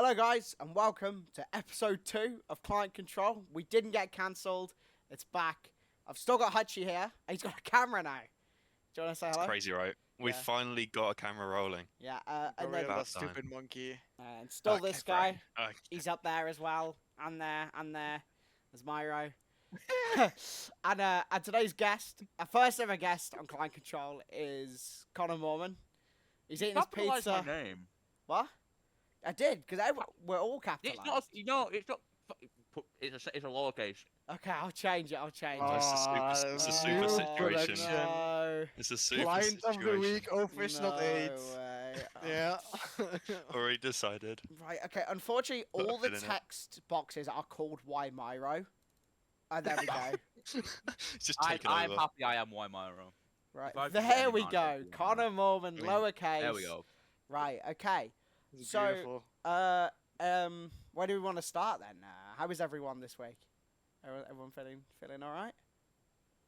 Hello guys and welcome to episode 2 of Client Control. We didn't get cancelled. It's back. I've still got Hutchie here and he's got a camera now. Do you want to say hello? Crazy, right? We Yeah. finally got a camera rolling. Yeah, Got and rid then of that About time. stupid monkey. and still Okay, this guy. right. He's up there as well. And there. There's Myro. and today's guest, our first ever guest on Client Control is Connor Mormon. He's eating his Capitalize my pizza. name. What? I did, because we're all capitalized. It's not. It's not. It's a lowercase. Okay, I'll change it. It's a super situation. No. It's a super Client of the situation. week, oh fish No not eight. way. Yeah. Already decided. Right, okay. Unfortunately, Got a all the bit in it. text boxes are called Y Myro. There we go. It's just taken I'm over. happy I am Wymyro. Right, If I there forget we any go. answers, Connor Mormon, I mean, lowercase. There we go. Right, okay. It's So- beautiful. Where do we want to start then? How is everyone this week? Everyone feeling all right?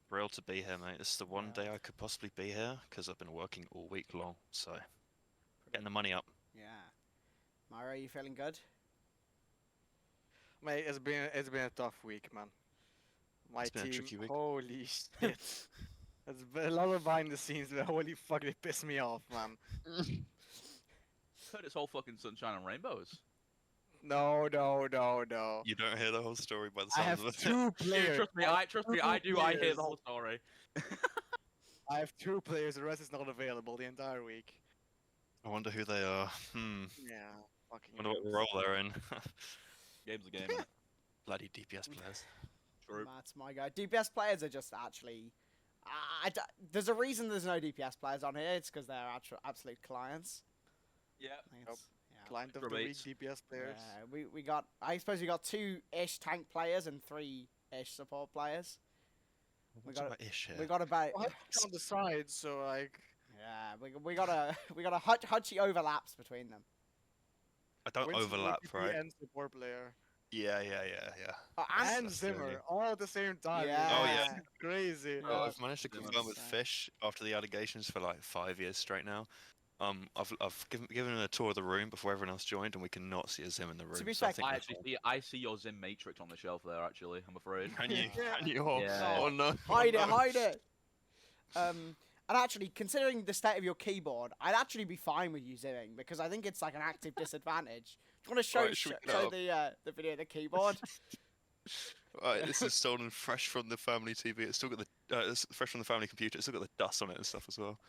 Thrilled to be here, mate. This is the one Yeah. day I could possibly be here because I've been working all week long. So, getting the money up. Yeah. Myro, you feeling good? Mate, it's been a tough week, man. My It's been a team, tricky week. holy shit. It's been a lot of behind the scenes, but holy fuck, they pissed me off, man. Heard it's all fucking sunshine and rainbows. No. You don't hear the whole story by the I sounds have of it. two players. Trust me. I do. I hear the whole story. I have two players, the rest is not available the entire week. I wonder who they are. Yeah, fucking. Wonder what role they're in. Game's a game. innit? Bloody DPS players. True. That's my guy. DPS players are just actually. There's a reason there's no DPS players on here. It's because they're absolute clients. Yeah. I think it's- yeah. Client of the Extra week, mates. DPS players. Yeah, we got. I suppose we got 2-ish tank players and 3-ish support players. What's got- about ish here? We got about. Well, I have to on the side, so like. Yeah, we got a Hutchie overlaps between them. I don't Winston overlap, OTP right? And support player. Yeah. Oh, And That's the only- Zimmer, all at the same time. Yeah. Oh, yeah. Crazy. Well, I've managed to Zimmer's confirm with insane. Fish after the allegations for like 5 years straight now. I've given him a tour of the room before everyone else joined, and we cannot see a Zim in the room. be so I fair, think I we're actually fine. I see your Zim Matrix on the shelf there. Actually, I'm afraid. Can you? Yeah. Can you? Oh, Yeah. oh no! Hide oh, it, no. hide it. And actually, considering the state of your keyboard, I'd actually be fine with you zimming because I think it's like an active disadvantage. Do you want to show Right, should we show get up? the video of the keyboard? Right, this is stolen fresh from the family TV. It's still got the it's fresh from the family computer. It's still got the dust on it and stuff as well.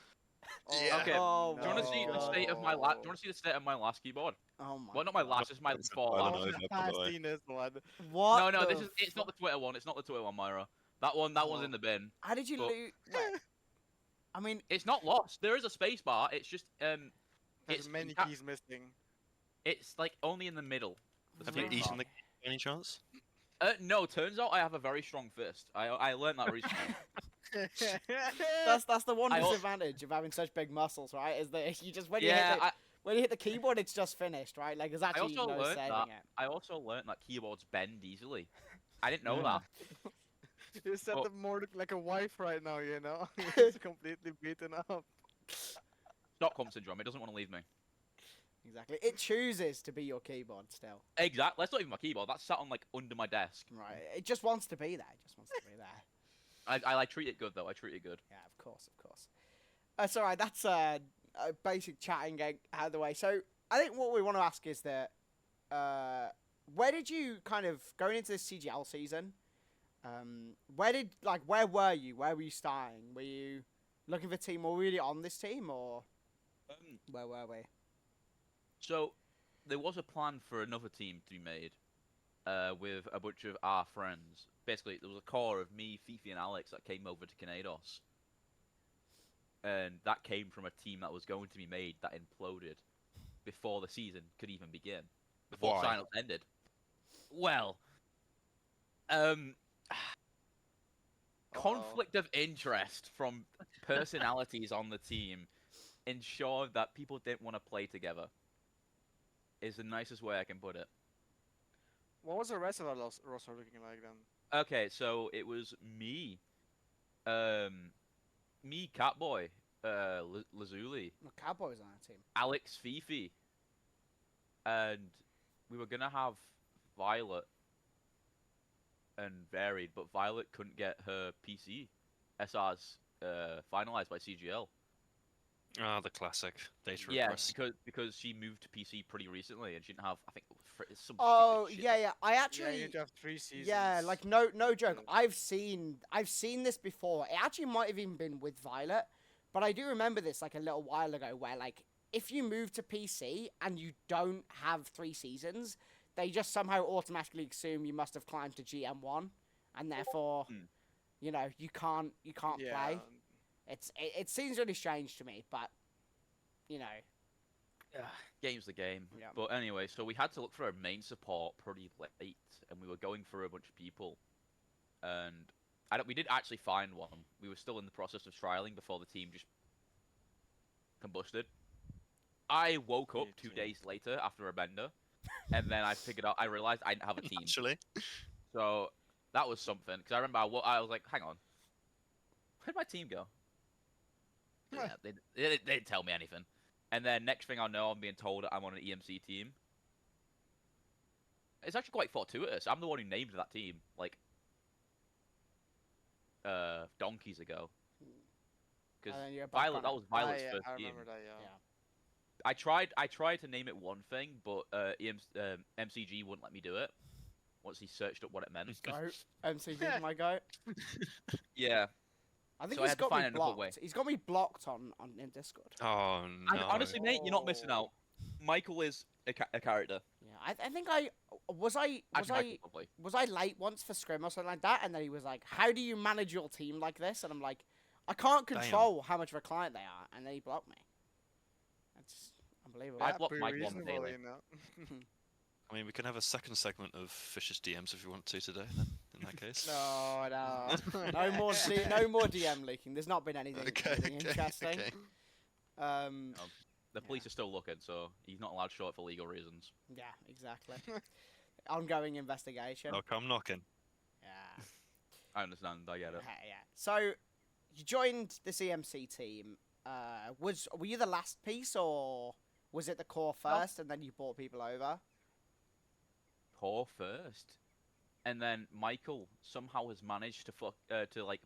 Oh, Okay. Oh, Do you want to see the state of my Do you want to see the state of my last keyboard? Oh my. Well, not my last. It's my That's a four violent last. over, by the way. seen this one. What? No, the this is. It's not the Twitter one. It's not the Twitter one, Myra. That one's Oh. in the bin. How did you but- lose? I mean, It's not lost. There is a space bar. It's just There's It's many ca- keys missing. it's like only in the middle. The Have you space eaten bar. the any chance? No, turns out I have a very strong fist. I learned that recently. that's the one I al- disadvantage of having such big muscles, right? Is that you just when you yeah, hit when you hit the keyboard, it's just finished, right? Like there's I actually also no learned saving that. it. I also learned that keyboards bend easily. I didn't know Yeah. that. You set Oh. them more look like a wife right now, you know? He's completely beaten up. Stockholm syndrome. It doesn't want to leave me. Exactly. It chooses to be your keyboard still. Exactly. That's not even my keyboard. That's sat on like under my desk. Right. It just wants to be there. It just wants to be there. I like treat it good though. I treat it good. Yeah, of course, of course. It's alright, that's a basic chatting out of the way. So I think what we want to ask is that where did you kind of going into this CGL season? Where were you? Where were you starting? Were you looking for a team or were you on this team or where were we? So there was a plan for another team to be made with a bunch of our friends. Basically, there was a core of me, Fifi, and Alex that came over to Canados. And that came from a team that was going to be made that imploded before the season could even begin. Before Why? sign-ups ended. Well, conflict of interest from personalities on the team ensured that people didn't want to play together. Is the nicest way I can put it. What was the rest of our roster looking like then? Okay, so it was me, Catboy, Lazuli, The Cowboys on our team. Alex, Fifi, and we were gonna have Violet and Varied, but Violet couldn't get her PC SRs finalized by CGL. Ah, the classic data Yeah, request. because she moved to PC pretty recently and she didn't have. I think it's some. Oh stupid shit. yeah, yeah. I Yeah, actually. you need to have 3 seasons. Yeah, like no joke. Yeah. I've seen this before. It actually might have even been with Violet, but I do remember this like a little while ago where like if you move to PC and you don't have 3 seasons, they just somehow automatically assume you must have climbed to GM1 and therefore Hmm. you know, you can't Yeah. play. It seems really strange to me, but you know, Game's the game. Yeah. But anyway, so we had to look for our main support pretty late, and we were going for a bunch of people, and we did actually find one. We were still in the process of trialing before the team just combusted. I woke up Me 2 days later after a bender, and then I realized I didn't have a team. Actually, So that was something, because I remember I was like, hang on, where'd my team go? Yeah, they didn't tell me anything. And then next thing I know, I'm being told that I'm on an EMC team. It's actually quite fortuitous. I'm the one who named that team, like, donkeys ago. Because and then you're back Violet, on that it. was Violet's yeah, first I team. remember that. Yeah. Yeah. I tried to name it one thing, but MCG wouldn't let me do it. Once he searched up what it meant. Goat. MCG's my goat. Yeah. I think So I he's had to got me find another blocked. way. He's got me blocked on in Discord. oh And no. honestly, mate, you're not missing out. Michael is a character. Yeah, I think I was Actually, Michael, probably. was I late once for scrim or something like that, and then he was like, "How do you manage your team like this?" And I'm like, "I can't Damn. control how much of a client they are," and then he blocked me. That's unbelievable. I Yeah, blocked pretty Mike one reasonable, daily. you know. I mean, we can have a second segment of Fish's DMs if you want to today. Then, in that case. No, no, no more, no more DM leaking. There's not been anything, anything interesting. okay. The police are still looking, so he's not allowed to show it for legal reasons. Yeah, exactly. Ongoing investigation. I'll come knocking. Yeah. I understand. I get it. Yeah. So you joined the CMC team. Were you the last piece, or was it the core first, and then you brought people over? Core first, and then Michael somehow has managed to like.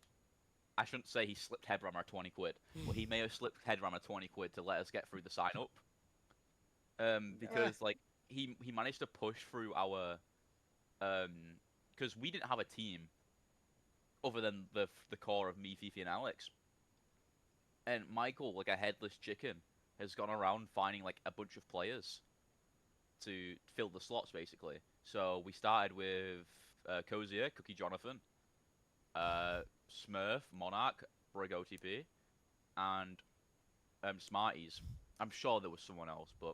I shouldn't say he slipped Headrammer 20 quid, but he may have slipped Headrammer 20 quid to let us get through the sign up. Because like he managed to push through our because we didn't have a team other than the core of me, Fifi, and Alex. And Michael, like a headless chicken, has gone around finding like a bunch of players to fill the slots basically. So we started with Cozier, Cookie Jonathan, Smurf, Monarch, Brig OTP, and Smarties. I'm sure there was someone else, but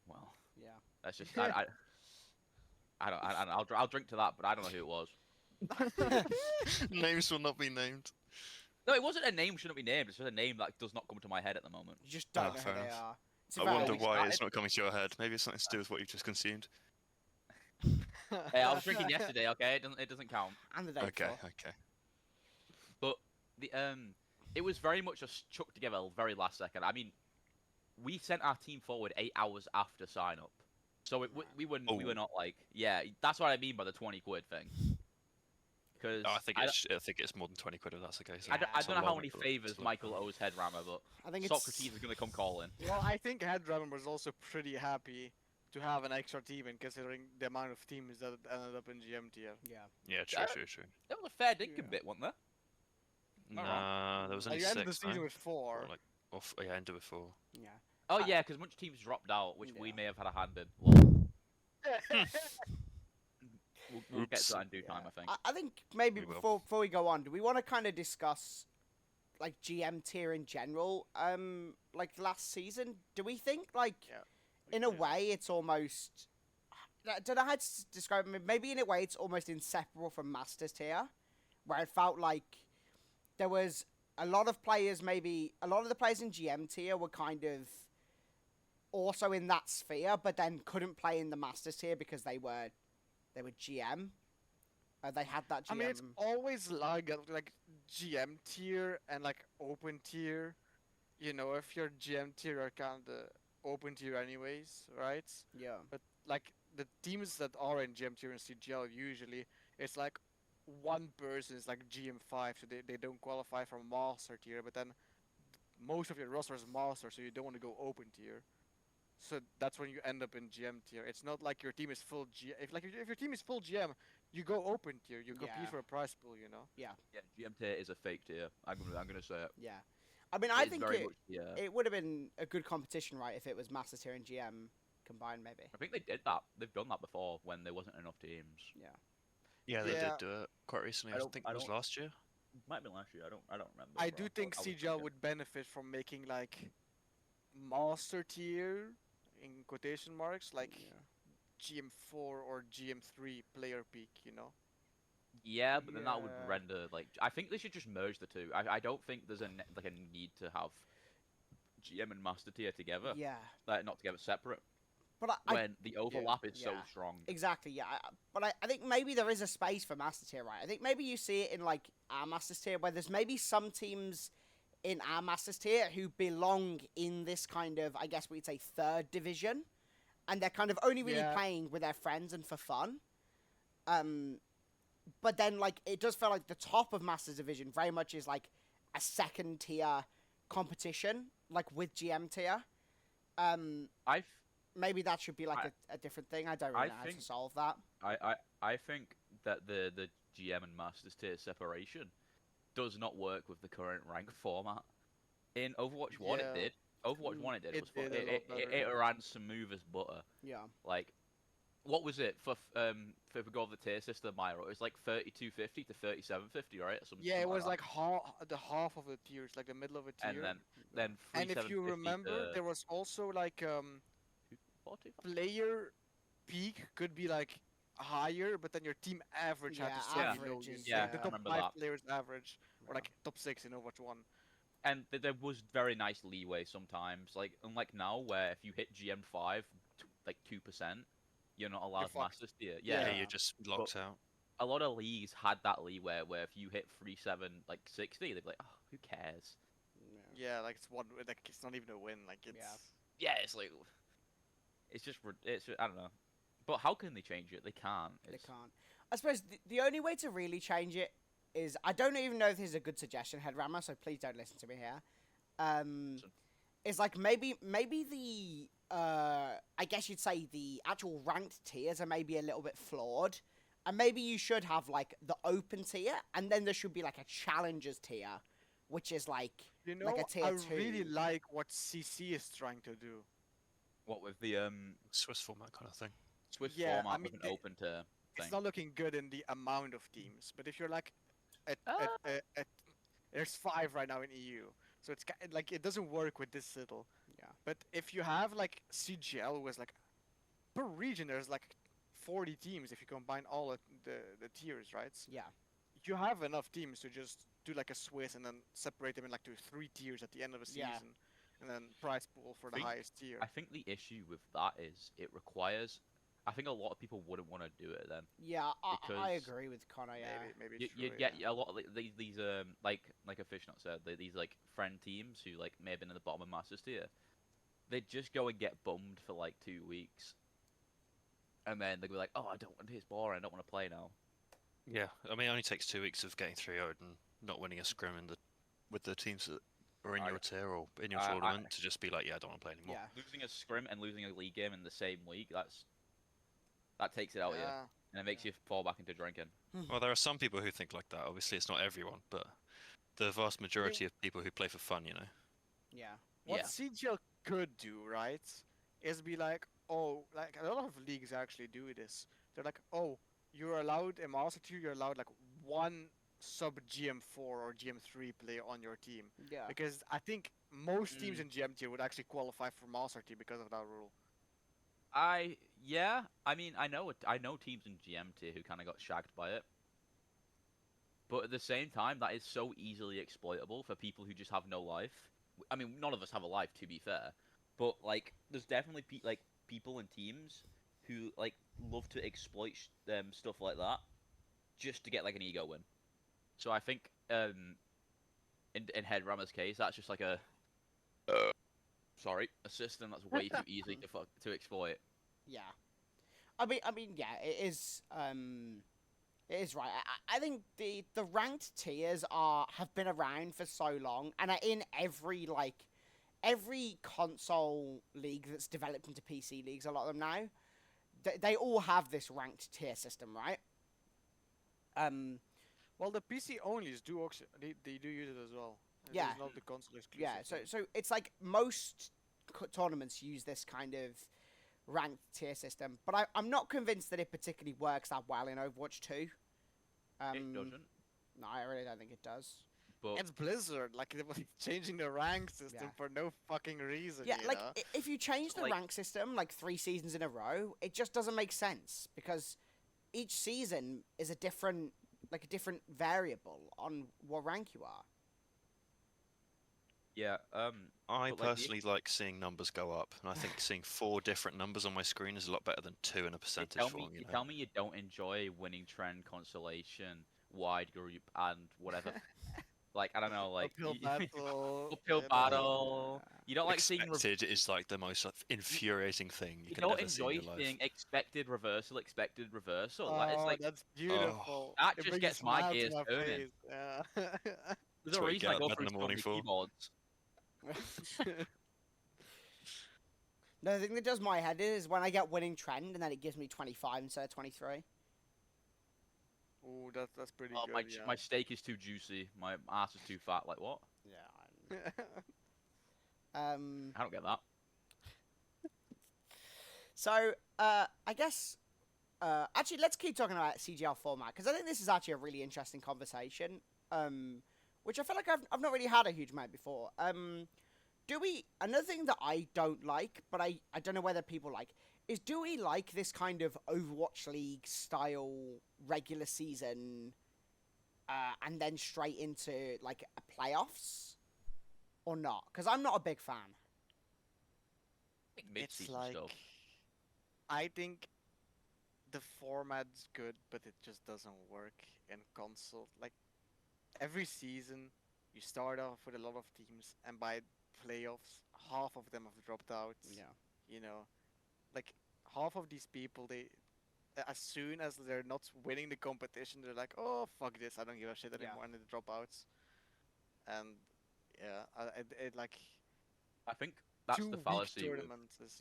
well, Yeah. that's just I don't. I'll drink to that, but I don't know who it was. Names will not be named. No, it wasn't a name shouldn't be named. It's just a name that does not come to my head at the moment. You just don't Ah, know who fair they enough. are. It's I about- wonder we why it's started- not coming to your head. Maybe it's something to do with what you've just consumed. Hey, I was drinking yesterday. Okay, it doesn't count. And the day Okay, before. okay. But the it was very much just chucked together very last second. I mean, we sent our team forward 8 hours after sign up, so we were Oh. not like that's what I mean by the 20 quid thing. Because Oh, I think it's more than 20 quid if that's the case. I don't It's a know how long- many it's a favors long- Michael owes Headrammer, but I think it's Socrates is gonna come calling. Well, I think Headrammer was also pretty happy to have an extra team, and considering the amount of teams that ended up in GM tier. Yeah. Yeah, true. There was a fair dinkum Yeah. bit, wasn't there? Am I wrong? Nah, there was only You ended the 6, season no? with 4. Or like, yeah, ended with 4. Yeah. Oh I- yeah, because much teams dropped out, which we Yeah. may have had a hand in. Well, we'll get Oops. to that in due time, Yeah. I think. I think maybe We will. before we go on, do we want to kind of discuss like GM tier in general? Like last season, do we think like Yeah, in a way it's almost I don't know how to describe it. Maybe in a way it's almost inseparable from Masters tier, where it felt like there was a lot of players. Maybe a lot of the players in GM tier were kind of also in that sphere, but then couldn't play in the Masters tier because they were GM. They had that GM. I mean, it's always like GM tier and like open tier. You know, if you're GM tier, you're kind of open tier anyways, right? Yeah. But like the teams that are in GM tier and CGL usually it's like one person is like GM5, so they don't qualify for master tier, but then most of your roster is master, so you don't want to go open tier. So that's when you end up in GM tier. It's not like your team is full G. If your team is full GM, you go open tier. You compete Yeah. for a prize pool. You know. Yeah, GM tier is a fake tier. I'm gonna say it. Yeah. I mean, I It's think very much yeah. it would have been a good competition, right, if it was Master Tier and GM combined, maybe. I think they did that. They've done that before when there wasn't enough teams. Yeah, they Yeah. did do it quite recently. I I don't- think I it was don't- last year. Might have been last year. I don't remember. I but do think I would CGL it. would benefit from making like master tier in quotation marks, like GM4 or GM3 player peak. You know. Yeah, but then that would Yeah. render like I think they should just merge the two. I don't think there's a like a need to have GM and Master Tier together. Yeah. Like not together, separate. But I When the overlap is so yeah. strong. exactly, yeah. But I think maybe there is a space for Master Tier, right? I think maybe you see it in, like, our Masters Tier, where there's maybe some teams in our Masters Tier who belong in this kind of, I guess we'd say, third division. And they're kind of only really Yeah. playing with their friends and for fun. But then, like, it does feel like the top of Masters Division very much is, like, a second tier competition, like, with GM tier. I Maybe that should be, like, a different thing. I don't really know how to think- solve that. I think that the GM and Masters Tier separation does not work with the current rank format. In Overwatch 1 Yeah. it did. Overwatch 1 it did. It was fun. did a lot It better. ran smooth as butter. Yeah. Like, what was it for if we go over the tier system, Myro? It was like 3250 to 3750, right? Yeah, it something was that. like half of the tiers, like the middle of a tier. And then And if you 3750 remember, to there was also like 40? player peak could be like higher, but then your team average had Yeah, to still be low. average you is- see, Yeah, like the I top remember 5 that. players average, or Yeah. like top 6 in Overwatch 1. And there was very nice leeway sometimes. Like unlike now, where if you hit GM5, like 2%, you're not allowed fucked. Masters Tier. Yeah, Yeah. you're just locked out. A lot of leagues had that leeway where if you hit 37 like 60, they'd be like, oh, who cares? Yeah, like it's one, like it's not even a win. Like it's Yeah, it's like, I don't know. But how can they change it? They can't. They It's- can't. I suppose the only way to really change it is, I don't even know if this is a good suggestion, Headrammer, so please don't listen to me here. Is like maybe the I guess you'd say the actual ranked tiers are maybe a little bit flawed, and maybe you should have like the open tier, and then there should be like a challengers tier, which is like you know, like a tier I 2. really like what CC is trying to do. What with the Swiss format kind of thing. Swift Yeah, I format mean, with an open tier It's thing? not looking good in the amount of teams, but if you're like at there's 5 right now in EU, so it's like it doesn't work with this little. Yeah. But if you have like CGL was like per region, there's like 40 teams if you combine all of the tiers, right? Yeah. You have enough teams to just do like a Swiss and then separate them in like to 3 tiers at the end of a season, Yeah. and then prize pool for the Think- highest tier. I think the issue with that is it requires. I think a lot of people wouldn't want to do it then. Yeah, I Because agree with Connor. Yeah. Maybe You, it's true, you'd get a lot of these like a Fishnut said, these like friend teams who like may have been in the bottom of Masters tier. They'd just go and get bummed for like 2 weeks, and then they'd be like, "Oh, I don't want it's boring. I don't want to play now." Yeah, I mean, it only takes 2 weeks of getting 3-0'd and not winning a scrim with the teams that are in I- your tier or in your I- tournament to just be like, yeah, I don't want to play anymore. Yeah. Losing a scrim and losing a league game in the same week, that takes it out of you, Yeah. and it makes you fall back into drinking. Well, there are some people who think like that. Obviously, it's not everyone, but the vast majority of people who play for fun, you know. Yeah. What Yeah. CGL could do, right, is be like, oh, like a lot of leagues actually do this. They're like, oh, you're allowed a master tier, you're allowed like one sub GM4 or GM3 player on your team. Yeah. Because I think most teams in GM tier would actually qualify for master tier because of that rule. I mean, I know teams in GM tier who kind of got shagged by it, but at the same time, that is so easily exploitable for people who just have no life. I mean, none of us have a life, to be fair, but like, there's definitely people and teams who like love to exploit stuff like that just to get like an ego win. So I think in Headrammer's case, that's just like a sorry, a system that's way too easy to exploit. Yeah. I mean, yeah, it is. It is right. I think the ranked tiers have been around for so long, and are in every console league that's developed into PC leagues. A lot of them now, they all have this ranked tier system, right? Well, the PC onlys do also they do use it as well. Yeah. It's not the console exclusive. Yeah. thing. So it's like most tournaments use this kind of ranked tier system, but I'm not convinced that it particularly works that well in Overwatch 2. It doesn't. No, I really don't think it does. But It's Blizzard, like they were changing the rank system Yeah. for no fucking reason. Yeah, you like know? if you change the Like- rank system like 3 seasons in a row, it just doesn't make sense because each season is a different variable on what rank you are. yeah, I But, like, the- personally like seeing numbers go up, and I think seeing 4 different numbers on my screen is a lot better than 2 in a you percentage tell form. me, You know? tell me you don't enjoy winning trend, consolation, wide group, and whatever. Like I don't know, like Uphill battle. uphill you know. battle. You don't like seeing Expected is like the most infuriating thing you you can don't ever see in enjoy your life. seeing expected reversal. Oh, Like, it's like that's beautiful. That It just brings gets my smile to gears my turning. face, Yeah. there's a what you reason I get go out of bed through in the so morning many for. keyboards. No, the thing that does my head is when I get winning trend and then it gives me 25 instead of 23. Ooh, that's pretty Oh, good. my steak is too juicy. My ass is too fat. Like what? Yeah. yeah. I don't get that. So, I guess, actually, let's keep talking about CGL format, because I think this is actually a really interesting conversation, which I feel like I've not really had a huge amount before. Another thing that I don't like, but I don't know whether people like, is do we like this kind of Overwatch League style regular season, and then straight into, like, a playoffs? Or not? Because I'm not a big fan. It's Mid-season like stuff. I think the format's good, but it just doesn't work in console. Like every season, you start off with a lot of teams, and by playoffs, half of them have dropped out. You know, like half of these people, as soon as they're not winning the competition, they're like, "Oh fuck this! I don't give a shit Yeah. anymore," and they drop out. And yeah, it like I think that's two the weak fallacy. tournaments is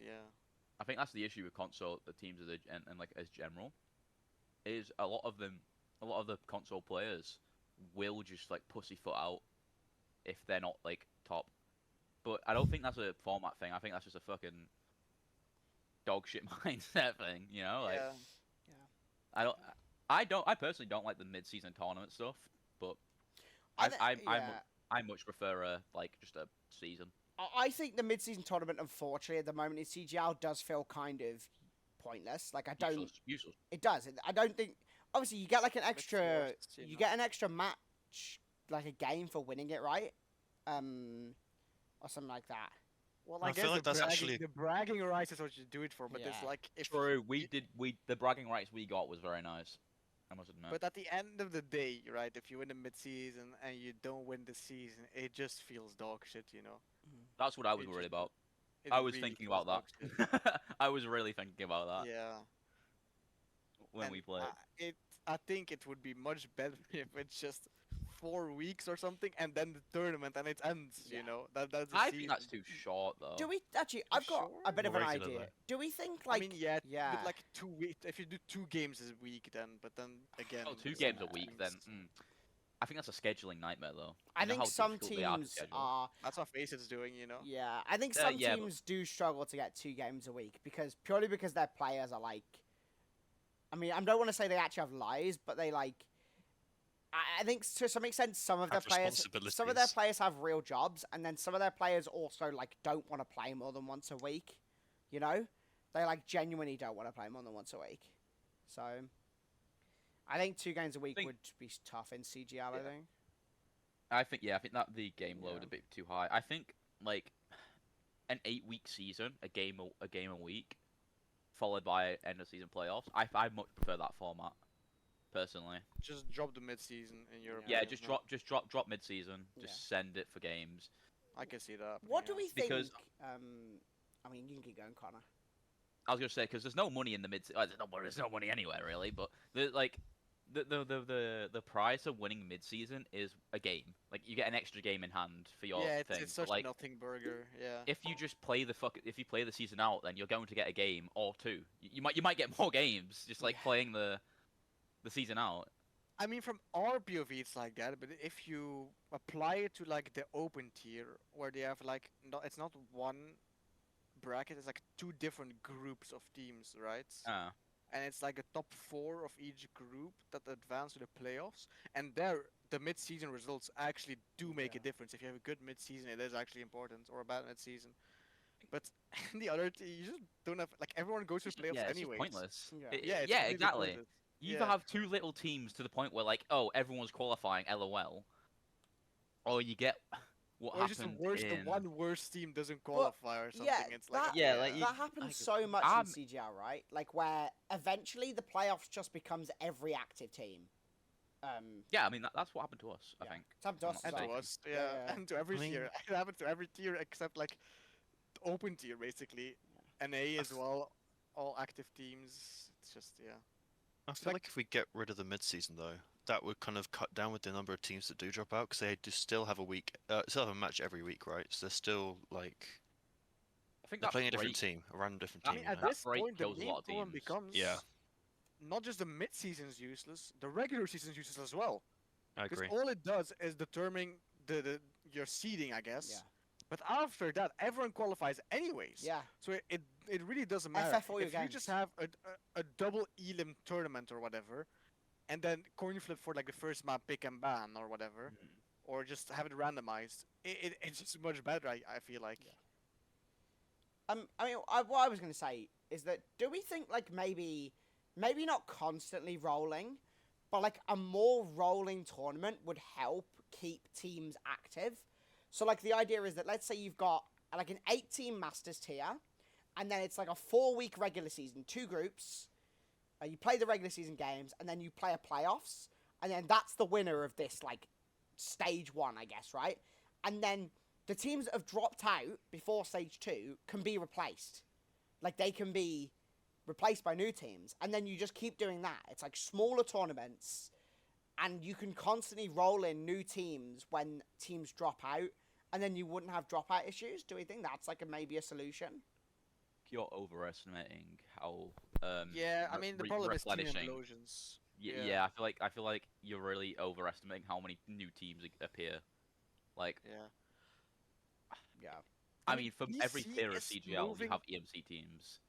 I think that's the issue with console the teams and like as general, is a lot of the console players will just like pussyfoot out if they're not like top. But I don't think that's a format thing. I think that's just a fucking dog shit mindset thing. You know, like yeah. I personally don't like the mid-season tournament stuff, but I thi- I yeah. much prefer like just a season. I think the mid-season tournament, unfortunately, at the moment in CGL does feel kind of pointless. Like I don't, Useless. it does. I don't think. Obviously, you get like an extra, forced, you you know. get an extra match, like a game for winning it, right? Or something like that. Well, I I guess feel like that's actually- the bragging rights is what you do it for, but it's Yeah. like if True, the bragging rights we got was very nice. I must admit. But at the end of the day, right, if you win the mid-season and you don't win the season, it just feels dog shit, you know. That's what I was It worried just- about. It I was really thinking feels about dog shit. that. I was really thinking about that Yeah. when and we played. I think it would be much better if it's just 4 weeks or something, and then the tournament, and it ends. Yeah. You know, that's. The I think that's season. too short though. Do we actually? I've got a sure? bit of More an regular, idea. though. Do we think like? I mean, yeah, yeah. but like 2 weeks. If you do 2 games a week, then, but then again. Oh, 2 it's games a some week then. teams- I think that's a scheduling nightmare though. I You know think how some difficult they are to teams schedule? are. That's what Facet's doing, you know. Yeah, I think Uh, some yeah, but- teams do struggle to get 2 games a week because their players are like. I mean, I don't want to say they actually have lives, but they like. I think to some extent, some of their Have players responsibilities. have real jobs, and then some of their players also like don't want to play more than once a week. You know, they like genuinely don't want to play more than once a week. So, I think 2 games a week Think- would be tough in CGL. I Yeah. think. I think I think that the game load Yeah. a bit too high. I think like an 8-week season, a game a week, followed by end of season playoffs. I much prefer that format, personally. Just drop the mid-season in Europe. Yeah, Yeah, just no. drop mid season. Just send it for games. I can see that. What do we think? Because- I mean, you can keep going, Connor. I was gonna say because there's no money in the mid. There's no money anywhere really, but the prize of winning mid-season is a game. Like you get an extra game in hand for your Yeah, thing. it's but, such like a nothing burger. Yeah. if you just play if you play the season out, then you're going to get a game or two. You might get more games just like Yeah. playing the season out. I mean, from our POV, it's like that. But if you apply it to like the open tier, where they have like, no, it's not one bracket. It's like two different groups of teams, right? And it's like a top 4 of each group that advance to the playoffs. And there, the mid-season results actually do make a Yeah. difference. If you have a good mid-season, it is actually important, or a bad mid-season. But in the other, you just don't have like everyone goes to It's just- playoffs yeah, it's just anyways. pointless. Yeah. Yeah, it's yeah, completely exactly. pointless. You either Yeah. have two little teams to the point where like, oh, everyone's qualifying, LOL, or you get what Or it's just happened the worst, in. the one worst team doesn't qualify or something. Yeah, It's like that, Yeah, like, you- that happens like, so much I'm- in CGL, right? Like where eventually the playoffs just becomes every active team. Yeah, I mean that's what happened to us. Yeah. I think. It's happened to I'm us not as and to well. mistaken. us, Yeah, yeah, yeah. and to every I mean- tier. It happened to every tier except like the open tier, basically. NA as well, all active teams. It's just I feel like if we get rid of the mid-season though, that would kind of cut down with the number of teams that do drop out because they do still have still have a match every week, right? So they're still like I think they're that's playing a different great. team, a random different I team. mean, you at know? this break point, the kills a main lot of problem teams. becomes Yeah. not just the mid-season is useless, the regular season is useless as well. I Because agree. all it does is determine your seeding, I guess. Yeah. But after that, everyone qualifies anyways. Yeah. So it really doesn't matter. FF all your If you just games. have a double elim tournament or whatever, and then coin flip for like the first map pick and ban or whatever, Mhm. or just have it randomized, it's just much better. I feel like. Yeah. I mean, what I was going to say is that do we think like maybe not constantly rolling, but like a more rolling tournament would help keep teams active? So like the idea is that let's say you've got like an 8-team Masters tier, and then it's like a 4-week regular season, 2 groups. You play the regular season games, and then you play a playoffs, and then that's the winner of this like stage 1, I guess, right? And then the teams that have dropped out before stage 2 can be replaced. Like they can be replaced by new teams, and then you just keep doing that. It's like smaller tournaments, and you can constantly roll in new teams when teams drop out, and then you wouldn't have dropout issues. Do we think that's like maybe a solution? You're overestimating how. Yeah, I mean the problem is team replenishing. implosions. Yeah, Yeah. I feel like you're really overestimating how many new teams appear. Like, Yeah. Yeah. I I mean, mean, from every PC tier of is CGL, moving- you have EMC teams.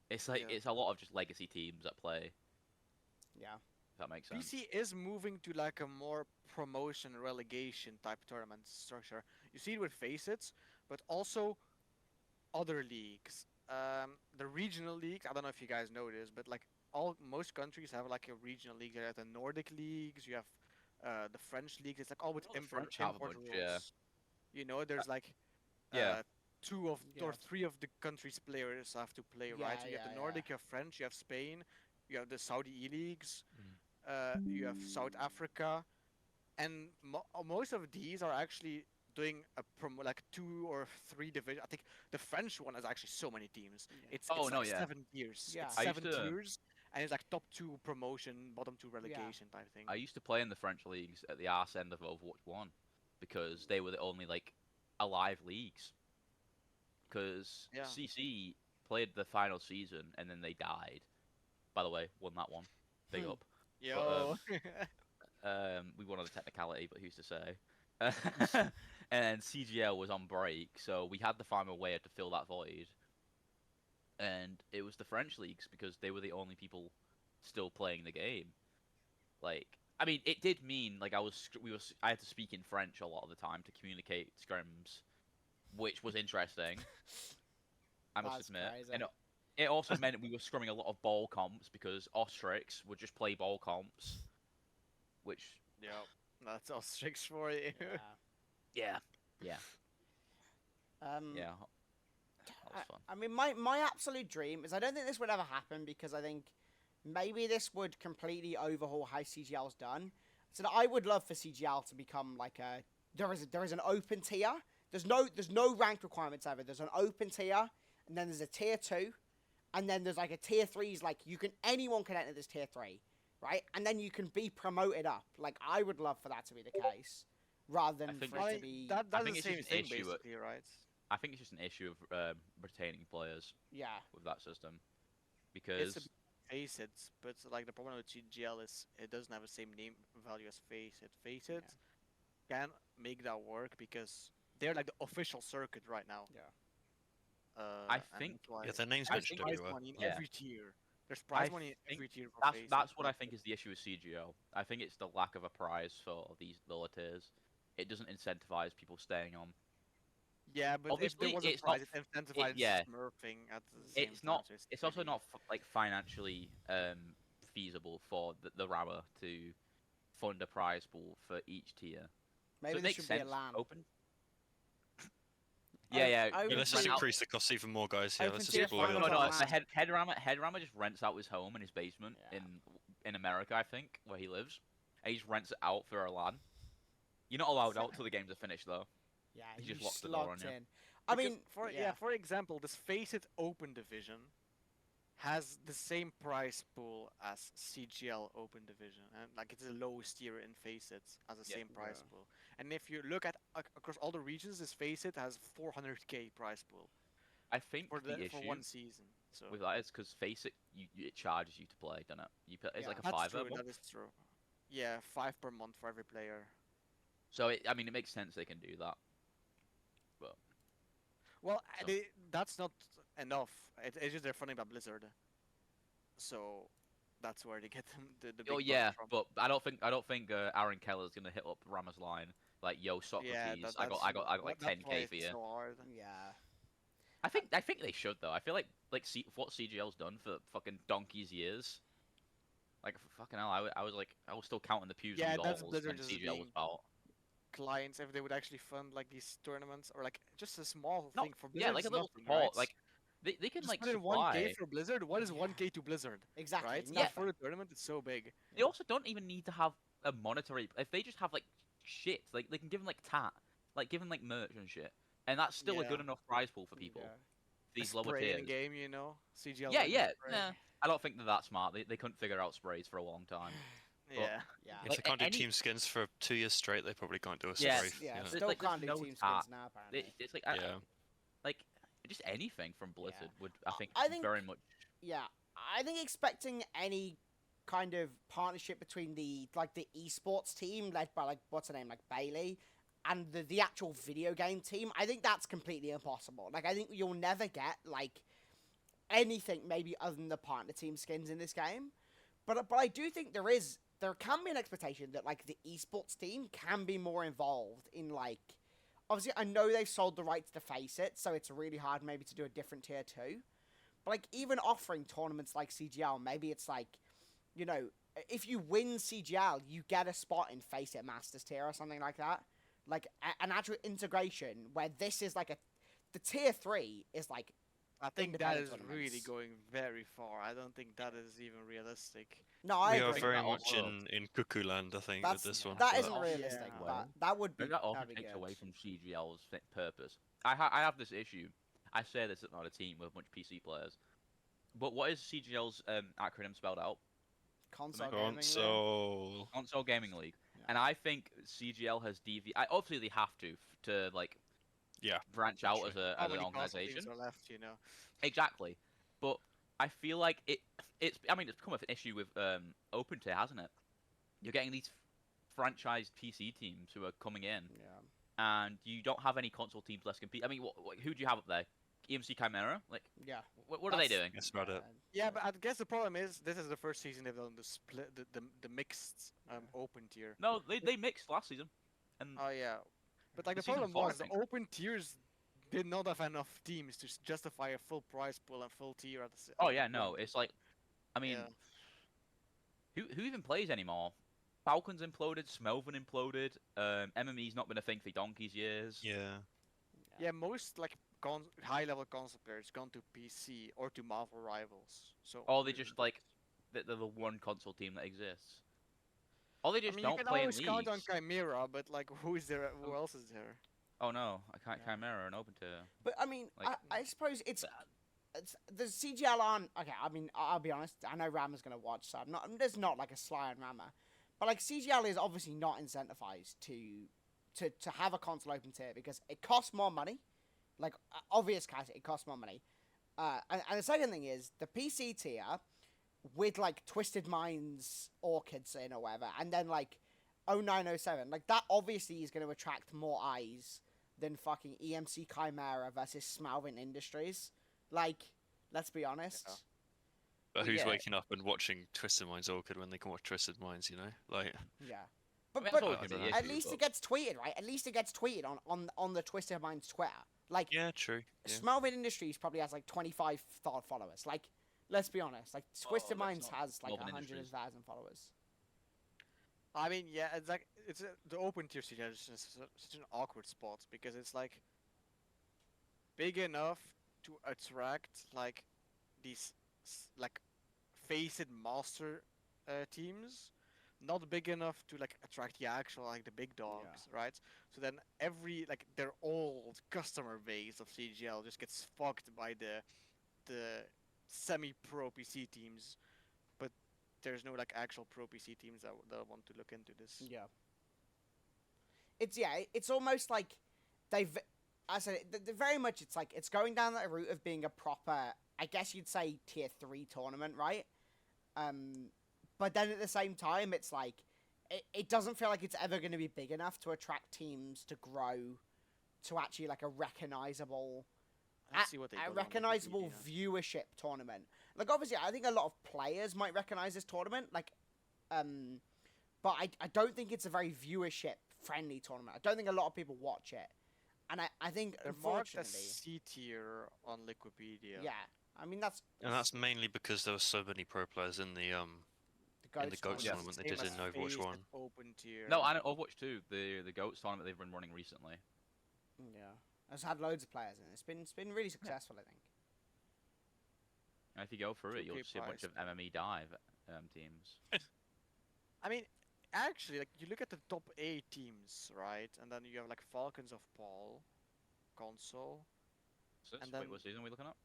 It's like Yeah. it's a lot of just legacy teams that play. Yeah. If that makes sense. PC is moving to like a more promotion relegation type tournament structure. You see it with Faceit, but also other leagues. The regional leagues. I don't know if you guys know this, but like most countries have like a regional league. You have the Nordic leagues. You have the French leagues. It's like all with Oh, the import, French have a import bunch, rules. yeah. You know, there's like Yeah. 2 of Yeah. or 3 of the country's players have to play, right? So you have the Nordic, you have French, you have Spain, you have the Saudi E-leagues, you have South Africa, and most of these are actually doing like 2 or 3 division. I think the French one has actually so many teams. It's Oh, no, like yeah. 7 tiers. Yeah. It's I used 7 to- tiers, and it's like top 2 promotion, bottom 2 relegation type thing. I used to play in the French leagues at the arse end of Overwatch 1 because they were the only like alive leagues. Because Yeah. CC played the final season and then they died. By the way, won that one. Big Hmm. up. Yo. We won on the technicality, but who's to say? And CGL was on break, so we had to find a way to fill that void. And it was the French leagues because they were the only people still playing the game. Like, I mean, it did mean like I had to speak in French a lot of the time to communicate scrims, which was interesting. I must That's admit, crazy. and it also meant we were scrumming a lot of ball comps because Ostrix would just play ball comps, which Yeah, that's all tricks for you. Yeah. yeah, Um, yeah, that was fun. I mean, my absolute dream is I don't think this would ever happen because I think maybe this would completely overhaul how CGL's done. So that I would love for CGL to become like there is an open tier there's no rank requirements ever. There's an open tier, and then there's a tier 2, and then there's like a tier 3's like anyone can enter this tier 3, right? And then you can be promoted up. Like I would love for that to be the case, rather than think for it to be that's think the it's same just an thing issue at- basically, right? I think it's just an issue of retaining players yeah. with that system, It's because a face it, but like the problem with CGL is it doesn't have the same name value as face it. Face it can make that work because they're like the official circuit right now. Yeah. I and think- that's why Yeah, their name's I mentioned prize everywhere. money in Yeah. every tier. There's prize money in think every tier for that's face that's it, what I but- think is the issue with CGO. I think it's the lack of a prize for these lower tiers. It doesn't incentivize people staying on. Yeah, but Obviously, if there was a it's not prize, it incentivizes yeah. smurfing at the same It's time. not. so It's also really- not like financially feasible for the rammer to fund a prize pool for each tier. Maybe so it this makes should sense. be a LAN. Open. Yeah, yeah. I you would Let's rent just rent out- increase the costs even more, guys. Yeah, Open let's tier just blow it finals up. No, on no. LAN. Headrammer just rents out his home and his basement Yeah. in America, I think, where he lives. And he just rents it out for a LAN. You're not allowed out till the games are finished, though. Yeah, He you just locks the door on locked you. in. I Because mean, for example, this Face It Open Division has the same price pool as CGL Open Division, and like it's the lowest tier in Face It as the Yeah. same price Yeah. pool. And if you look at across all the regions, this Face It has 400k price pool I think for the for issue one season. So with that is because Face It, it charges you to play, doesn't it? It's Yeah. like a that's fiver. true. That is true. Yeah, 5 per month for every player. So I mean, it makes sense they can do that. Well, So- that's not enough. It's just they're funding by Blizzard. So that's where they get the big Oh bucks yeah, from. but I don't think Aaron Keller's gonna hit up Rammer's line like, "Yo, Socrates, yeah, I got like that's why 10k for it's you." So hard. yeah. I think they should though. I feel like what CGL's done for fucking donkey's years. Like fucking hell, I was still counting the pews Yeah, and that's goals Blizzard when just CGL was being out. Clients, if they would actually fund like these tournaments or like just a small No, thing for Blizzard. yeah, like a is little nothing, support. right? Like they can just like put in supply. 1k for Blizzard. What is Yeah. 1k to Blizzard? Exactly. Right? It's Yeah. nothing. For the tournament, it's so big. They also don't even need to have a monetary. If they just have like shit, like they can give them like give them like merch and shit, and that's still a good Yeah. enough prize pool for people. Yeah. These A lower spray in tiers. the game, you know. CGL. Yeah, like a yeah. spray. Nah, I don't think they're that smart. They couldn't figure out sprays for a long time. Yeah. Yeah. If Like, they can't do any- team skins for 2 years straight, they probably can't do a Yeah, spray. Yeah. Yeah. Still Like, there's can't do no team tat. skins now, apparently. It's like Yeah. like just anything from Blizzard would I think I think- very much. Yeah, I think expecting any kind of partnership between the esports team led by like what's her name, like Bailey, and the actual video game team, I think that's completely impossible. Like I think you'll never get like anything maybe other than the partner team skins in this game. But I do think there can be an expectation that like the esports team can be more involved in like obviously I know they've sold the rights to Face It, so it's really hard maybe to do a different tier 2. But like even offering tournaments like CGL, maybe it's like, you know, if you win CGL, you get a spot in Face It Masters tier or something like that. Like an actual integration where this is like the tier 3 is like I think that independent is really tournaments. going very far. I don't think that is even realistic. no, I We are agree. very that much also- in cuckoo land, I think, That's, with this one. that but- isn't realistic, Yeah. but that would be But that also that'd be takes good. away from CGL's purpose. I have this issue. I say this on a team with a bunch of PC players. But what is CGL's acronym spelled out? console gaming. League. Console. Console Gaming League. Yeah. And I think CGL has obviously they have to like Yeah. branch out Sure. as a How as an many console organization. teams are left, you know? Exactly. But I feel like it's become an issue with Open Tier, hasn't it? You're getting these franchised PC teams who are coming in, Yeah. and you don't have any console teams less compete. I mean, who do you have up there? EMC Chimera? Like, Yeah. what are they That's- doing? That's about it. Yeah, but I guess the problem is this is the first season they've done the split, the mixed open tier. No, they mixed last season, and Oh yeah, but like The the season problem 4, I was the think. open tiers did not have enough teams to justify a full prize pool and full tier at the. oh yeah, no, it's like, I mean, Yeah. who even plays anymore? Falcons imploded, Smelvin imploded. MME's not been a thing for donkey's years. Yeah. Yeah, most like high level console players gone to PC or to Marvel Rivals. So. Or they just like they're the one console team that exists. Or they I just mean, you don't can play in always count on leagues. Chimera, but like, who is there? Who else is there? Oh no, I can't Yeah. Chimera and open tier. But I mean, Like- I suppose it's But- the CGL aren't okay. I mean, I'll be honest. I know Rama's gonna watch, so I'm not. There's not like a sly on Rama, but like CGL is obviously not incentivized to have a console open tier because it costs more money. Like obvious case, it costs more money. And the second thing is the PC tier with like Twisted Minds Orchids in or whatever, and then like 0907, like that obviously is going to attract more eyes than fucking EMC Chimera versus Smalvin Industries. Like, let's be honest. Yeah. But Well, who's yeah. waking up and watching Twisted Minds Orchid when they can watch Twisted Minds? You know, like Yeah. I mean, But, that's always I gonna be dunno. the at issue, least but- it gets tweeted, right? At least it gets tweeted on the Twisted Minds Twitter. Like, yeah, true. Yeah. Smelvin Industries probably has like 25 followers. Like, let's be honest. Like, Twisted let's Minds not. has like Smelvin 100,000 followers. I mean, yeah, it's like the open tier CGL is just such an awkward spot because it's like big enough to attract like these like faced master teams, not big enough to like attract the actual like the big dogs, right? So then every like their old customer base of CGL just gets fucked by the semi-pro PC teams, but there's no like actual pro PC teams that want to look into this. Yeah. It's almost like they've. I said very much. It's like it's going down that route of being a proper, I guess you'd say tier 3 tournament, right? But then at the same time, it's like it doesn't feel like it's ever going to be big enough to attract teams to grow to actually like a recognizable, Let's see what they a got on recognizable Wikipedia. viewership tournament. Like obviously, I think a lot of players might recognize this tournament. Like, but I don't think it's a very viewership friendly tournament. I don't think a lot of people watch it, and I think They're marked as unfortunately, C tier on Wikipedia. yeah. I mean that's And that's mainly because there were so many pro players in the the in the GOATS Yeah. tournament they Same did as in Overwatch Phased 1. Open tier. No, I know Overwatch 2, the GOATS tournament they've been running recently. Yeah, it's had loads of players in it. It's been really successful, I think. And if you go through it, you'll 2K just see a bunch prize. of MME dive teams. I mean, actually, like you look at the top 8 teams, right? And then you have like Falcons of Paul, console, So And wait, then- what season are we looking at?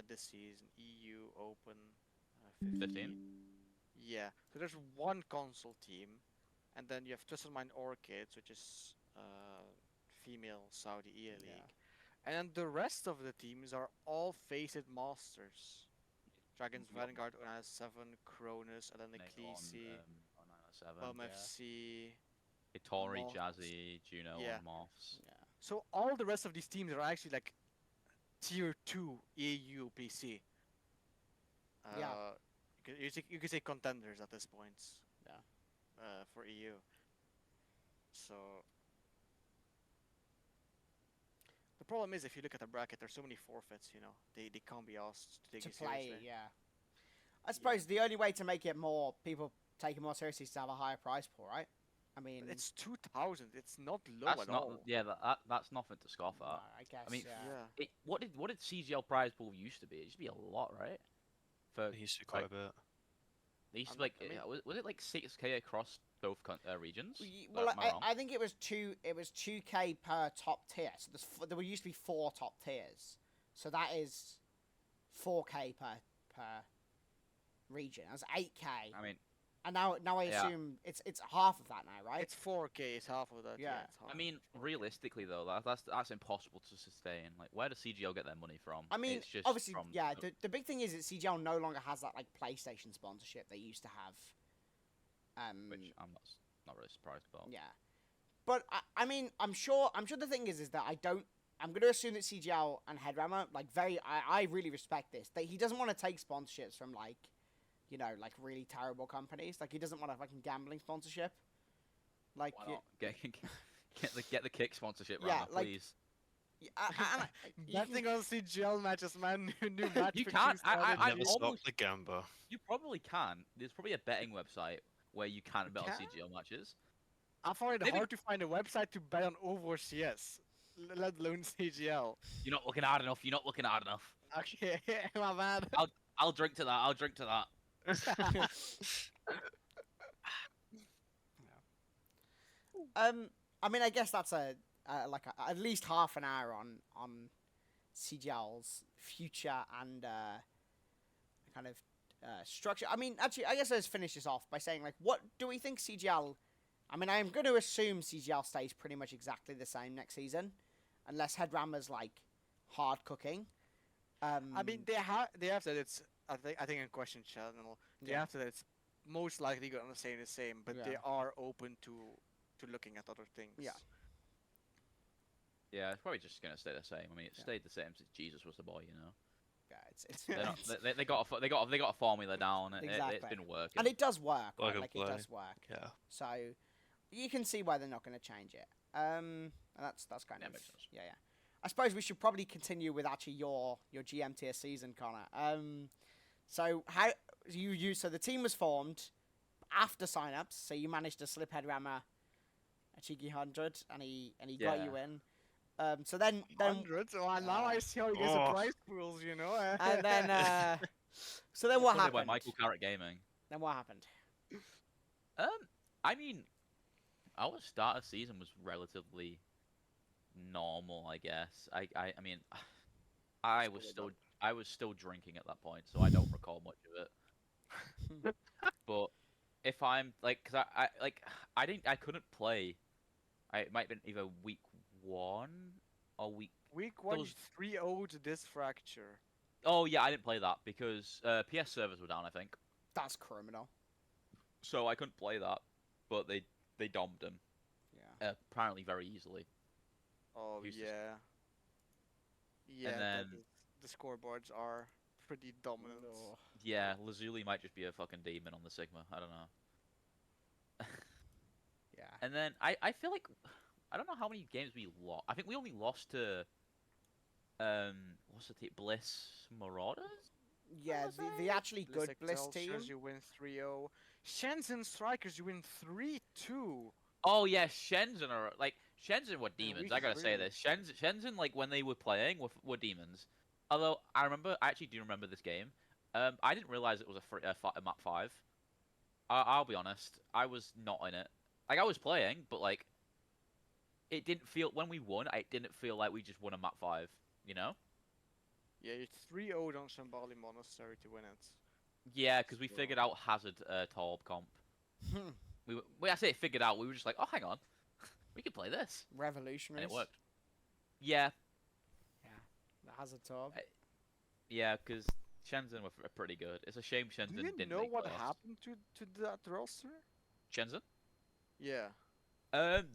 this season EU Open 15? Yeah, so there's one console team, and then you have Twisted Mind Orchids, which is female Saudi EA League, Yeah. and then the rest of the teams are all Faced Masters. Dragons, Yeah. Vanguard, ONS7, Cronus, and then the Khaleesi, 0907. MFC. Hitori, Moths. Jazzy, Juno, Yeah. and Moths. Yeah. So all the rest of these teams are actually like tier 2 EU PC. Yeah. You could say contenders at this point. Yeah. For EU. So the problem is if you look at the bracket, there's so many forfeits. You know, they can't be asked to take To it play, seriously. yeah. I suppose the only way to make it more people take it more seriously is to have a higher prize pool, right? I mean, But it's 2,000. It's not low That's at not, all. yeah, that's nothing to scoff at. I guess. mean, yeah. Yeah. What did CGL prize pool used to be? It used to be a lot, right? For It used to be quite like, a bit. they used to I like mean- was it like 6K across both regions? Well, Am I wrong? I think it was 2K per top tier. So there used to be 4 top tiers. So that is 4K per region. That's 8K. I mean, And now I Yeah. assume it's half of that now, right? It's 4K. It's half of that. Yeah. it's half I of mean, it, 4K. realistically though, that's impossible to sustain. Like, where does CGL get their money from? I mean, it's just obviously, from yeah. The big thing is that CGL no longer has that like PlayStation sponsorship they used to have. which I'm not really surprised about. Yeah, but I mean, I'm sure the thing is that I'm going to assume that CGL and Headrammer like I really respect this. That he doesn't want to take sponsorships from like, you know, like really terrible companies. Like he doesn't want a fucking gambling sponsorship. Like Why not? Get the kick sponsorship, Yeah, Rama, like- please. you can- Betting on CGL matches, man. New match. You fixing can't, started. I Never stop almost- the gamba. You probably can. There's probably a betting website where you can bet on can? CGL matches. I find it Maybe- hard to find a website to bet on Overwatch CS, let alone CGL. You're not looking hard enough. You're not looking hard enough. Okay, my bad. I'll drink to that. I'll drink to that. I mean, I guess that's at least half an hour on CGL's future and kind of structure. I mean, actually, I guess let's finish this off by saying, like, what do we think CGL? I mean, I'm going to assume CGL stays pretty much exactly the same next season, unless Headrammer's like hard cooking. I mean, they have said it's. I think in question channel they Yeah. have said it's most likely going to stay the same, but they Yeah. are open to looking at other things. Yeah. Yeah, it's probably just gonna stay the same. I mean, it Yeah. stayed the same since Jesus was the boy, you know. Yeah, it's They're not, they got a formula down. It's Exactly. been working. and it does work. Plug Right? and Like it play. does work. Yeah. So you can see why they're not going to change it. And that's kind Yeah, of makes sense. yeah. I suppose we should probably continue with actually your GM tier season, Connor. So how so the team was formed after signups. So you managed to slip Headrammer a cheeky 100, and he got Yeah. you in. So then Hundreds. Oh, now I see how you get the Oh. prize pools. You know. and then so then what Funded by happened? Michael Carrot Gaming. Then what happened? I mean, our start of season was relatively normal, I guess. I mean, I was still drinking at that point, so I don't recall much of it. But if I'm like, cause I couldn't play. It might have been either week 1 or week. Week 1, those- 3-0 this fracture. Oh yeah, I didn't play that because PS servers were down, I think. That's criminal. So I couldn't play that, but they domed him Yeah. apparently very easily. Oh He was just- yeah. Yeah. then- the scoreboards are pretty dominant. Oh. Yeah, Lazuli might just be a fucking demon on the Sigma. I don't know. Yeah. And then I feel like I don't know how many games we lost. I think we only lost to what's the team? Bliss Marauders? Yeah, was the actually Bliss good Bliss Excelsiors, team. you win 3-0. Shenzhen Strikers, you win 3-2. Oh yeah, Shenzhen are like Shenzhen were Yeah, demons. we I gotta say agree. this. Shenzhen like when they were playing were demons. Although I actually do remember this game. I didn't realize it was a map 5. I'll be honest, I was not in it. Like I was playing, but like it didn't feel when we won. It didn't feel like we just won a map 5. You know? Yeah, you 3-0'd on Shambali Monastery to win it. Yeah, because we So- figured out Hazard Torb comp. I say figured out. We were just like, oh, hang on, we could play this, and Revolutionaries. it worked. Yeah, The Hazard Torb. yeah, because Shenzhen were pretty good. It's a shame Shenzhen Do you didn't know make what playoffs. happened to that roster? Shenzhen? Yeah.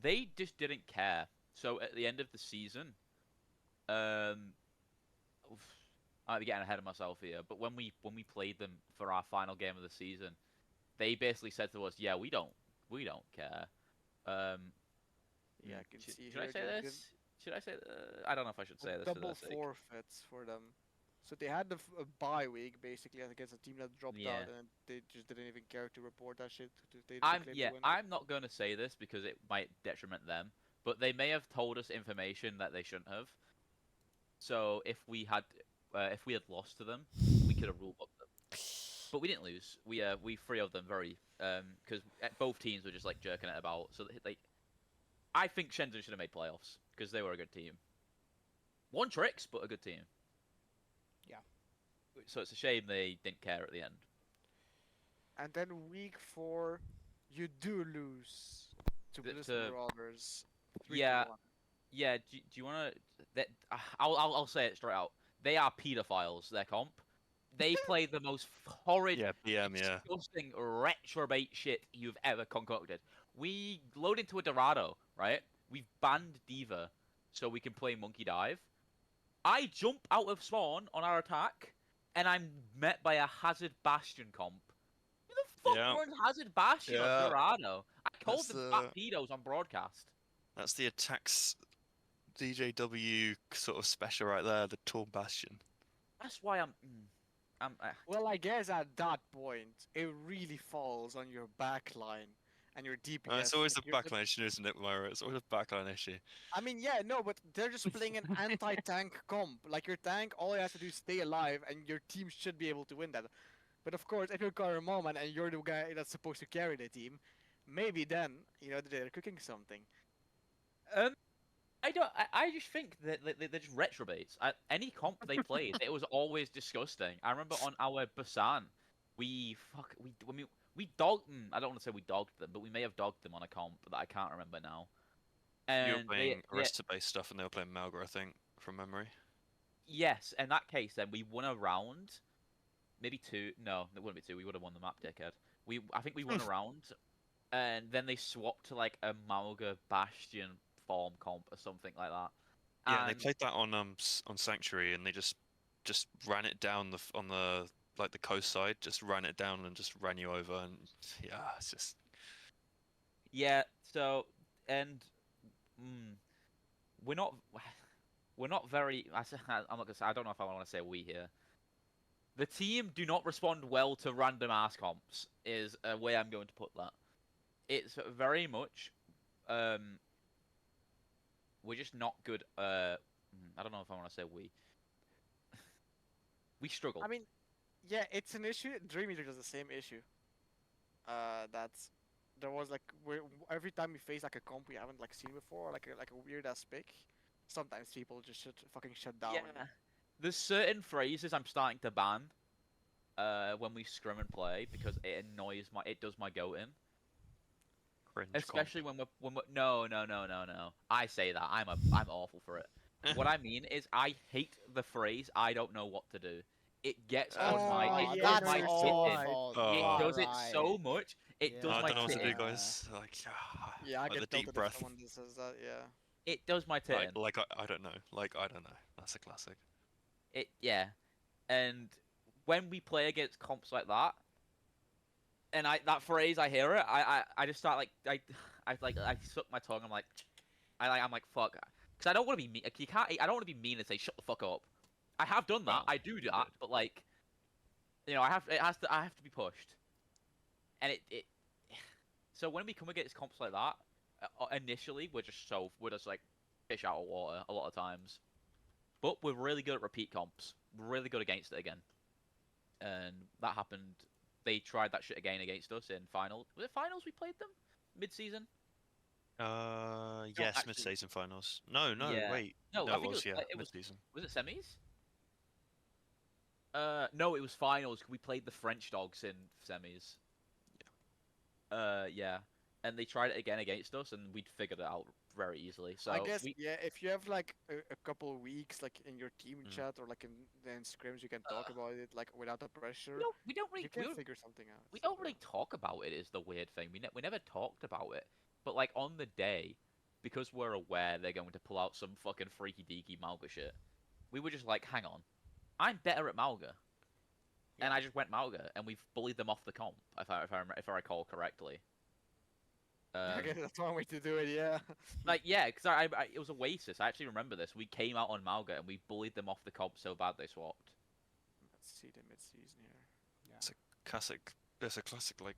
They just didn't care. So at the end of the season, oof, I might be getting ahead of myself here, but when we played them for our final game of the season, they basically said to us, "Yeah, we don't care." Yeah, I can see Should I here say they're this? Should I say? I don't know if I should say this. for double their sake. forfeits for them. So they had a bye week basically against a team that dropped Yeah. out, and they just didn't even care to report that shit. They I'm claimed yeah. the winner. I'm not going to say this because it might detriment them, but they may have told us information that they shouldn't have. So if we had lost to them, we could have ruled up them. But we didn't lose. We 3-0'd them very because both teams were just like jerking it about. So like, I think Shenzhen should have made playoffs because they were a good team. One tricks, but a good team. Yeah. So it's a shame they didn't care at the end. And then week 4, you do lose to The- Bliss to- Marauders. Yeah. 3-1. Yeah, do you want to? That I'll say it straight out. They are pedophiles. Their comp. They play the most horrid, Yeah, PM, yeah. disgusting retrobate shit you've ever concocted. We load into a Dorado, right? We've banned Diva, so we can play Monkey Dive. I jump out of spawn on our attack, and I'm met by a Hazard Bastion comp. Who the fuck Yeah. runs Hazard Bastion Yeah. on Dorado? I called That's them the- fat pedos on broadcast. That's the attacks DJW sort of special right there, the Torn Bastion. That's why I'm. Well, I guess at that point, it really falls on your backline and your DPS. It's always a like, you're- backline issue, isn't it, Myra? It's always a backline issue. I mean, yeah, no, but they're just playing an anti-tank comp. Like your tank, all you have to do is stay alive, and your team should be able to win that. But of course, if you're Karamoman and you're the guy that's supposed to carry the team, maybe then they're cooking something. I don't. I just think that they're just retrobates. Any comp they played, it was always disgusting. I remember on our Busan, we dogged them. I don't want to say we dogged them, but we may have dogged them on a comp that I can't remember now. You were And playing Arrested-based stuff, and they were playing Malga, I think, from memory. yes, in that case, then we won a round, maybe two. No, it wouldn't be two. We would have won the map, dickhead. I think we won a round, and then they swapped to like a Malga Bastion form comp or something like that. Yeah, and they And played that on Sanctuary, and they just ran it down on the like the coast side, just ran it down and just ran you over, and yeah, it's just yeah, so and mm, we're not we're not very. I'm not gonna say. I don't know if I want to say we here. The team do not respond well to random ass comps. Is a way I'm going to put that. It's very much. We're just not good. I don't know if I want to say we. We struggle. I mean, yeah, it's an issue. Dream Eater does the same issue. That's there was like every time we face like a comp we haven't like seen before, like a weird ass pick. Sometimes people just fucking shut down. Yeah. There's certain phrases I'm starting to ban. When we scrim and play because it does my goat in. cringe. Especially when we're no. I say that I'm awful for it. What I mean is I hate the phrase I don't know what to do. It gets on my it yeah, does my that's tit in. awful. It Oh. does it so much. It Yeah. does I my don't know what to tit do, in. guys. Like, Yeah, I like get the tilted deep if breath. someone says that. Yeah. It does my tit in. Like I don't know. Like I don't know. That's a classic. Yeah. And when we play against comps like that, and that phrase I hear it, I just start like I suck my tongue. I'm like fuck, because I don't want to be mean. Like, you can't. I don't want to be mean and say shut the fuck up. I have done that. Well, I do you that, did. but like, I have to be pushed, and it. So when we come against comps like that, initially we're just like fish out of water a lot of times, but we're really good at repeat comps. We're really good against it again, and that happened. They tried that shit again against us in finals. Was it finals we played them? Mid-season? Yes, actually- mid-season finals. No, Yeah. wait. No, No, I it think was yeah, it was mid-season. was it semis? No, it was finals. We played the French dogs in semis. Yeah. And they tried it again against us, and we'd figured it out very easily. So I guess we, yeah, if you have like a couple of weeks like in your team Mm. chat or like in scrims, you can talk about it like without the pressure. we don't really You can figure something out. we don't really talk about it. Is the weird thing. We never talked about it. But like on the day, because we're aware they're going to pull out some fucking freaky deaky Malga shit, we were just like, hang on, I'm better at Malga. And I just went Malga, and we've bullied them off the comp, if I recall correctly. I guess that's one way to do it. Yeah. Like yeah, because it was Oasis. I actually remember this. We came out on Malga and we bullied them off the comp so bad they swapped. Let's see the mid-season here. Classic. It's a classic like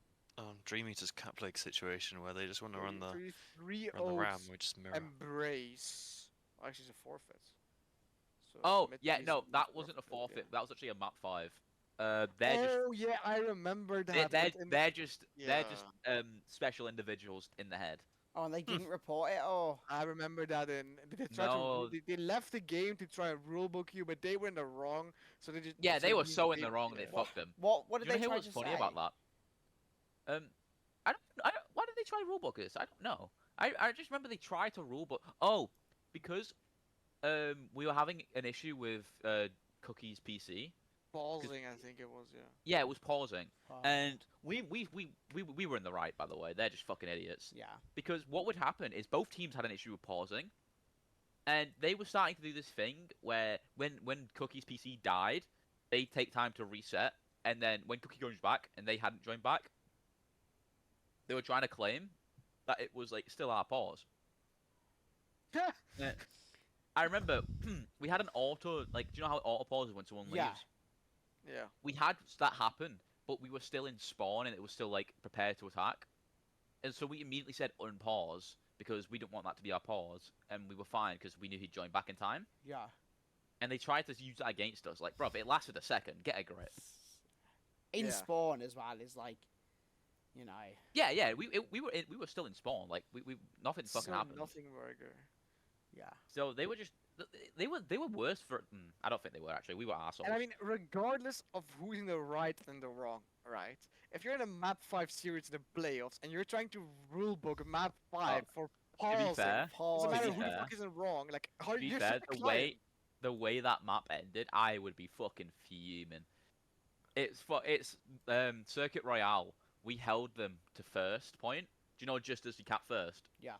Dream Eater's Cap Leg situation where they just want to run the 3 ram. We just mirror. embrace. Actually, it's a forfeit. So Oh yeah, mid-season no, is that wasn't a forfeited, forfeit. yeah. That was actually a map 5. They're just Oh yeah, I remember that. they're but in- they're just they're just Yeah. special individuals in the head. Oh, and they didn't report it. Oh, I remember that in they tried No. to they left the game to try and rulebook you, but they were in the wrong. So they just Yeah, they were didn't so in pay- the wrong yeah. they fucked them. what Do did you they know try what's to funny say? about that? I don't. Why did they try rulebook this? I don't know. I just remember they tried to rulebook. Oh, because we were having an issue with Cookie's PC. Pausing, I think it was. Yeah. Yeah, it was pausing, Oh, and we were in the right, by the way. They're just fucking idiots. yeah. Because what would happen is both teams had an issue with pausing, and they were starting to do this thing where when Cookie's PC died, they take time to reset, and then when Cookie joins back and they hadn't joined back, they were trying to claim that it was like still our pause. Yeah. I remember we had an auto do you know how auto pauses when someone Yeah. leaves? Yeah. We had that happen, but we were still in spawn and it was still like prepared to attack. And so we immediately said unpause because we didn't want that to be our pause, and we were fine because we knew he'd join back in time. Yeah. And they tried to use that against us, like, bruv, it lasted a second. Get a grip. In Yeah. spawn as well is like, you know. Yeah, we were still in spawn. Like we nothing fucking So happened. Nothing burger. Yeah. So they were just they were worse for. I don't think they were actually. We were assholes. And I mean, regardless of who's in the right and the wrong, right? If you're in a Map 5 series in the playoffs and you're trying to rulebook Map 5 for to be pausing, fair, doesn't to matter be who the fair- fuck isn't wrong. Like, how to be you're fair, such a client. the way that map ended, I would be fucking fuming. It's Circuit Royale. We held them to first point. Do you know just as you cap first? Yeah.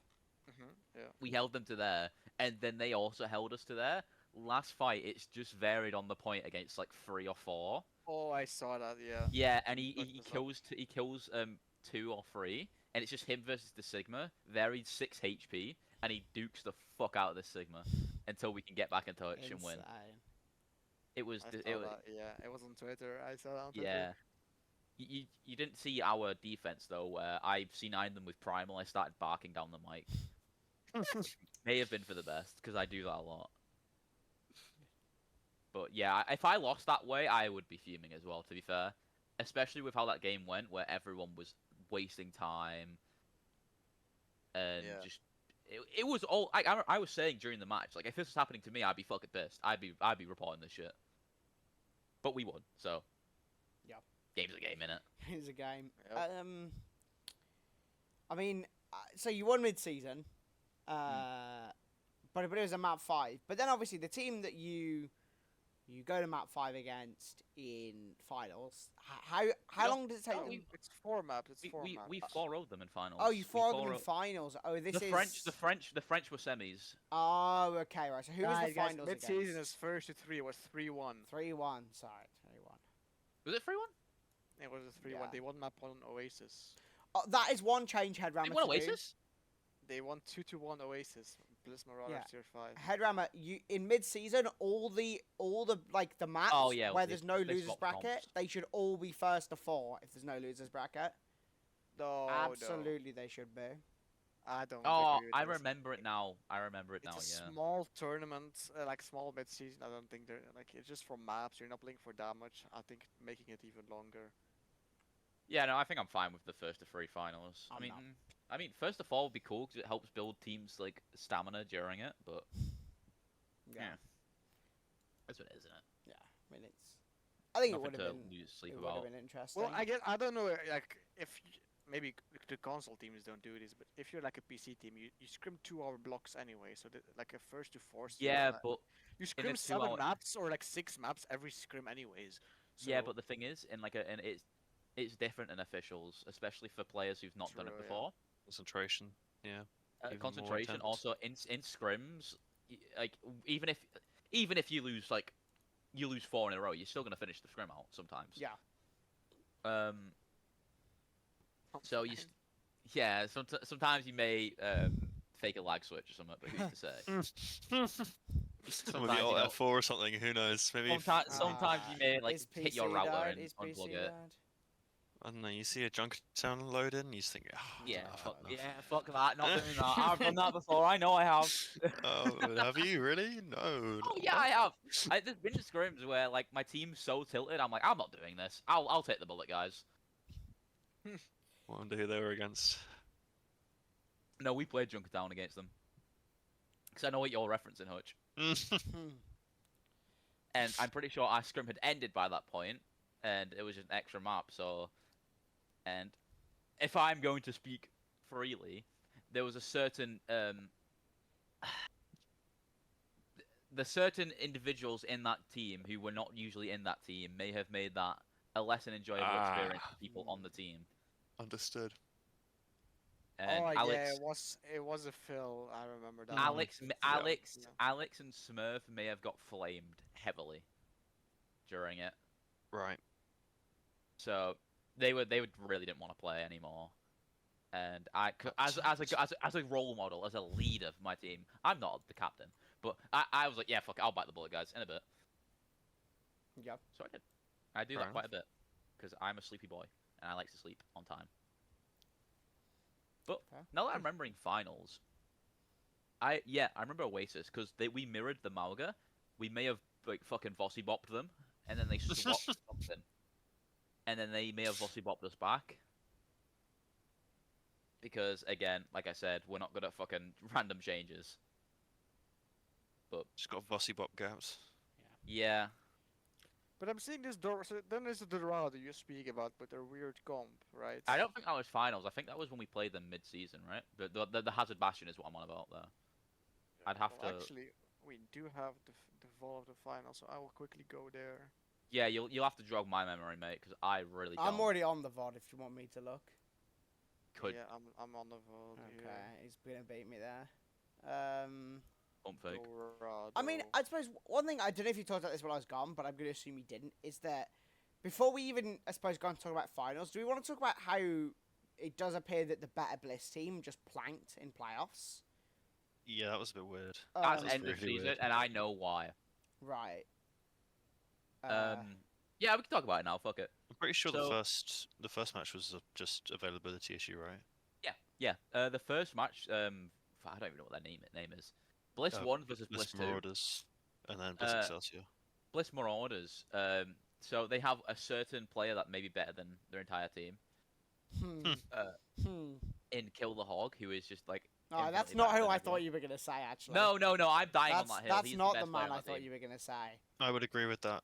We held them to there, and then they also held us to there. Last fight, it's just varied on the point against like 3 or 4. Oh, I saw that. Yeah. Yeah, and he Looked this up. kills 2 or 3, and it's just him versus the Sigma. Varied 6 HP, and he dukes the fuck out of the Sigma until we can get back in touch and win. Insane. It was I it saw was that. Yeah, it was on Twitter. I saw that on Twitter. yeah. You didn't see our defense though, where I C9'd them with Primal. I started barking down the mic. May have been for the best because I do that a lot. But yeah, if I lost that way, I would be fuming as well. To be fair, especially with how that game went, where everyone was wasting time and Yeah. just it was all. I was saying during the match, like if this was happening to me, I'd be fucking pissed. I'd be reporting this shit. But we won, so Yep. Game's a game, innit? It's a game. Yep. I mean, so you won mid-season, Hmm. but it was a map 5. But then obviously the team that you go to map 5 against in finals. How No, long does it take? no, them? we- It's 4 maps. It's 4 We maps. 4-0'd them in finals. Oh, you We followed them in 4-0'd finals. Oh, this the is The French were semis. Oh, okay, right. So who was the finals Mid-season against? is first to 3. It was 3-1. 3-1. Sorry, 3-1. Was it 3-1? It was a 3-1. Yeah. They won map 1 Oasis. Oh, that is one change Headrammer They won to do. Oasis? They won 2-1 Oasis. Bliss Marauders Yeah. tier 5. Headrammer, you in mid-season, all the like the maps Oh, yeah, where they- there's no they losers swapped bracket, comps. they should all be first to 4 if there's no losers bracket. No, Absolutely, they should be. No. I don't. Oh, agree with I this. remember it now. I remember it now, It's a yeah. small tournament, like small mid-season. I don't think they're like it's just for maps. You're not playing for damage. I think making it even longer. Yeah, no, I think I'm fine with the first to 3 finals. I'm not. I mean, first of all would be cool because it helps build teams like stamina during it, but Yeah, that's what it is, isn't it? yeah. I mean, I think it would Nothing have to been. lose sleep It would have about. been interesting. Well, I don't know like if maybe the console teams don't do this, but if you're like a PC team, you scrim 2-hour blocks anyway. So like a first to 4. Yeah, but you scrim a 7 2-hour maps or like 6 maps every scrim anyways. yeah, So- but the thing is, and it's different in officials, especially for players who've not done it True, yeah. before. Concentration. Yeah. Even more Concentration. intense. Also, in scrims, like even if you lose like you lose 4 in a row, you're still gonna finish the scrim out sometimes. Yeah. So you, yeah. Sometimes you may fake a lag switch or something, but who's to say? With Sometimes, the you Alt know, F4 or something, who knows? Maybe if, sometimes you may like is hit your PC router died? and Is unplug PC it. died? I don't know, you see a Junkertown load in, you just think, oh, Yeah, enough, fuck, enough. yeah, fuck that. Not doing that. I've done that before. I know I have. Oh, have you really? No. Oh no. yeah, I have. There's been scrims where like my team's so tilted, I'm like, I'm not doing this. I'll take the bullet, guys. Wonder who they were against. No, we played Junkertown against them. Because I know what you're referencing, Hutch. Hmm. And I'm pretty sure our scrim had ended by that point, and it was just an extra map. So, and if I'm going to speak freely, there was a certain the certain individuals in that team who were not usually in that team may have made that a less than enjoyable experience for people on the team. Understood. And oh Alex, yeah, it was a fill. I remember that. Alex, one. Alex, Yeah. Alex, and Smurf may have got flamed heavily during it. Right. So they really didn't want to play anymore. And as a role model, as a leader for my team, I'm not the captain, but I was like, yeah, fuck it, I'll bite the bullet, guys, in a bit. Yep. So I did. I do Fair that quite a bit because I'm a sleepy boy and I like to sleep on time. But Fair. now that I'm remembering finals, I remember Oasis because we mirrored the Mauga. We may have like fucking Vossi bopped them, and then they swapped something, and then they may have Vossi bopped us back. Because again, like I said, we're not good at fucking random changes. But Just got Bossy Bop gaps. yeah, But I'm seeing this door. So then there's the Dorado you speak about with their weird comp, right? I don't think that was finals. I think that was when we played them mid-season, right? The Hazard Bastion is what I'm on about there. I'd have Well, to. Actually, we do have the Vol of the final, so I will quickly go there. Yeah, you'll have to jog my memory, mate, because I really don't. I'm already on the VOD if you want me to look. Could Yeah, I'm on the Vol. Okay, he's gonna beat me there. pump fake. Dorado. I mean, I suppose one thing, I don't know if you talked about this when I was gone, but I'm going to assume you didn't, is that before we even, I suppose, go on to talk about finals, do we want to talk about how it does appear that the better Bliss team just planked in playoffs? Yeah, that was a bit weird. That's Um, end of really season, weird. and I know why. Right. Yeah, we can talk about it now. Fuck it. I'm pretty sure So- the first match was just availability issue, right? Yeah. The first match. I don't even know what their name is. Bliss Uh, 1 versus Bliss Bliss 2. Marauders, and then Bliss Uh, Excelsior. Bliss Marauders. So they have a certain player that may be better than their entire team hmm. uh, hmm. in Kill the Hog, who is just like. Oh, that's infinitely not better who than I thought everyone. you were going to say, actually. No, I'm dying that's, on that hill. that's He's not the, the best player man on I that thought team. you were going to say. I would agree with that,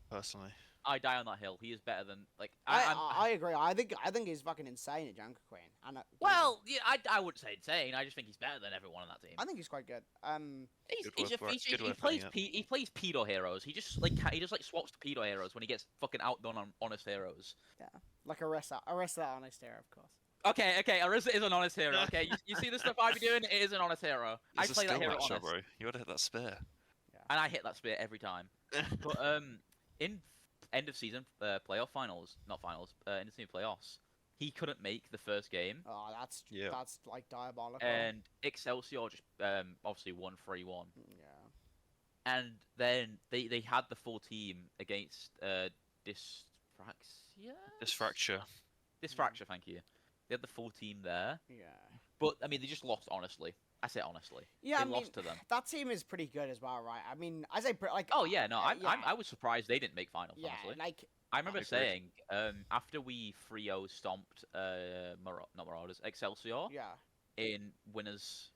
personally. I die on that hill. He is better than like. I agree. I think he's fucking insane at Junker Queen. Well, yeah, I wouldn't say insane. I just think he's better than everyone on that team. I think he's quite good. Good work, He plays pedo heroes. He just swaps to pedo heroes when he gets fucking outdone on honest heroes. Like Arista that honest hero, of course. Okay, Arisa is an honest hero. Okay, you see the stuff I be doing? It is an honest hero. I It's a play that skill hero matchup, honest, bro. You gotta hit that spear. and I hit that spear every time. But in end of season playoff finals, not finals, end of season playoffs, he couldn't make the first game, Oh, that's Yeah. that's like diabolical. and Excelsior just obviously won 3-1. Yeah. And then they had the full team against Dyspraxia. Dysfracture. Dysfracture, thank you. They had the full team there, Yeah. but I mean they just lost honestly. I say honestly. Yeah, They I mean, lost to them. that team is pretty good as well, right? I mean, I say like. Oh yeah, no, yeah. I was surprised they didn't make finals. Yeah, Honestly, like I remember agreed. saying after we 3-0 stomped not Marauders, Excelsior yeah. in winners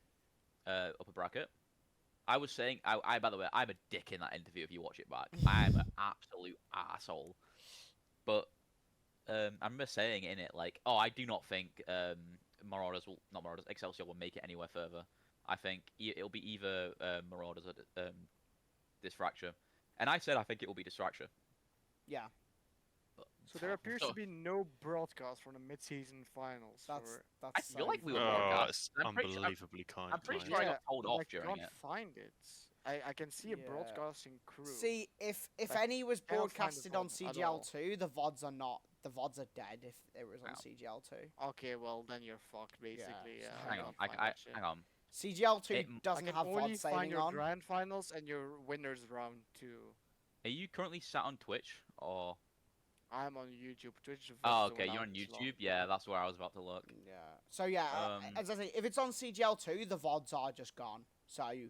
upper bracket. I was saying, I by the way, I'm a dick in that interview. If you watch it back, I'm an absolute asshole. But I remember saying in it like, oh, I do not think Excelsior will make it anywhere further. I think it'll be either Marauders or Dysfracture, and I said I think it will be Dysfracture. Yeah. So there appears So- to be no broadcast from the mid-season finals. That's for... that's. I feel like we were Oh, broadcast. it's I'm pretty sure- unbelievably kind. I'm pretty like. sure I got told but off I during can't it. find it. I can see a Yeah. broadcasting crew. See, if Like, any was cannot find the broadcasted on VOD at all. CGL2, the VODs are not. The VODs are dead if it was on Wow. CGL2. Okay, well then you're fucked basically. so Yeah, Hang I on, can't find that shit. hang on. CGL2 It- I doesn't can have only VODs find sailing your on. grand finals and your winners round 2. Are you currently sat on Twitch or? I'm on YouTube. Twitch. Oh, votes okay, don't you're on announce long. YouTube. Yeah, that's where I was about to look. Yeah. So yeah, Um, as I say, if it's on CGL2, the VODs are just gone. So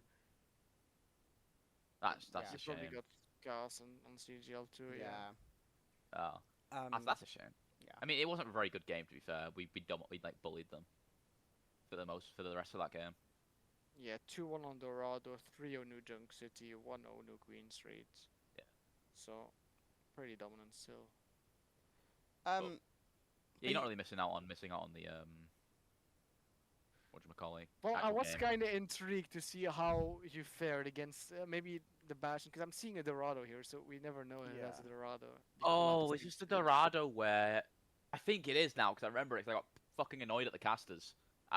That's Yeah. a You probably shame. got gas on CGL too. yeah. Oh, that's a shame. yeah. I mean, it wasn't a very good game to be fair. We like bullied them for the rest of that game. Yeah, 2-1 on Dorado, 3-0 New Junk City, 1-0 New Queen Street. Yeah. So, pretty dominant still. Yeah, you're But not really missing out on the whatchamacallit. Well, I actual was game. kind of intrigued to see how you fared against maybe the Bastion, because I'm seeing a Dorado here, so we never know if that's a Yeah. Dorado. Oh, is this the Dorado where I think it is now because I remember it 'cause I got fucking annoyed at the casters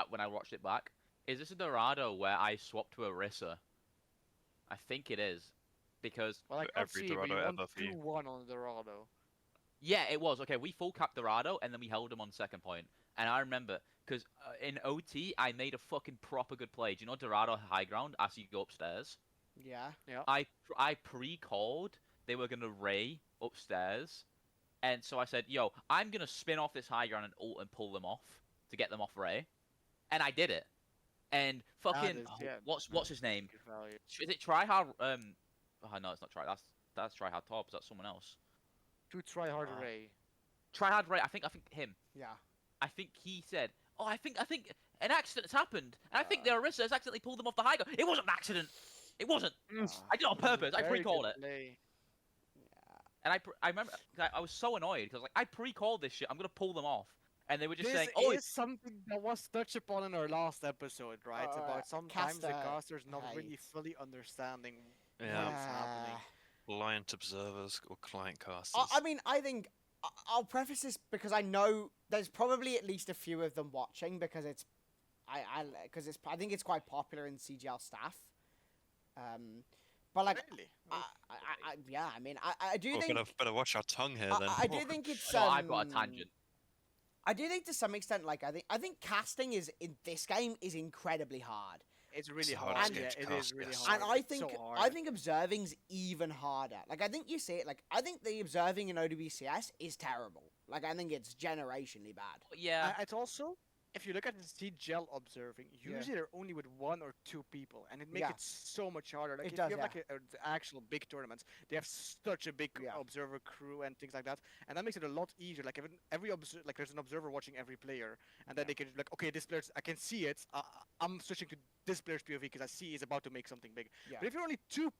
when I watched it back. Is this a Dorado where I swapped to Orisa? I think it is because Well, I For can't every see, but you Dorado won ever for you. 2-1 on Dorado. yeah, it was okay. We full capped Dorado and then we held him on second point. And I remember because in OT I made a fucking proper good play. Do you know Dorado high ground as you go upstairs? Yeah. I pre-called they were gonna Ray upstairs, and so I said, "Yo, I'm gonna spin off this high ground and ult and pull them off to get them off Ray," and I did it. And fucking is- yeah, what's his name? Good value. Is it Tryhard? Oh, no, it's not Try. That's Tryhard Tops. That's someone else. To try hard Ah. Ray. Tryhard Ray. I think him. Yeah. I think he said, "Oh, I think an accident has happened, and I think the Orisa has accidentally pulled them off the high ground." It wasn't an accident. It wasn't. Ah, I did it on purpose. I Very pre-called good it. play. And I remember I was so annoyed because like I pre-called this shit. I'm gonna pull them off, and they were just This saying, "Oh, is something that was touched upon in our last episode, right? About sometimes the caster casters not really hates. fully understanding Yeah. what's happening. Client observers or client casters. I mean, I think I'll preface this because I know there's probably at least a few of them watching because it's I think it's quite popular in CGL staff. But like Really? yeah, I mean I do Oh, think better watch our tongue here then. I do think it's no, I've got a tangent." I do think to some extent like I think casting is in this game is incredibly hard. It's really It's the hard. hardest Yeah, game to it cast, is really yes. hard. And I It's think so hard. I think observing's even harder. Like I think you see it. Like I think the observing in OWCS is terrible. Like I think it's generationally bad. Yeah. It's also, if you look at the CGL observing, Yeah. usually they're only with 1 or 2 people, and it makes Yeah. it so much harder. Like It if does, you have yeah. like the actual big tournaments, they have such a big Yeah. observer crew and things like that, and that makes it a lot easier. Like like there's an observer watching every player, and then Yeah. they can like, okay, this player's, I can see it. I'm switching to this player's POV because I see he's about to make something big. Yeah. But if you're only two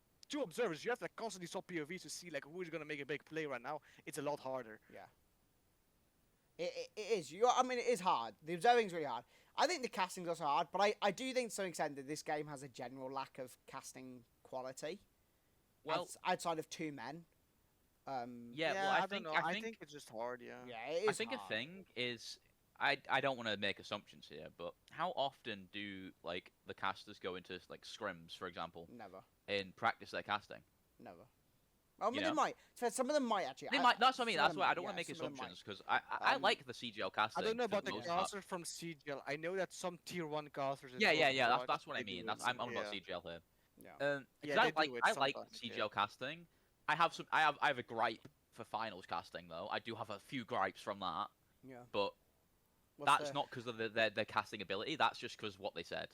observers, you have to like, constantly swap POVs to see like who is gonna make a big play right now. It's a lot harder. It is. I mean, it is hard. The observing's really hard. I think the casting's also hard, but I do think to some extent that this game has a general lack of casting quality. Well, Outside of 2 men. yeah. Well, I don't think know. I think it's just hard. Yeah. Yeah, it is I think hard. a thing is I don't want to make assumptions here, but how often do like the casters go into like scrims, for example, Never. and practice their casting? Never. I mean, You they know? might. So some of them might actually. They might. That's what I mean. some of That's them why I might, don't want to yeah, make some of them might. assumptions because I like the CGL casting. I don't know for about the most part. casters from CGL. I know that some tier 1 casters. in Yeah, Overwatch, That's what I they mean. do That's it, I'm on about yeah. CGL here. Yeah. 'Cause Yeah, I they like do it I like sometimes, CGL yeah. casting. I have a gripe for finals casting though. I do have a few gripes from that, Yeah. but What's that's the- not because of their casting ability. That's just because what they said.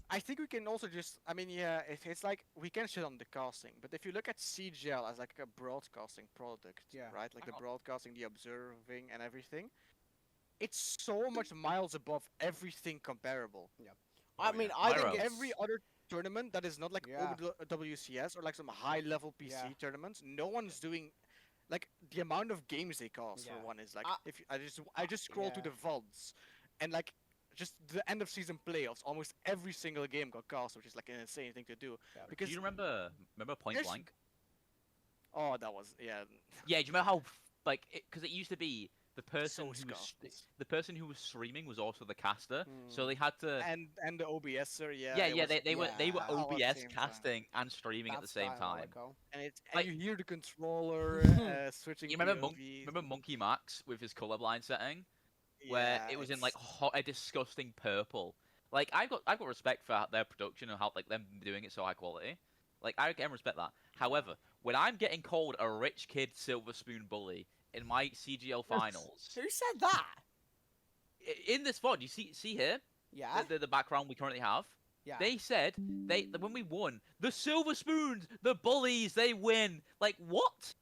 I think we can also just. I mean, yeah, if it's like we can shit on the casting, but if you look at CGL as like a broadcasting product, Yeah. right? Like the Oh. broadcasting, the observing, and everything, it's so much miles above everything comparable. I Oh, mean, yeah. I think Myro. it's, Every other tournament that is not like Yeah. WCS or like some high level PC Yeah. tournaments, no one's doing. Like the amount of games they cast Yeah. for one is like I- if I just scroll to yeah. the VODs, and like just the end of season playoffs, almost every single game got cast, which is like an insane thing to do. Yeah. Because Do you remember Point there's- Blank? oh, that was yeah, Yeah. Do you remember how like because it used to be the person so who was scuffed. the person who was streaming was also the caster, so Mm. they had to. And the OBSer, yeah. Yeah, it yeah, was- they were yeah, all at the OBS same time. casting and streaming at the that's same time. diabolical. and it's like- and you hear the controller switching. You remember POVs. Monkey Max with his colorblind setting, where Yeah, it was in it's- like a disgusting purple. Like I've got respect for their production and how like them doing it so high quality. Like I can respect that. However, when I'm getting called a rich kid silver spoon bully in my CGL finals, Who said that? in this VOD, you see here Yeah. the background we currently have. Yeah. They said when we won, the silver spoons, the bullies, they win. Like what?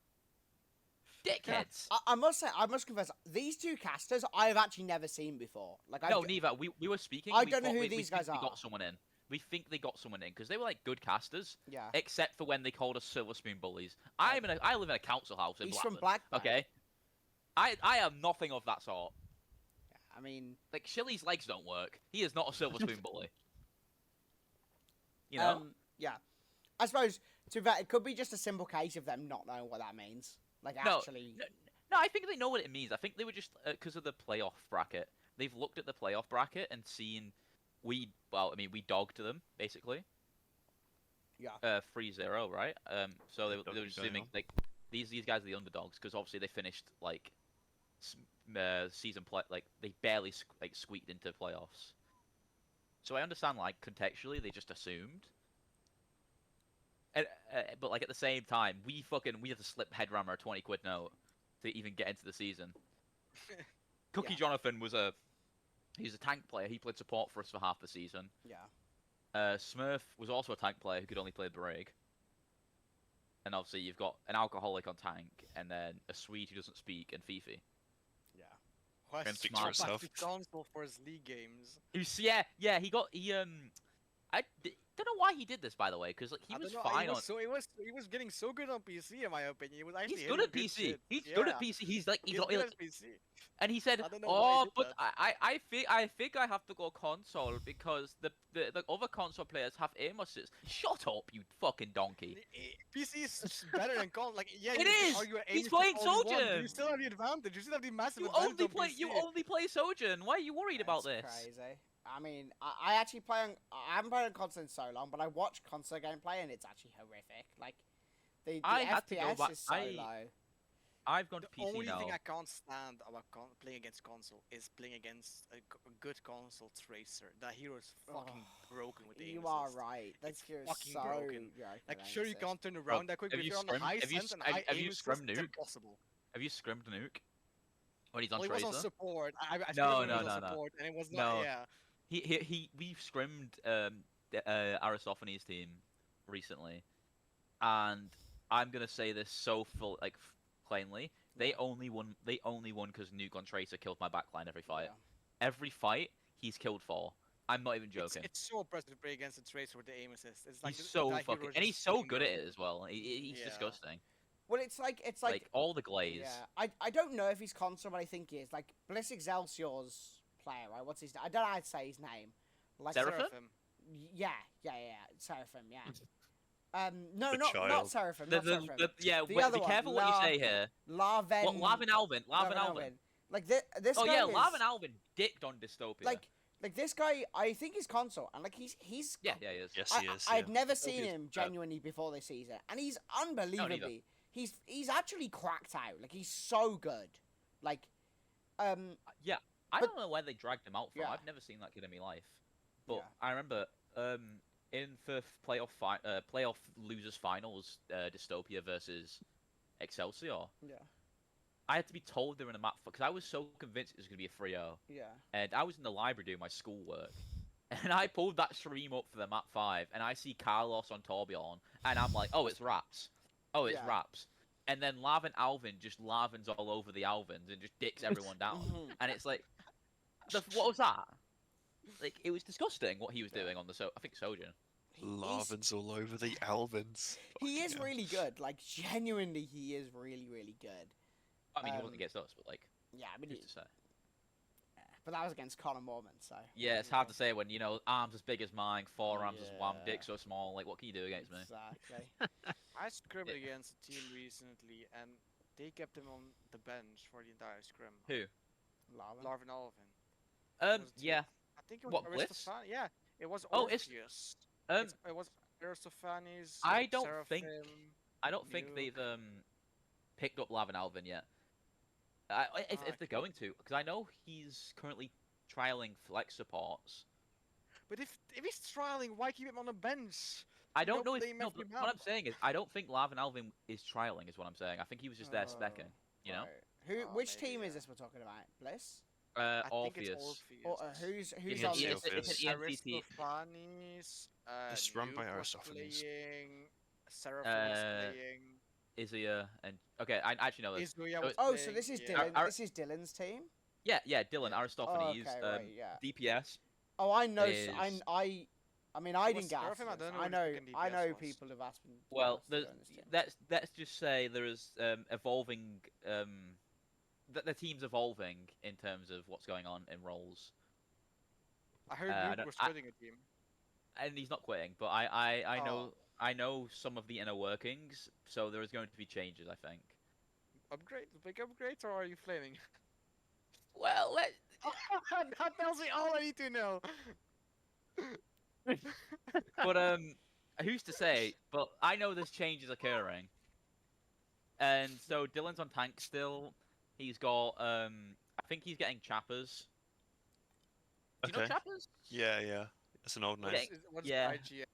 Dickheads. I must confess, these 2 casters I have actually never seen before. Like, No, I've, neither. We were speaking. I we don't know thought who we these think guys they are. got someone in. We think they got someone in because they were like good casters, yeah. except for when they called us silver spoon bullies. I live in a council house in He's Blackburn. from Blackburn. Okay. I am nothing of that sort. I mean, Like Shilly's legs don't work. He is not a silver spoon bully. You know. yeah. I suppose to that it could be just a simple case of them not knowing what that means. Like No, actually, No, I think they know what it means. I think they were just because of the playoff bracket. They've looked at the playoff bracket and seen we dogged them basically. Yeah. 3-0, right? So they Dog were you just going assuming on. like these guys are the underdogs because obviously they finished like season play like they barely squeaked into playoffs. So I understand like contextually they just assumed. And, but like at the same time, we had to slip Headrammer a 20 quid note to even get into the season. Cookie Yeah. Jonathan he's a tank player. He played support for us for half the season. yeah. Smurf was also a tank player who could only play Brig. And obviously you've got an alcoholic on tank, and then a Swede who doesn't speak, and Fifi. Yeah. Why Can speak for smart back herself. to console for his league games. He don't know why he did this, by the way, because like he I was don't know, fine on. he was getting so good on PC in my opinion. He was actually He's good hitting at PC. shit. He's good Yeah, at PC. He's like he's he's good like, at PC. and he said, I don't know why he "Oh, did but that. I think I have to go console because the other console players have aim assists." Shut up, you fucking donkey! PC is better than console. Like, yeah, It you can is! argue an He's aim playing assist all you want, but Sojourn! You still have the advantage. You still have the massive You advantage only on play PC. you only play Sojourn. Why are you worried about That's this? crazy. I mean, I actually play on. I haven't played on console in so long, but I watch console gameplay and it's actually horrific. Like, the I had to go FPS back- is so I- low. I've gone The to PC only now. thing I can't stand about playing against console is playing against a good console tracer. That hero is fucking broken with the aim You are assist. right. That It's hero is fucking so broken. broken. Like, with sure, aim you assist. can't turn around that quick, have but if you you're on scrimmed- high have you sense and have- high have you aim assist, scrimmed it's Nuke? impossible. Have you scrimmed Nuke when he's on Well, he was on Tracer? support. I No, scrimmed no, when he was no, on no. support, and it was No. not. Yeah. We've scrimmed Aristophanes' team recently, and I'm gonna say this so plainly. They only won because Nuke on Tracer killed my backline every fight. Yeah. Every fight he's killed for. I'm not even joking. It's so impressive to play against a tracer with the aim assist. It's like He's so that hero fucking, is and he's just so fucking good at it broken. as well. He's Yeah. disgusting. Well, it's like Like all the glaze. yeah. I don't know if he's console, but I think he is. Like Bliss Excelsior's player, right? What's his? I don't know how to say his name. Like Seraphim? Yeah, Seraphim, yeah. No, The not child. Seraphim, The, not the, Seraphim. the, yeah, The wait, other be one, careful what you say here. Larven. What, Lavin Alvin. Lavin Alvin. Alvin. Like this Oh guy yeah, is, Lavin Alvin dicked on Dystopia. like this guy, I think he's console, and like he's yeah, he is. Yes, he is. I'd yeah. never seen He's him crap. genuinely before this season, and he's neither. unbelievably. He's actually cracked out. Like he's so good. Like, I but- don't know where they dragged him out from. Yeah. I've never seen that kid in my life. But Yeah. I remember in the playoff losers finals, Dystopia versus Excelsior. yeah, I had to be told they were in a map because I was so convinced it was going to be a 3-0. yeah. And I was in the library doing my schoolwork. And I pulled that stream up for the map 5, and I see Carlos on Torbjorn, and I'm like, oh, it's Raps. Oh, it's Yeah. Raps. And then Lavin Alvin just Lavins all over the Alvins and just dicks everyone down. Mhm. And it's like, what was that? Like, it was disgusting what he was doing on the I think Sojourn. He's- Larvins all over the Alvins. He is Fucking hell. really good. Like genuinely, he is really, really good. I mean, he wasn't Um, against us, but like, Yeah, I mean, who's to say? but that was against Conor Mormon, so. Yeah, it's hard to say when, you know, arms as big as mine, forearms as one, Yeah. dick so small. Like, what can you do against me? Exactly. I scrimmed Yeah. against a team recently, and they kept him on the bench for the entire scrim. Who? Larvin. Larvin Alvin. Was it Yeah. I think it was What, Blitz? Aristophanes. Yeah, it was Oh, it's- Orpheus. Um, It was Aristophanes. I don't think- Seraphim. I don't think Nuke. they've picked up Lavin Alvin yet. If they're going to, because I know he's currently trialing flex supports. But if he's trialing, why keep him on the bench? I don't No know if blame no, every but what I'm map. saying is I don't think Lavin Alvin is trialing. Is what I'm saying. I think he was just there specking. You know, Right. Who? Oh, Which maybe, team is yeah. this we're talking about? Bliss. I think Orpheus. it's Orpheus. Or who's It's on an, this? it's an ENTT. Aristophanes. It's run by Nuke was Aristophanes. playing, Seraphim was Uh, playing. Izia and okay, I actually know this. Izuya so was it's- Oh, so playing, this is yeah. Dylan. Ar- This is Dylan's team. Yeah, Dylan Yeah. Oh, Aristophanes, okay, right, yeah. DPS. Oh, I know. is- I mean, I It was didn't get asked. Seraphim, I for this. don't know I which know. fucking I DPS know was. people have asked me. Well, asked to join this team. let's just say there is evolving. That the team's evolving in terms of what's going on in roles, I heard I Nuke don't- was I- quitting a team. and he's not quitting. But I know some of the inner workings, so there is going to be changes. I think. Upgrade, big upgrades, or are you flaming? Well, That tells me all I need to know. but who's to say? But I know there's changes occurring, and so Dylan's on tank still. He's got I think he's getting chappers. Do you know Okay. chappers? Yeah. That's an old name. Yeah. What's Yeah. IGN?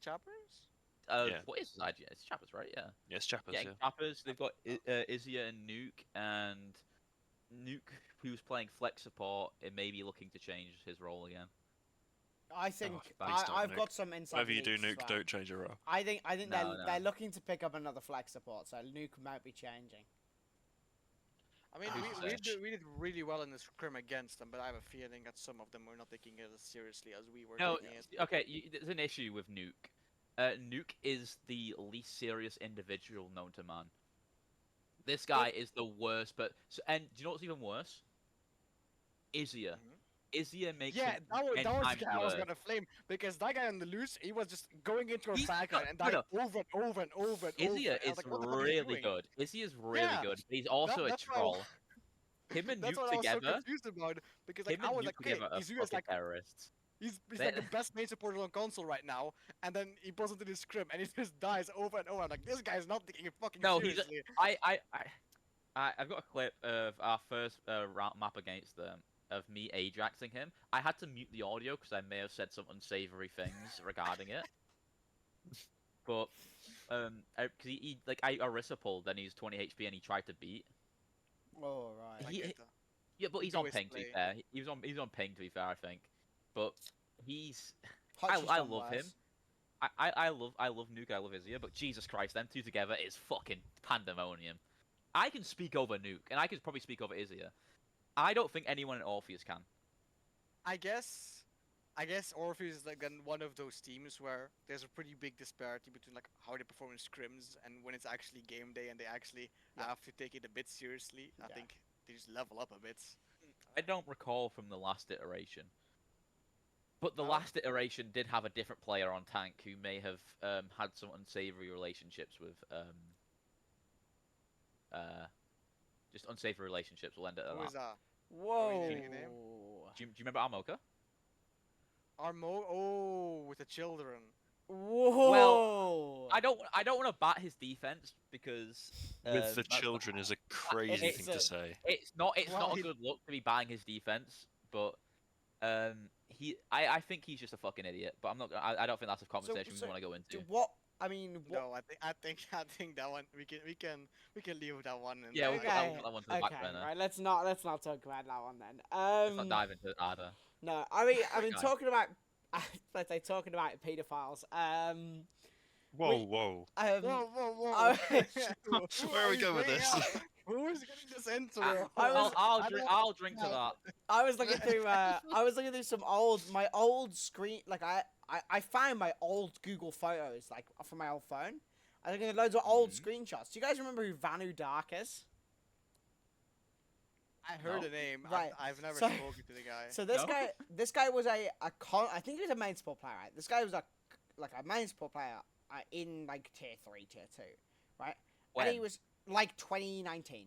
Choppers? Yeah. What is his IGN? It's chappers, right? Yeah. Yes, Chappers, Getting yeah. chappers. They've got Izia and Nuke, and Nuke, who's playing flex support, it may be looking to change his role again. I think thanks, I've Dominic. got some insight. Whatever you do, Nuke, don't change your role. I think No, they're no. they're looking to pick up another flag support, so Nuke might be changing. I mean, Who's we that? did really well in the scrim against them, but I have a feeling that some of them were not taking it as seriously as we were No, taking it. okay, there's an issue with Nuke. Nuke is the least serious individual known to man. This guy is the worst, and do you know what's even worse? Izia. Mhm. Izia makes Yeah, him that was 10 the times guy I was worse. gonna flame because that guy on the loose, he was just going into a He's fag not- line and no, dying no. over and over and over and over. Izia and I is was like, what the fuck is he really doing? good. Izia is really Yeah, good, but he's also a that's why I troll. Him and That's Nuke what I was so together, confused about because like him I and was Nuke like, okay, together are Izuya's fucking like terrorists. he's They- like the best main supporter on console right now, and then he pulls into this scrim and he just dies over and over. I'm like, this guy's not taking it fucking No, he's seriously. I've got a clip of our first map against them of me Ajaxing him. I had to mute the audio because I may have said some unsavory things regarding it. But because he like I Orisa pulled, then he's 20 HP and he tried to beat. Oh right. I He- get that. Yeah, but he's Go on his ping to be play. fair. He's on ping to be fair, I think. But he's Hutch has I done love him. worse. I love Nuke, I love Izia, but Jesus Christ, them two together is fucking pandemonium. I can speak over Nuke, and I can probably speak over Izia. I don't think anyone in Orpheus can. I guess Orpheus is like then one of those teams where there's a pretty big disparity between like how they perform in scrims and when it's actually game day and they actually Yeah. have to take it a bit seriously. I Yeah. think they just level up a bit. I don't recall from the last iteration. But the No? last iteration did have a different player on tank who may have had some unsavory relationships with just unsavory relationships. We'll end it at Who that. is that? Whoa. getting a name? Do you remember Armoka? Armo? Oh, with the children. Whoa. I don't want to bat his defense because With the that's- children is a crazy it's thing to say. It's not Well, a he- good look to be batting his defense, but I think he's just a fucking idiot. But I'm not. I don't think that's a conversation so we want to go into. What? I mean, what? No, I think that one we can leave that one. And Yeah, Okay. I'll put that one to the back Okay, burner. right. Let's not talk about that one then. Let's not dive into it either. No, I mean Okay. talking about let's say talking about pedophiles. Whoa, whoa. Whoa, whoa, whoa! I- Where are we going with this? Who is getting this into? I'll drink to no. that. I was looking through. I was looking through my old screen. Like I found my old Google photos like from my old phone. I was looking at loads of old screenshots. Do you guys remember who Vanu Dark is? I heard No. the name. Right, I've never so- spoken to the guy. So this No? this guy was I think he was a main support player, right? This guy was a main support player in like tier 3, tier 2, right? And he When? was like 2019.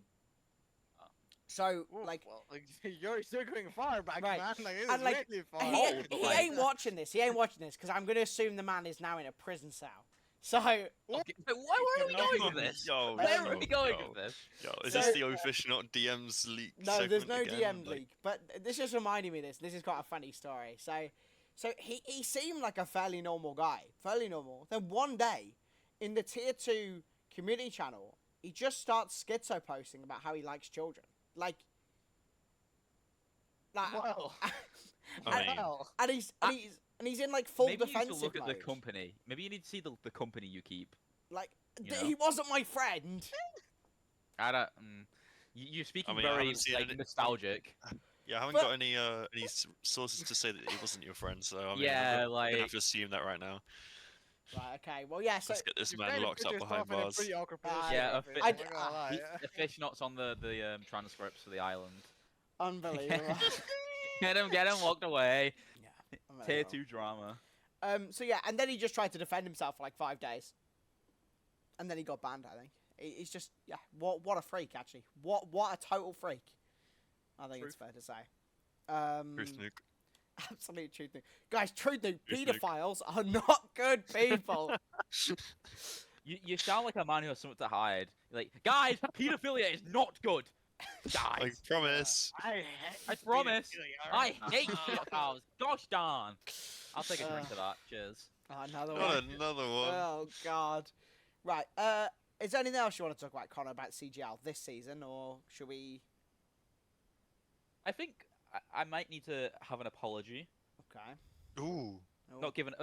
Oh. So Ooh, like well, you're going far back, Right. man. Like, this And, is like, really far. he, old, he like- ain't watching this. He ain't watching this because I'm gonna assume the man is now in a prison cell. So Okay, so where are we going with this? Yo, Where are yo, we going yo. with this? Yo, is So- this the official not DMs leak? no, there's no segment again? DM Like, leak. But this just reminded me of this. This is quite a funny story. So he seemed like a fairly normal guy, fairly normal. Then one day, in the tier 2 community channel, he just starts schizo posting about how he likes children. Like Well, I mean, well. and he's in like full Maybe you need defensive to look at the mode. company. Maybe you need to see the company you keep. Like you know? he wasn't my friend. I don't. You're speaking mean, I very haven't seen like any- nostalgic. yeah, I haven't But- got any sources to say that he wasn't your friend, so I mean, Yeah, I'm gonna like- have to assume that right now. Right. Okay. Well, yeah. So Let's get this You man kinda locked put up yourself behind in a bars. pretty awkward Yeah, position, a I fi- think, I I'm d- not gonna lie. The fish knots on the transcripts for the island. unbelievable. Get him locked away. yeah. Tier unbelievable. 2 drama. So yeah, and then he just tried to defend himself for like 5 days, and then he got banned. I think he's just what a freak actually. What a total freak. I think it's fair to say. Truth nuke. Absolute truth. Guys, truth. Truth nuke. Pedophiles are not good people. You sound like a man who has something to hide. You're like, guys, pedophilia is not good. I Guys, promise. I promise. I hate pedophiles. Gosh darn. I'll take a drink to that. Cheers. Oh, another Not one. another one. Oh God. Right. Is there anything else you want to talk about, Connor, about CGL this season, or should we? I think I might need to have an apology. Okay. Ooh. Oh, Not given.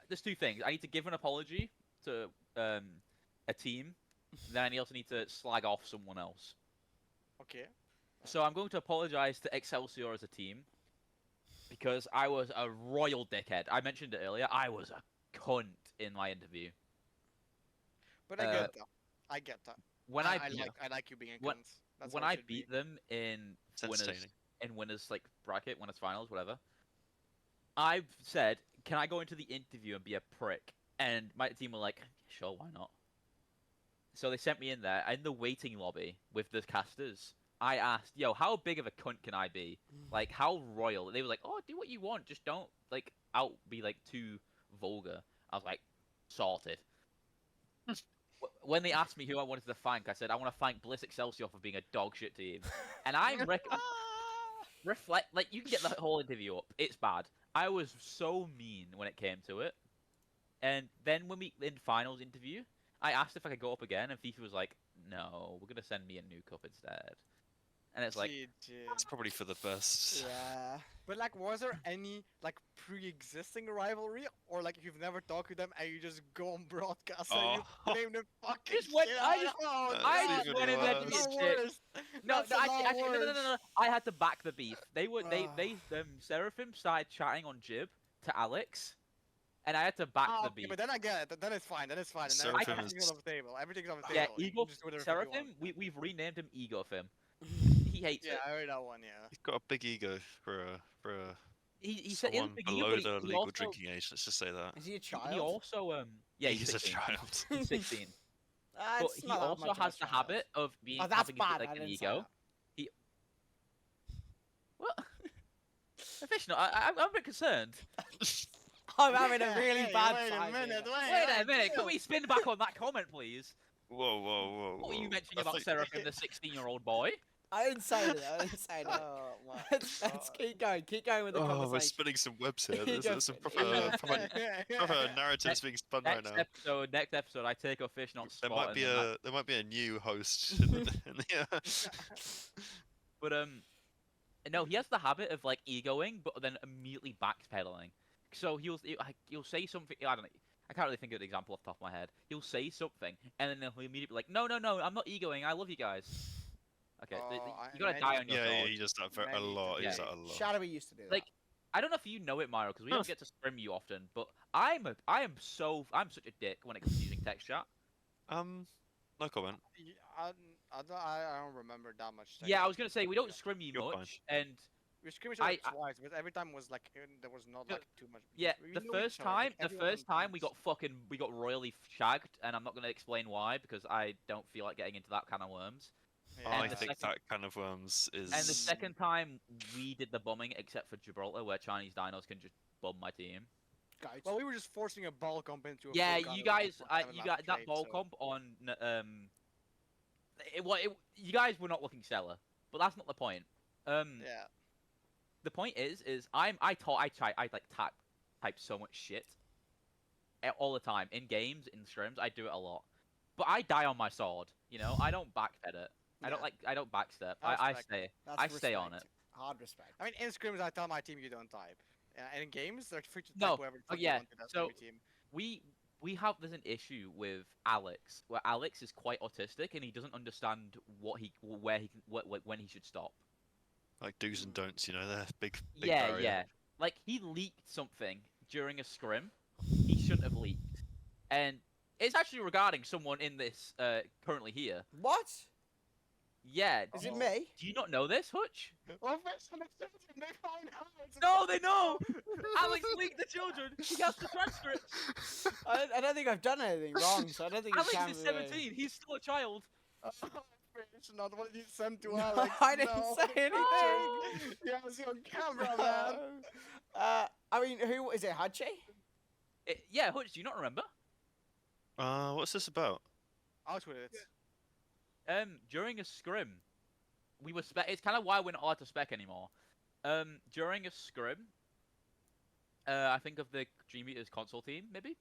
There's two things. I need to give an apology to a team. Then I also need to slag off someone else. Okay. So I'm going to apologize to Excelsior as a team because I was a royal dickhead. I mentioned it earlier. I was a cunt in my interview. But I Uh, get that. I get that. When I beat- like you being a when- cunt. That's when how it I should be. beat them in It's winners entertaining. like bracket, winners finals, whatever, I've said, can I go into the interview and be a prick? And my team were like, sure, why not? So they sent me in there in the waiting lobby with the casters. I asked, yo, how big of a cunt can I be? Like, how royal? They were like, oh, do what you want, just don't like be like too vulgar. I was like, sorted. When they asked me who I wanted to thank, I said I want to thank Bliss Excelsior for being a dog shit team. And reflect, like, you can get the whole interview up. It's bad. I was so mean when it came to it. And then when we in finals interview, I asked if I could go up again, and FIFA was like, "No, we're gonna send me a new cup instead." And it's like, GG. It's probably for the best. Yeah. But like, was there any like pre-existing rivalry, or like you've never talked to them and you just go on broadcast and you name them fucking Just went- shit I out? just- Oh, That's I God, just even went in there to worse. get that's the shit. worst. No, That's no, a actually, lot no, no, no, no, worse. no. I had to back the beef. They Seraphim started chatting on Jib to Alex, and I had to back Ah, the okay, beef. but then I get it. Then it's fine. Then it's fine. And then Seraphim everything's is- on the table. Everything's on the Yeah, table. You Eagle can just do whatever the fuck you Seraphim. want. We've renamed him Egofim. He hates Yeah, it. I heard that one. Yeah. He's got a big ego for a He said he has a someone big ego, below but the he legal also, drinking age. Let's just say that. Is he a he child? also yeah, he's He's a 16. child. He's 16. But It's he not that also much of a has the child. habit of being Oh, that's having a bit bad. like I an didn't say ego. that. What? Official, I'm a bit concerned. I'm having a Yeah, really hey, bad wait a time. minute, here. Wait a minute, can we spin back on that comment, please? Whoa, whoa, whoa. What were you whoa. mentioning I about think- Seraphim, the 16-year-old boy? I didn't say that. I didn't say that. Oh my Let's God. keep going. Keep going with the Oh, we're conversation. spinning some webs here. You There's some go. proper narratives being spun right now. Next episode, I take a fish, not There spot. might and be then there might be a new host in the But no, he has the habit of like egoing, but then immediately backpedaling. So he'll say something. I don't know. I can't really think of an example off the top of my head. He'll say something, and then he'll immediately be like, "No, no, no, I'm not egoing. I love you guys." Okay, you gotta die on your yeah, sword. he does that a Many lot. He does Yeah. that a lot. Shadowy used to do that. Like, I don't know if you know it, Mario, because we don't get to scrim you often. But I'm such a dick when it comes to using text chat. No comment. I don't remember that much. Yeah, I was gonna say we don't scrim you You're fine. much, and We scrimmaged I- twice, but every time was like there was not No, like too much. beef. yeah, We the know first each other, like, time, everyone we knows. got royally shagged, and I'm not gonna explain why because I don't feel like getting into that kind of worms. Yeah. I the think second- that kind of worms is. And the second time we did the bombing, except for Gibraltar, where Chinese dinos can just bomb my team. Goats. Well, we were just forcing a ball comp into a. Yeah, full gun you and guys, not having you map got that trade, ball so- comp on. You guys were not looking stellar, but that's not the point. Yeah. The point is I type so much shit all the time in games, in streams. I do it a lot, but I die on my sword. You know, I don't backped it. I don't Yeah. I don't backstep. That's I fact. stay. That's I stay on respect. it. Hard respect. I mean, in scrims, I tell my team you don't type. And in games, they're free to type No, whoever the oh fuck yeah, they want to, that's so- every team. There's an issue with Alex where Alex is quite autistic and he doesn't understand when he should stop. Like do's and don'ts, you know, they're big. Yeah, barrier. yeah. Like he leaked something during a scrim he shouldn't have leaked, and it's actually regarding someone in this currently here. What? Yeah. Is do, it me? do you not know this, Hutch? Well, first on the children, they find out. No, they know. Alex leaked the children. He has the transcripts. I don't think I've done anything wrong, so I don't think Alex it can is be. 17. He's still a child. It's not what you sent to No, Alex. I didn't no. say anything. Yeah, I see on camera, man. I mean, who is it? Hachi? Yeah, Hutch. Do you not remember? What's this about? Out with it. During a scrim, we were it's kind of why we're not allowed to spec anymore. During a scrim, I think of the Dream Eaters console team, maybe.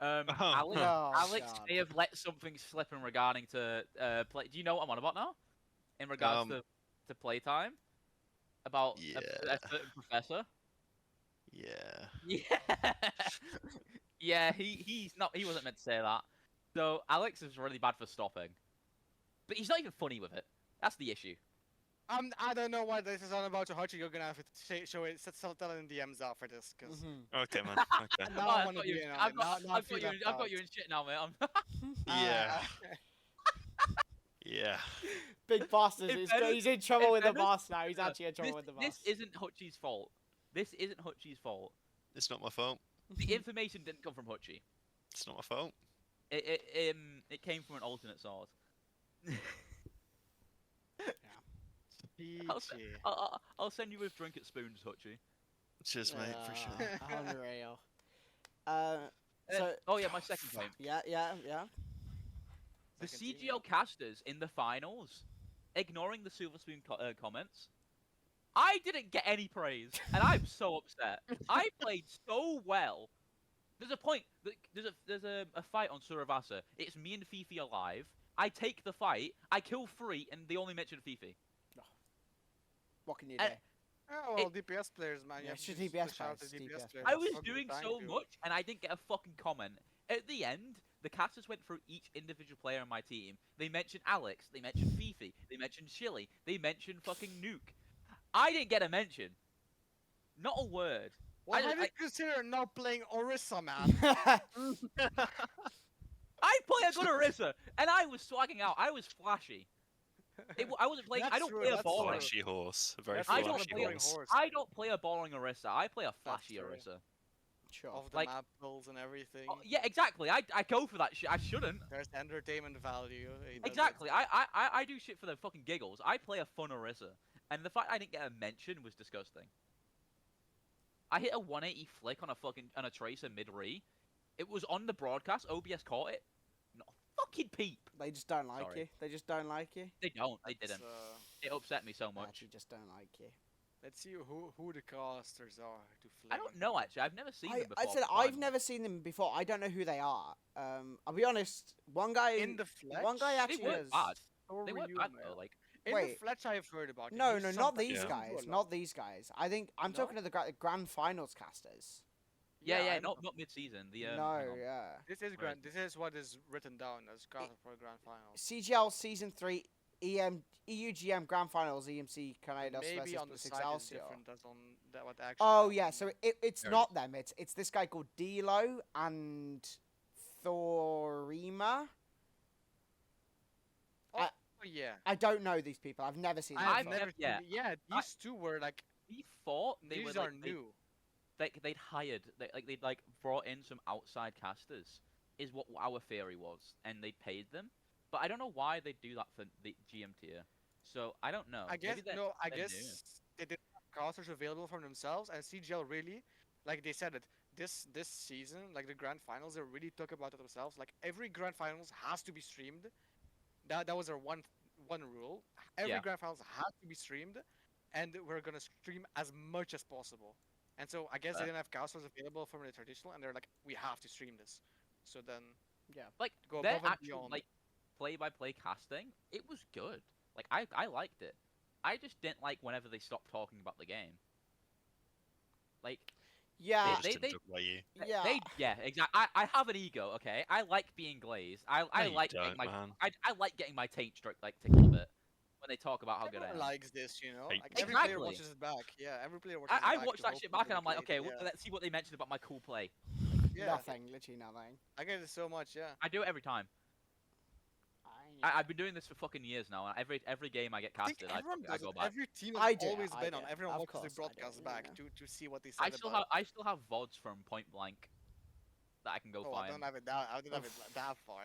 Alex, Oh, Alex God. may have let something slip in regarding to play. Do you know what I'm on about now? In regards to playtime, about a Yeah. certain professor. Yeah. Yeah, yeah. He wasn't meant to say that. So Alex is really bad for stopping, but he's not even funny with it. That's the issue. I don't know what this is all about to Hachi. You're gonna have to show it, tell it in DMs out for this, because Mhm. Okay, man. Okay. now Oh, I I've want to got be you. in on I've it. got, Now I I've feel got you. left I've got out. you in shit now, mate. Yeah. Uh, Yeah. Big bosses. In He's fairness- in trouble in with the fairness, boss now. He's actually in trouble this, with the boss. this isn't Hutchie's fault. This isn't Hutchie's fault. It's not my fault. The information didn't come from Hutchie. It's not my fault. It came from an alternate source. I'll, Peachy. I'll send you a drink at Spoons, Hutchie. Cheers, mate. Appreciate it. Unreal. So Oh yeah, my second point. yeah. The Second team, CGL casters in the finals, ignoring the Silver Spoon comments, I didn't get any praise, and I'm so upset. I played so well. There's a point. There's a fight on Suravasa. It's me and Fifi alive. I take the fight. I kill 3, and they only mention Fifi. what can you do? Oh, well, DPS players, man. you Yeah, have it's to just just DPS push out players, the DPS DPS players. I That's was what we're doing trying so to do. much, and I didn't get a fucking comment. At the end, the casters went through each individual player on my team. They mentioned Alex. They mentioned Fifi. They mentioned Shilly. They mentioned fucking Nuke. I didn't get a mention. Not a word. Why I- have you I- considered not playing Orisa, man? I play a good Orisa, and I was swagging out. I was flashy. I wasn't playing. I That's don't true, play a that's boring. true. Flashy horse. A very That's I not flashy a boring horse. horse. I don't play a boring Orisa. I play a flashy true. Orisa. sure. Of the Like- map builds and everything. Oh, yeah, exactly. I go for that shit. I shouldn't. There's entertainment value. He does it. Exactly. I do shit for the fucking giggles. I play a fun Orisa, and the fact I didn't get a mention was disgusting. I hit a 180 flick on a tracer mid-re. It was on the broadcast. OBS caught it. Not a fucking peep. They just don't like Sorry. you. They just don't like you. They don't. They Let's, didn't. It upset me so They much. actually just don't like you. let's see who the casters are to flame. I don't know actually. I've never seen them before. I said but I've I'm- never seen them before. I don't know who they are. I'll be honest. One guy In the Fletch? One guy They actually weren't has. bad. Or They were weren't you, bad man? though. Like In Wait. the Fletch, I've heard about. No, You no, not sometimes these Yeah. do guys. a lot. Not these guys. I think I'm talking to the grand finals casters. yeah, I not know. mid-season. The no, hang on. yeah. This is Where grand. This is what is written down as caster for grand finals. CGL season 3 EUGM grand finals EMC Canada Maybe versus on the Plus side is Excelsior. different as on that what actually. Oh yeah, happened. so it's There it not them. It's this guy called Dilo and Thorima. Oh yeah. I don't know these people. I've never seen them. I've before. never. yeah, Seen, yeah, these two were like. We thought they These were are like, new. they'd hired, they'd brought in some outside casters, is what our theory was, and they paid them. But I don't know why they do that for the GM tier. So I don't know. I guess Maybe they're- no. I they're guess new. they didn't have casters available for themselves, and CGL really, like they said it. This season, like the grand finals, they really took about it themselves. Like every grand finals has to be streamed. That was their one rule. Every Yeah. grand finals has to be streamed, and we're gonna stream as much as possible. And so I guess they didn't have casters available from the traditional, and they're like, we have to stream this. So then Like go their above and actual beyond. like play-by-play casting, it was good. Like I liked it. I just didn't like whenever they stopped talking about the game. Like Yeah, They just they- didn't talk about you. yeah. exactly. I have an ego, okay? I like being glazed. I No, you like don't, getting my man. I like getting my taint stroked like tickled a bit when they talk about how good I Everyone am. likes this, you know. Hey, Like every player Exactly. watches it back. Yeah, every player watches it I back. watched to that hope shit for back the and I'm like, play, okay, yeah. let's see what they mentioned about my cool play. Yeah, Nothing, literally nothing. I get it so much. Yeah. I do it every time. I've been doing this for fucking years now, and every game I get I think casted, I everyone does go it. back. Every team I has do, always I been on. do. Everyone Of watches the course I do, broadcast back yeah. to see what they said I still about have VODs from Point Blank that I can go Oh, I find. don't have it that. I don't have it that far.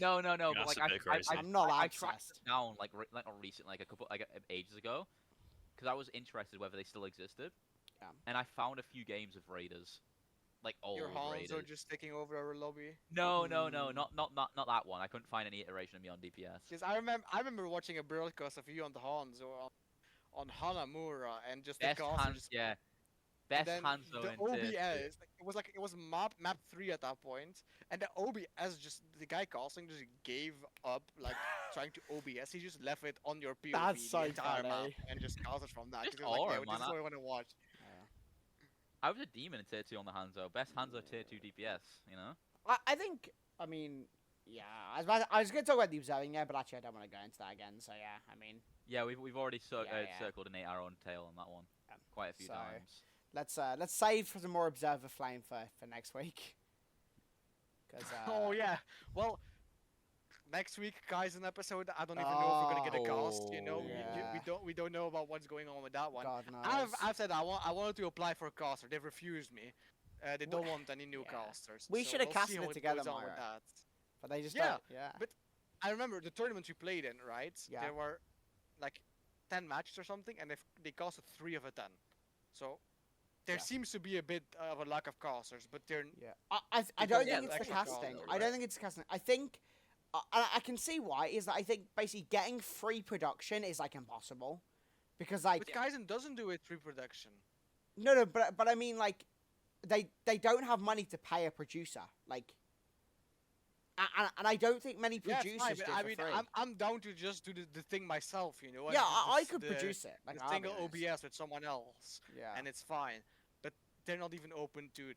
No, Yeah, but that's like a bit crazy. I'm not I that tracked obsessed. them down like not recently, like ages ago, because I was interested whether they still existed. Yeah. And I found a few games of Raiders, like old Your Hans Raiders. are just taking over our lobby. No, Mm. not that one. I couldn't find any iteration of me on DPS. Because I remember watching a broadcast of you on the Hans or on Hanamura and just Best the cast hands, just yeah. and Best then hands though. the OBS, it was map 3 at that point, and the OBS just the guy casting just gave up like trying to OBS. He just left it on your POV That's so the entire map funny. and just casted from that. Just 'cause he was like, aura, "Yo, man, this is what I want to watch." I was a demon in tier 2 on the Hanzo. Best Hanzo tier 2 DPS, you know? I think, I mean, Yeah, I was going to talk about the observing, yeah, but actually I don't want to go into that again. So yeah, I mean, Yeah, we've already Yeah. circled and ate our own tail on that one quite a few So- times. let's save for some more observer flame for next week. 'Cause, Oh yeah. Well, next week, Kaizen episode. I don't even know if we're gonna get a cast. You know, Oh, we don't know about what's going on with that one. God knows. I've said I wanted to apply for a caster. They've refused me. They don't want any new Yeah. casters. We so should have we'll see casted how it together, goes on with Myra. that. But they just Yeah, don't. Yeah. but I remember the tournaments we played in, right? Yeah. There were like 10 matches or something, and they casted 3 of a 10. So there Yeah. seems to be a bit of a lack of casters, but they're Yeah, I Because, don't yeah, think it's the like- casting. though, I don't right? think it's the casting. I think I can see why. Is that I think basically getting free production is like impossible, because like but Kaizen doesn't do it pre-production. no, but I mean like they don't have money to pay a producer like. And I don't think many Yeah, producers it's fine, do but it I for mean, free. I'm down to just do the thing myself, you know. and Yeah, do I this- could the- produce it. Like the I'll be single honest. OBS with someone else, Yeah. and it's fine. But they're not even open to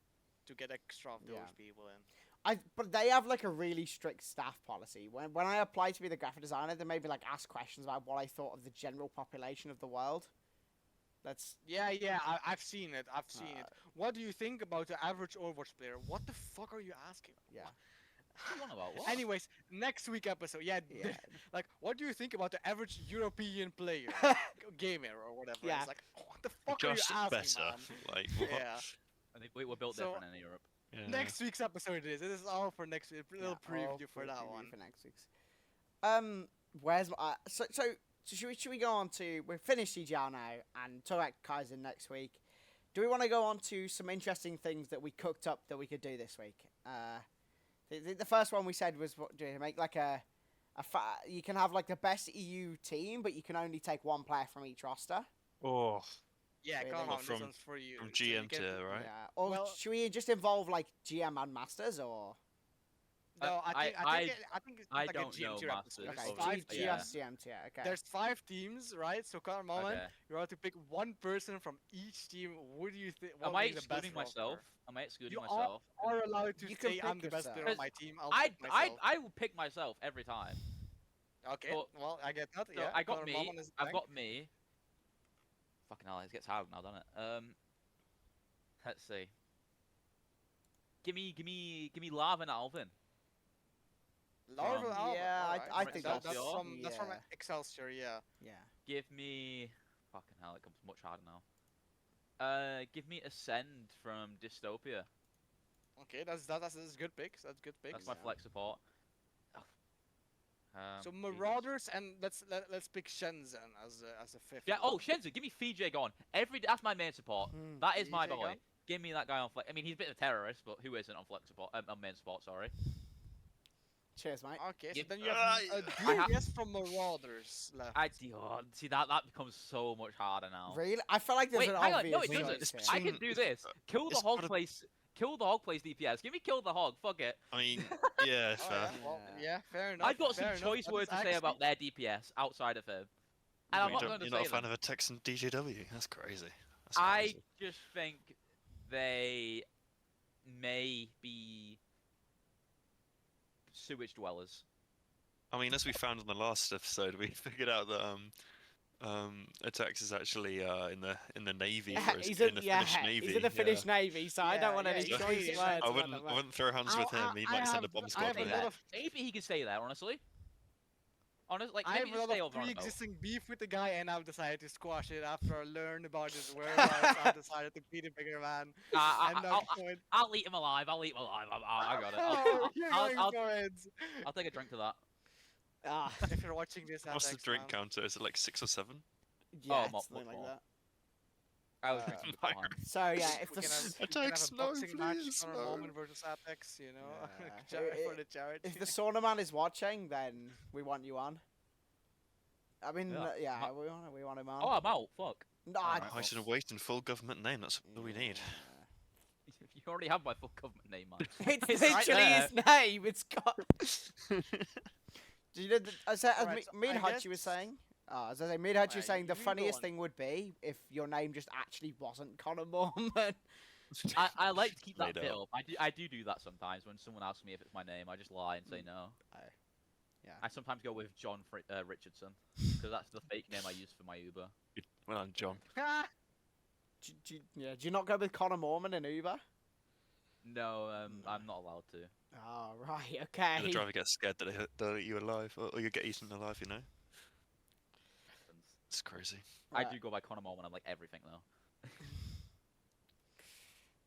get extra of those Yeah. people in. But they have like a really strict staff policy. When I applied to be the graphic designer, they made me like ask questions about what I thought of the general population of the world. That's Yeah, I've seen it. I've seen it. What do you think about the average Overwatch player? What the fuck are you asking? yeah. What are you on about? What? Anyways, next week episode. Yeah, Yeah. like, what do you think about the average European player, gamer or whatever? Yeah. It's like, what the fuck are you Just asking, better. man? Like what? Yeah. I think we're built So- different in Europe. Yeah. Next week's episode it is. It is all for next week. A little Yeah, preview I'll for that preview one. for next week's. Where's my so should we go on to we've finished CGL now and talk about Kaizen next week? Do we want to go on to some interesting things that we cooked up that we could do this week? The first one we said was what do you make like you can have like the best EU team, but you can only take one player from each roster. Oh, Yeah, Really? come Well, on, from- this one's for you. from So you GM get- to right. Yeah. Or Well- should we just involve like GM and masters or No, I think it's I like don't a GM know tier Masters. episode. okay? There's Oh, five G- yeah. teams. GM tier. Okay. There's 5 teams, right? So, Carmon, Okay. you're allowed to pick one person from each team. What do you think? Am I excluding myself? Am I excluding You myself? are allowed to You can say I'm pick the best player yourself. on my team. I'll I pick myself. I will pick myself every time. Okay, but- well, I get that. So yeah, I got Connor me. Malman is the I've tank. got me. Fucking hell, it gets hard now, doesn't it? Let's see. Give me Lava and Alvin. Larva from- Alba, Yeah, I alright. think that's that's- from yeah. Excelsior. Yeah. yeah. Give me. Fucking hell, it comes much harder now. Give me Ascend from Dystopia. Okay, that's good picks. That's good picks. That's my Yeah. flex support. So Jesus. Marauders and let's pick Shenzhen as a fifth. Yeah. one. Oh, Shenzhen, give me Fiji on. That's my main support. Hmm. That is my Fiji boy. Gun? Give me that guy on flex. I mean, he's a bit of a terrorist, but who isn't on flex support? On main support, sorry. Cheers, mate. Okay, so Give- then you have I have- DPS from Marauders left. See that becomes so much harder now. Really? I feel like there's Wait, an hang on. obvious No, it Wait, doesn't. choice it's here. I can do this. Kill the It's hog gotta- place. Kill the hog place DPS. Give me kill the hog. Fuck it. I mean, yeah, Oh, fair. yeah, well, Yeah. yeah, fair enough. I've got some fair enough. choice That words is to say about actually- their DPS outside of him, and I'm You not don't- going to You're say not a fan them. of a Texan DJW? That's crazy. That's I crazy. just think they may be sewage dwellers. I mean, as we found in the last episode, we figured out that Atax is actually in the navy. For his, he's in in, the yeah, Finnish navy. he's in the Finnish yeah. Navy, so I don't Yeah, want yeah, any he's choice Finnish. words. I about wouldn't that, I wouldn't throw hands with him. He I might send a have- bomb I squad have with a him. lot of Maybe he can stay there. Honestly. Honestly, like I maybe have a just lot stay of over on a boat. pre-existing beef with the guy, and I've decided to squash it after I learned about his whereabouts. I decided to be the bigger man. And I'll eat him alive. I'll eat him alive. I got it. Oh, you're I'll- going I'll- for it. I'll take a drink to that. Ah, If you're watching this, What's the Atex, drink man. counter? Is it like 6 or 7? yeah, more- something like more. that. I was Uh, drinking Fire. beforehand. So yeah, if we the can s- have, we can Atex, have a no, boxing match please, on no. a moment versus Apex, you know, Yeah. for the charity. if the sauna man is watching, then we want you on. I mean, Yeah. we want him on. Oh, I'm out. Fuck. No, Alright. Height and weight and full government name. That's what we need. You already have my full government name, man. It's It's right literally there. his name. It's got. Do you know? As Alright, so me and I Hutchie was guess- saying. As I say, me and Hutchie was Alright, saying the you go funniest on. thing would be if your name just actually wasn't Connor Mormon. I like to keep that Made bit up. up. I do that sometimes when someone asks me if it's my name. I just lie and say no. Yeah. I sometimes go with John Richardson because that's the fake name I use for my Uber. Well, I'm John. Do you not go with Connor Mormon in Uber? No, I'm not allowed to. Oh, right, And okay. the driver gets scared that they'll eat you alive, or you get eaten alive. You know, it's crazy. I Right. do go by Conor Mormon. I'm like everything though.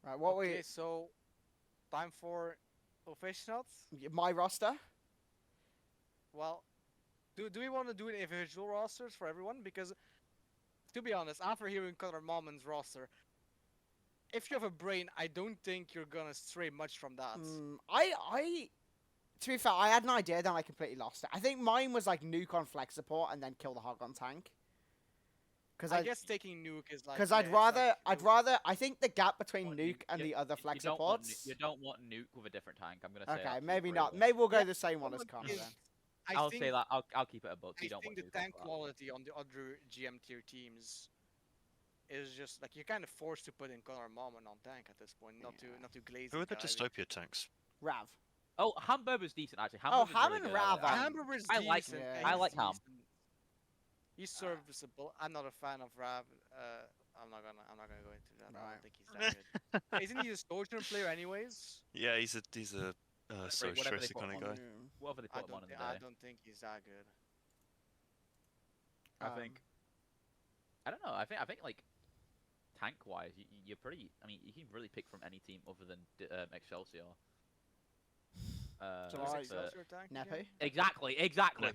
Right, what Okay, so time for officials. my roster? Well, do we want to do individual rosters for everyone? Because, to be honest, after hearing Connor Mormon's roster, if you have a brain, I don't think you're gonna stray much from that. To be fair, I had an idea, then I completely lost it. I think mine was like nuke on flex support and then kill the hog on tank. Because I guess taking nuke is like. Because yeah, I'd it's rather, like, I'd rather. I think the gap between What, nuke and you- the other you flex don't want supports. you don't want nuke with a different tank. I'm gonna say. Okay, that maybe for not. you. Maybe we'll go Yeah, the same one as problem Connor is, then. I'll think, say that. I'll keep it a book. I You don't think want the nuke tank on that. quality on the other GM tier teams is just like you're kind of forced to put in Connor Mormon on tank at this point, not to glaze. Who are the guy. dystopia tanks? Rav. Oh, Hamburger's decent actually. Oh, Hamburger's Ham really and good, I like Rav, Ham. Hamburger is I like decent. him. and I he's like Ham. decent. He's serviceable. I'm not a fan of Rav. I'm not gonna go into that. I Right. don't think he's that good. Isn't he a Sojourner player anyways? Yeah, he's a so whatever they stressy put kind of him on. guy. Whatever they I put him on don't, in the I day. don't think he's that good. I think. I don't know. I think like tank wise, you're pretty. I mean, you can really pick from any team other than Excelsior. So Who's I- Excelsior tank Nepe? again? Exactly.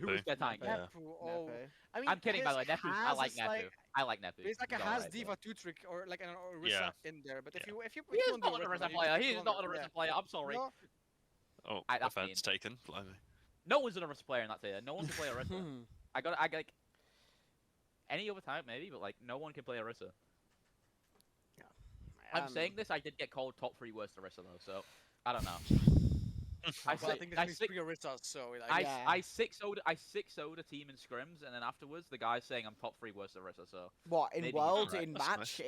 Who is Nepu. their tank? Yeah. Nepu. Oh, Nepe. I mean, I'm kidding by the way. his Nepu. I Has like is Nepu. I like Nepu. It's like a He's has alright, diva but- two trick or like an Orisa Yeah. in there, but if Yeah. you He is put on the not an Orisa, Orisa then you player. can He put is on not the- an yeah. Orisa player. I'm sorry. No, Oh, That's offense mean. taken. Blimey. No one's an Orisa player in that tier. No one can play Orisa. I like any other type maybe, but like no one can play Orisa. I'm saying this. I did get called top 3 worst Orisa though, so I don't know. I but I think I there's sick- three Orisas, so like, I 6-0'd a team in scrims, and then afterwards the guy's saying I'm top 3 worst Orisa. So What in Maybe he's world, right. in That's match, nice.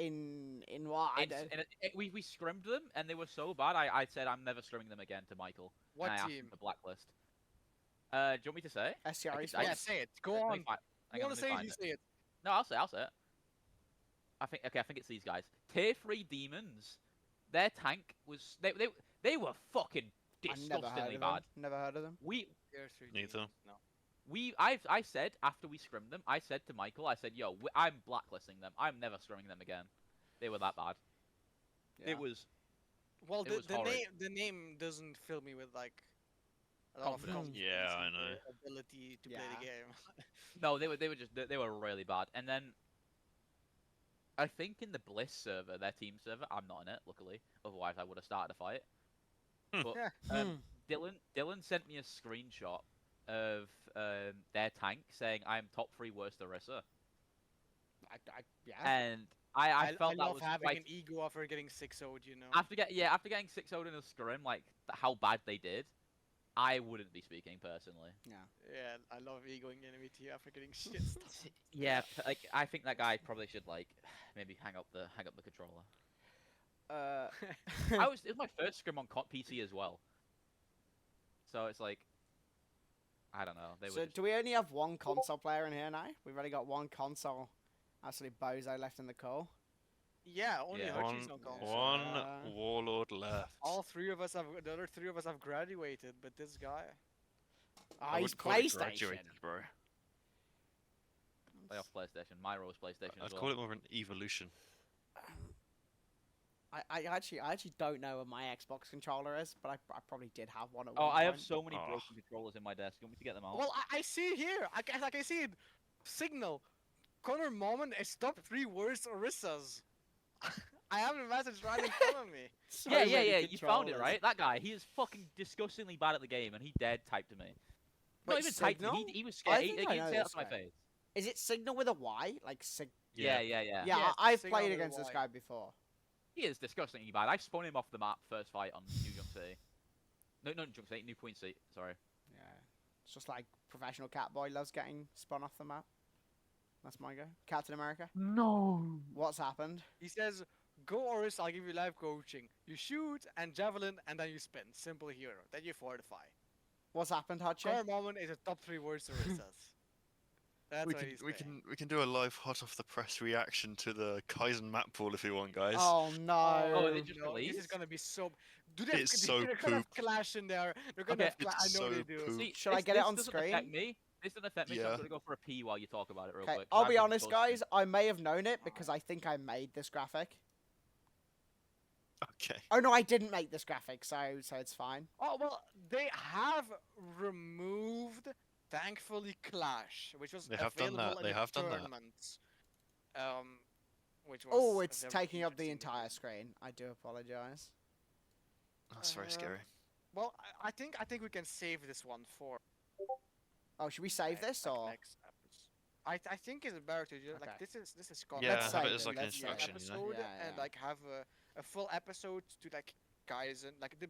in what? I don't- we scrimmed them, and they were so bad. I said I'm never scrimming them again to Michael. what and I asked team? him to blacklist. Do you want me to say? SCR I Esports. Yeah, say it. Go Let me on. fi- hang You on, want to let me say it? find You it. say it. No, I'll say it. I think it's these guys. Tier 3 demons. Their tank was they were fucking I never heard disgustingly of bad. them. Never heard of them. There's three Neither. teams, No. I said after we scrimmed them, I said to Michael, I said, yo, I'm blacklisting them. I'm never scrimming them again. They were that bad. Yeah. It was Well, It was horrid. the name doesn't fill me with like a lot of Confidence. confidence Yeah, I in know. their ability to play the Yeah. game. no, they were really bad. And then I think in the Bliss server, their team server, I'm not in it, luckily. Otherwise, I would have started a fight. But Yeah. Dylan sent me a screenshot of their tank saying I'm top 3 worst Orisa, Yeah. and I felt that love was having quite an ego after getting 6-0'd, you know. after getting 6-0'd in a scrim, like how bad they did. I wouldn't be speaking personally. Yeah, I love egoing enemy team after getting shit stuff. Yeah, like I think that guy probably should like maybe hang up the controller. It was my first scrim on PC as well. So it's like I don't know. They So were just, do we only have one console player in here now? We've only got one console. Actually, Bozo left in the call. Yeah, only Yeah. Hershey's on console. One Uh, warlord left. All three of us have the other three of us have graduated, but this guy. I he's would call it PlayStation. graduated, bro. play off PlayStation. My role was PlayStation I'd as well. call it more of an evolution. I actually don't know what my Xbox controller is, but I probably did have one at Oh, one I have point. so many Oh. broken controllers in my desk. You want me to get them out? Well, I see it here. I see it. Signal. Connor Mormon is top 3 worst Orissas. I have the message right in front of me. So yeah. many You found it, controllers. right? That guy. He is fucking disgustingly bad at the game, and he dead typed to me. Not Wait, even typed. To me. Signal? He was I scared. He think didn't I know say that this to my guy. face. Is it Signal with a Y? Like Sig? Yeah. Yeah, Yes, I've Signal played with a against this Y. guy before. He is disgustingly bad. I spun him off the map first fight on New Junk City. No, not Junk City. New Queen City. Sorry. Yeah, it's just like professional Catboy loves getting spun off the map. That's my go. Captain America. No. What's happened? He says, Go Oris, I'll give you live coaching. You shoot and javelin and then you spin. Simple hero. Then you fortify. What's happened, Hachi? Current moment is a top 3 words Oris says. That's We what can he's we saying. can we can do a live hot off the press reaction to the Kaizen map pool if you want, guys. Oh no. Oh, they just no, this is released? gonna be so. Do they? It's so they're gonna have poop. Clash in there. They're gonna Okay, have Clash. I it's know so they do. poop. See, Should I this- get it this on doesn't screen? affect me. This doesn't affect me, so Yeah. I'm gonna go for a pee while you talk about it real Okay, quick. I'll I've be been honest, buzzing. guys. I may have known it because I think I made this graphic. Okay. Oh no, I didn't make this graphic, so it's fine. Oh well, they have removed, thankfully, Clash, which was They have done available that, in they the have done that. tournament. Which was Oh, it's very taking up the interesting. entire screen. I do apologize. That's very Uh, scary. Well, I think we can save this one for Oh, should we save this or? next episode. I think it's better to do like Okay. this is Scott. Yeah, Let's have it save as it, like an let's save it. introduction, you know. episode Yeah, and yeah. like have a full episode to like Kaizen, like the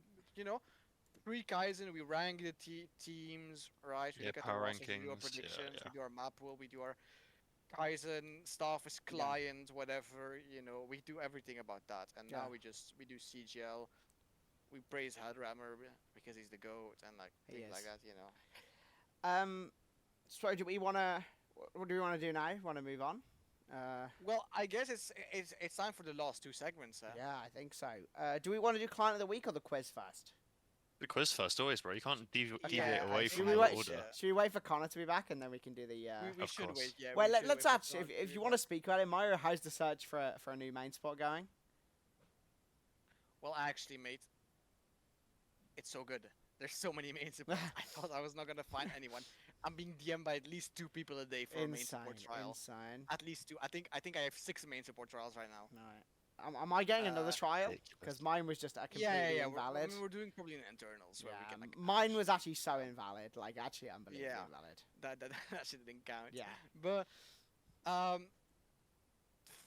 pre-Kaizen we rank the teams, right? We Yeah, look at power the rosters, we do our rankings, yeah, predictions, yeah. we do our map pool, we do our Kaizen stuff as Yeah. client, whatever, we do everything about that. And Yeah. now we do CGL. We praise Hadrammer because he's the GOAT and like He things like is. that. So do we wanna? What do we wanna do now? Wanna move on? Well, I guess it's time for the last 2 segments. Yeah, I think so. Do we want to do client of the week or the quiz first? The quiz first, always, bro. You can't deviate Yeah, away I from think we the wait- order. yeah. Should we wait for Connor to be back and then we can do the? We Of should course. wait. Yeah. Well, we should let's wait for actually, Connor if to you be want to back. speak about it, Myra, how's the search for a new main spot going? Well, actually, mate, it's so good. There's so many main supports. I thought I was not gonna find anyone. I'm being DM'd by at least 2 people a day for a main Insane, support trial. insane. At least 2. I think I have 6 main support trials right now. Right. Am I getting another trial? Ridiculous. Because mine was just completely Yeah. invalid. We're doing probably an internals where we Yeah, can like. mine was actually so invalid, like actually unbelievably Yeah. invalid. That actually didn't count. Yeah. But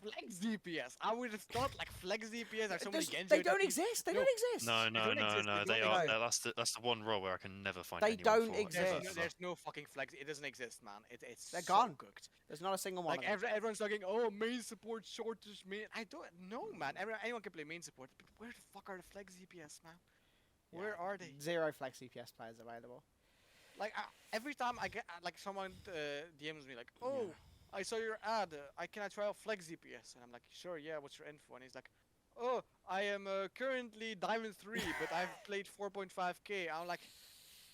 Flex DPS. I would have thought like Flex DPS are so many Genji. They don't exist. They No. don't exist. No, don't exist, they They don't are. exist. That's the one role where I can never find. They anyone don't for it, exist. ever. There's no fucking Flex. It doesn't exist, man. It's They're so gone. cooked. There's not a single one. Like of them. everyone's talking, oh, main support shortage, main. I don't know, man. Anyone can play main support, but where the fuck are the Flex DPS, man? Where Yeah. are they? Zero flex CPS players available. Like every time I get like someone DMs me like, oh, I saw your ad. Can I try out Flex DPS? And I'm like, sure, yeah. What's your info? And he's like, oh, I am currently Diamond 3, but I've played 4.5k. I'm like,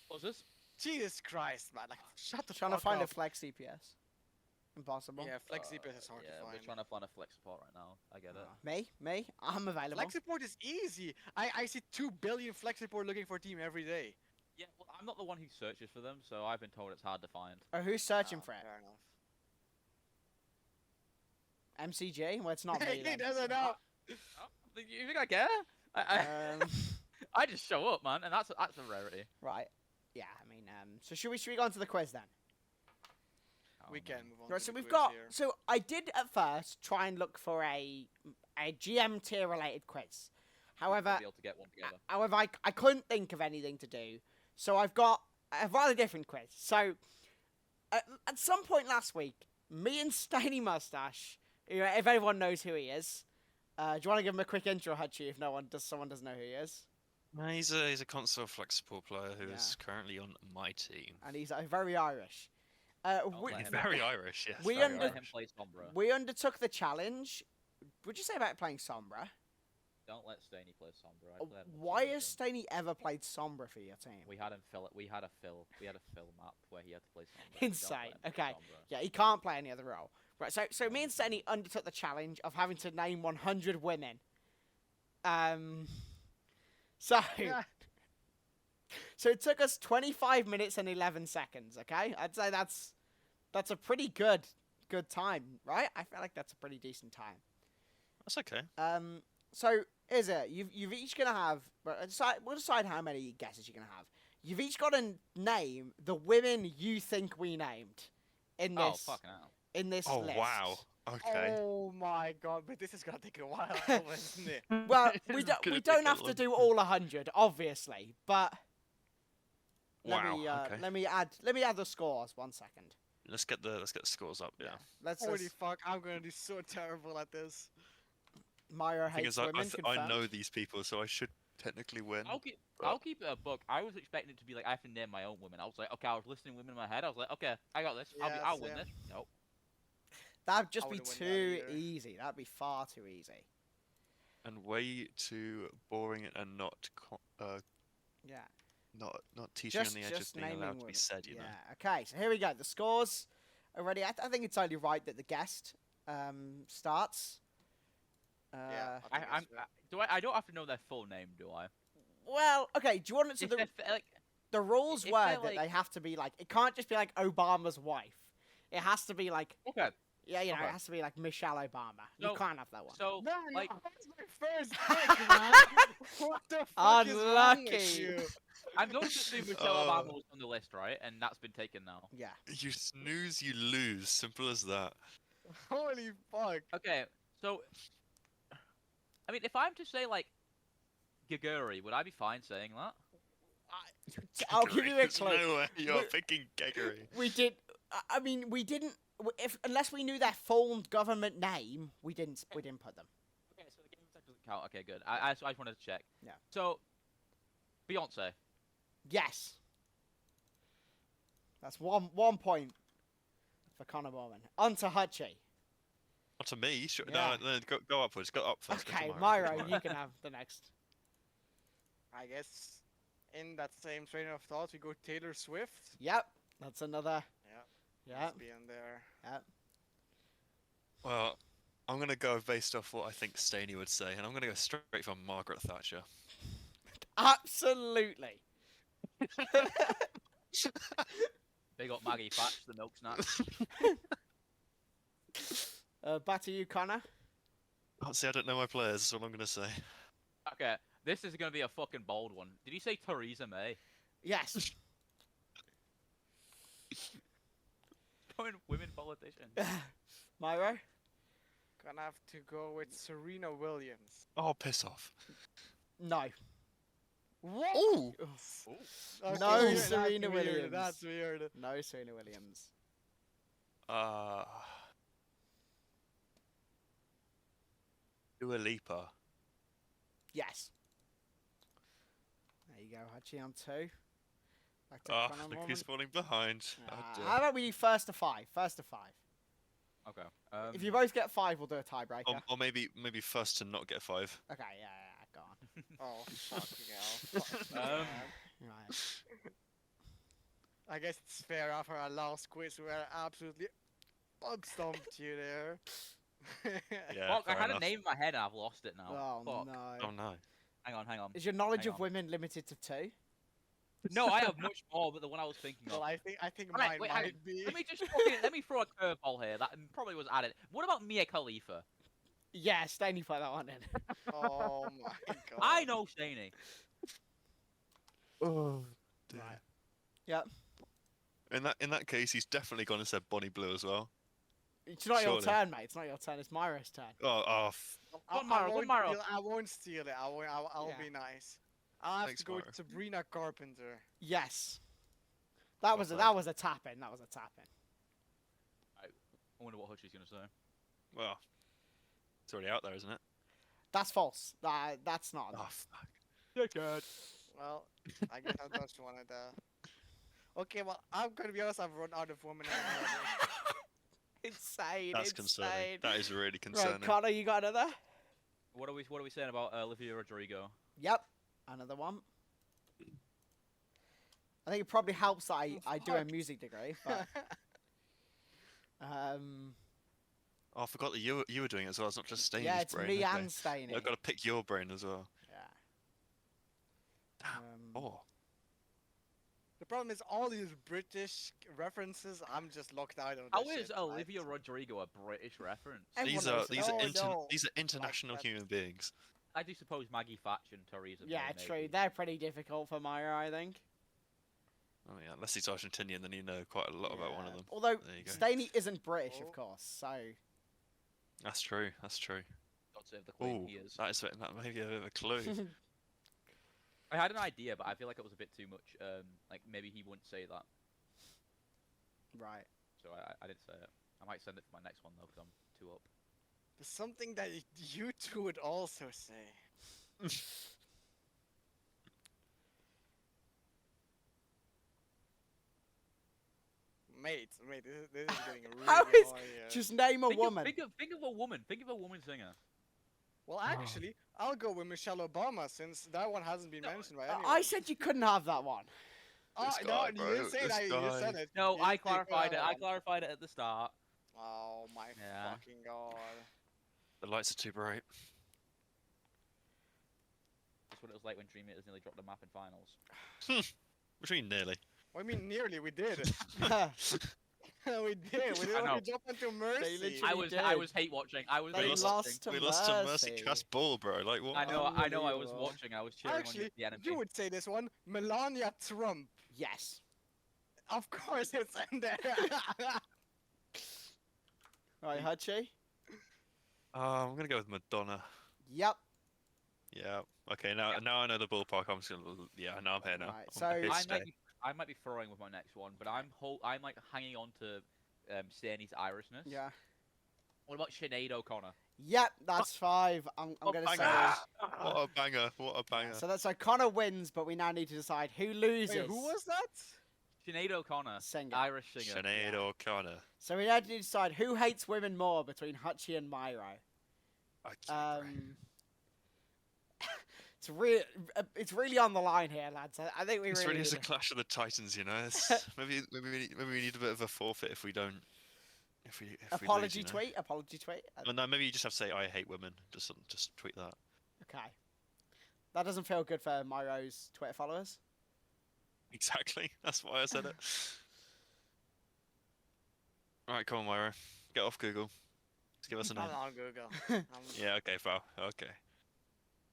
What's this? Jesus Christ, man! Like, shut the Trying to fuck find a up. flex CPS. Impossible. Yeah, Flex DPS is hard Yeah, to we're find. trying to find a flex support right now. I get it. Me? I'm available. Flex support is easy. I see 2 billion flex support looking for a team every day. Yeah, well, I'm not the one who searches for them, so I've been told it's hard to find. Oh, who's searching Ah, for it? Fair enough. MCG? Well, it's not me. he then. doesn't know. You think I care? Um, I just show up, man, and that's a rarity. right. Yeah, I mean, so should we go on to the quiz then? We Oh, can man. move on. Right, to so the we've quiz got. here. So I did at first try and look for a GM tier related quiz. However, Be able to get one together. I couldn't think of anything to do. So I've got a rather different quiz. So at some point last week, me and Stainy Mustache, if everyone knows who he is, do you want to give him a quick intro, Hutchie, if someone doesn't know who he is? No, he's a console flex support player who is Yeah. currently on my team. And he's very Irish. We, let He's him- very Irish, yes. we very under- Let him Irish. play Sombra. we undertook the challenge. What'd you say about playing Sombra? Don't let Staney play Sombra. I play him with Why Sombra. has Stainy ever played Sombra for your team? We had him fill it. We had a fill map where he had to play Sombra. Don't let him Insane. play Okay. Sombra. Yeah, he can't play any other role. Right, so me and Stainy undertook the challenge of having to name 100 women. So Yeah. so it took us 25 minutes and 11 seconds, okay? I'd say that's a pretty good time, right? I feel like that's a pretty decent time. That's okay. So is it? You've each gonna have. We'll decide how many guesses you're gonna have. You've each got to name the women you think we named in Oh, this fucking hell. in this Oh list. wow. Okay. Oh my god, but this is gonna take a while, isn't it? Well, This we is don't gonna we take don't a have to long do time. all 100, obviously, but Wow. Okay. let me add the scores. 1 second. Let's get the scores up. Yeah. Let's Holy fuck, I'm gonna do so terrible at this. Myra The thing hates is, women. I know confirmed. these people, so I should technically win. but- I'll keep it a book. I was expecting it to be like I have to name my own women. I was like, okay, I was listing women in my head. I was like, okay, I got this. Yeah, I'll win same. this. Nope. That'd just I be wouldn't win that too either. easy. That'd be far too easy. And way too boring and not Yeah. not teaching on the edge of Just being naming allowed to be women. said. You know. Yeah. Okay. So here we go. The scores already. I think it's only right that the guest starts. Yeah, I, think I'm. it's fair. I don't have to know their full name, do I? Well, okay. Do you want it to If the they're like, the rules if were they're, that like- they have to be like it can't just be like Obama's wife. It has to be like okay, yeah, you know, Okay. it has to be like Michelle Obama. You So- can't have that one. so No, like, that's my first pick, man. What the fuck is wrong with Unlucky. you? I'm going to assume Michelle Oh. Obama was on the list, right? And that's been taken now. Yeah. You snooze, you lose. Simple as that. Holy fuck. Okay, so I mean, if I'm to say like Gaguri, would I be fine saying that? I'll give you a There's clue. No way you're We- picking Gregory. We did. I mean, we didn't. If unless we knew their full government name, we didn't. We didn't put them. Okay, so the game tag doesn't count. Okay, good. I just wanted to check. Yeah. So, Beyonce. Yes. That's one point for Connor Bowman. On to Hutchie. Not to me. Sure. Yeah. No, go upwards. Go up first. go to Okay, Myra, go to Myro, Myra. you can have the next. I guess in that same train of thought, we go Taylor Swift. Yep, that's another. Yeah. Yep. Must be in there. Yep. Well, I'm gonna go based off what I think Staney would say, and I'm gonna go straight for Margaret Thatcher. Absolutely. They got Maggie Thatch, the milk snack. Back to you, Connor. See, I don't know my players. That's all I'm gonna say. Okay, this is gonna be a fucking bold one. Did you say Theresa May? Yes. Women politicians. Myro. Gonna have to go with Serena Williams. Oh, piss off. No. What? Ooh. No weird, that's Serena weird, Williams. That's weird. No Serena Williams. Dua Lipa. Yes. There you go, Hutchie on 2. Back to Ah, Connor look Mormon. who's falling behind. Oh, dear. How about we do first to 5? First to 5. Okay. If you both get 5, we'll do a tiebreaker. Or maybe first to not get 5. Okay, yeah, go on. Oh, fucking hell. Fuck, Um, man. Right. I guess it's fair after our last quiz where I absolutely bug stomped you there. Yeah. Fuck, I fair had enough. a name in my head and I've lost it now. Oh, Fuck. no. Oh no. Hang on. Is your knowledge Hang of on. women limited to 2? No, I have much more, but the one I was thinking Well, of. I think Alright, mine wait, hang on. might be. Let me throw a curveball here that probably was added. What about Mia Khalifa? Yeah, Stanley put that one in. Oh my god. I know Shaney. Oh. Dear. Right. Yep. In that case, he's definitely gone and said Bonnie Blue as well. It's not your Surely. turn, mate. It's not your turn. It's Myra's turn. I, One Myra, one Myra. I won't steal it. I'll Yeah. be nice. I'll have Thanks, to go Myra. with Sabrina Carpenter. Yes. That was a tap in. That was a tap in. I wonder what Hutchie's gonna say. Well, it's already out there, isn't it? That's false. That's not. Oh fuck. Well, I guess I touched one of the. Okay, well, I'm gonna be honest. I've run out of women. Insane. That's insane. concerning. That is really Right, concerning. Connor, you got another? What are we saying about Olivia Rodrigo? Yep. Another one. I think it probably helps that I do a Fuck. music degree, but Oh, I forgot that you were doing it as well. It's not just Staney's yeah, it's brain. me okay. and Staney. I've got to pick your brain as well. Yeah. Damn. Oh. The problem is all these British references. I'm just locked out of. How this is shit. Olivia Rodrigo a British reference? Everyone These are knows it. No. these are international that. human beings. I do suppose Maggie Thatch and Theresa May. Yeah, maybe. true. They're pretty difficult for Myra, I think. Oh yeah, unless he's Argentinian, then you know quite a lot about one of Yeah. them. Although There you go. Staney isn't British, Oh. of course, so That's true. That's true. God save the Queen. Ooh, He is. that may be a bit of a clue. I had an idea, but I feel like it was a bit too much. Like maybe he wouldn't say that, right. so I didn't say it. I might send it for my next one though, because I'm 2 up. Something that you two would also say. Mate, this is getting really How is- hard here. Just name a Think woman. Think of a woman. Think of a woman singer. Well, actually, I'll go with Michelle Obama since that one hasn't been mentioned by anyone. I said you couldn't have that one. Oh, This no, guy, you bro, didn't say this that. You just said guy. it. No, You I didn't say clarified it. I one. clarified it at the start. Oh my Yeah. fucking god. The lights are too bright. That's what it was like when Dream Eaters nearly dropped the map in finals. What do you mean nearly? What do you mean nearly? We did. We did. We I didn't know. we dropped into Mercy. literally- I did. was hate watching. I was They hate lost- watching. lost to We lost to Mercy Mercy. Cast Ball, bro. Like what? I know. I was Unbelievable. watching. I was cheering Actually, on the enemy. you would say this one. Melania Trump. Yes. Of course it's in there. Right, Hutchie? I'm gonna go with Madonna. Yep. Yeah. Okay. Now I know the ballpark. I'm just gonna. Yeah. Now I'm here now. Right, I'm so- here to I stay. might be throwing with my next one, but I'm like hanging on to Staney's Irishness. Yeah. What about Sinead O'Connor? Yep, that's 5. I'm What going a to say. banger. What a banger! What a banger! So that's O'Connor wins, but we now need to decide who loses. Wait, who was that? Sinead O'Connor, Singer. Irish singer. Sinead yeah. O'Connor. So we now need to decide who hates women more between Hutchie and Myro. It's really on the line here, lads. I think we It's really really is a need to- clash of the titans, you know. Maybe we need a bit of a forfeit if we don't. If we apology lose, you know? tweet. Apology tweet. Well, no, maybe you just have to say I hate women. Just tweet that. Okay. That doesn't feel good for Myro's Twitter followers. Exactly. That's why I said it. Right, come on, Myra. Get off Google. Let's give us a I'm name. on Google. Yeah. Okay, pal. Okay.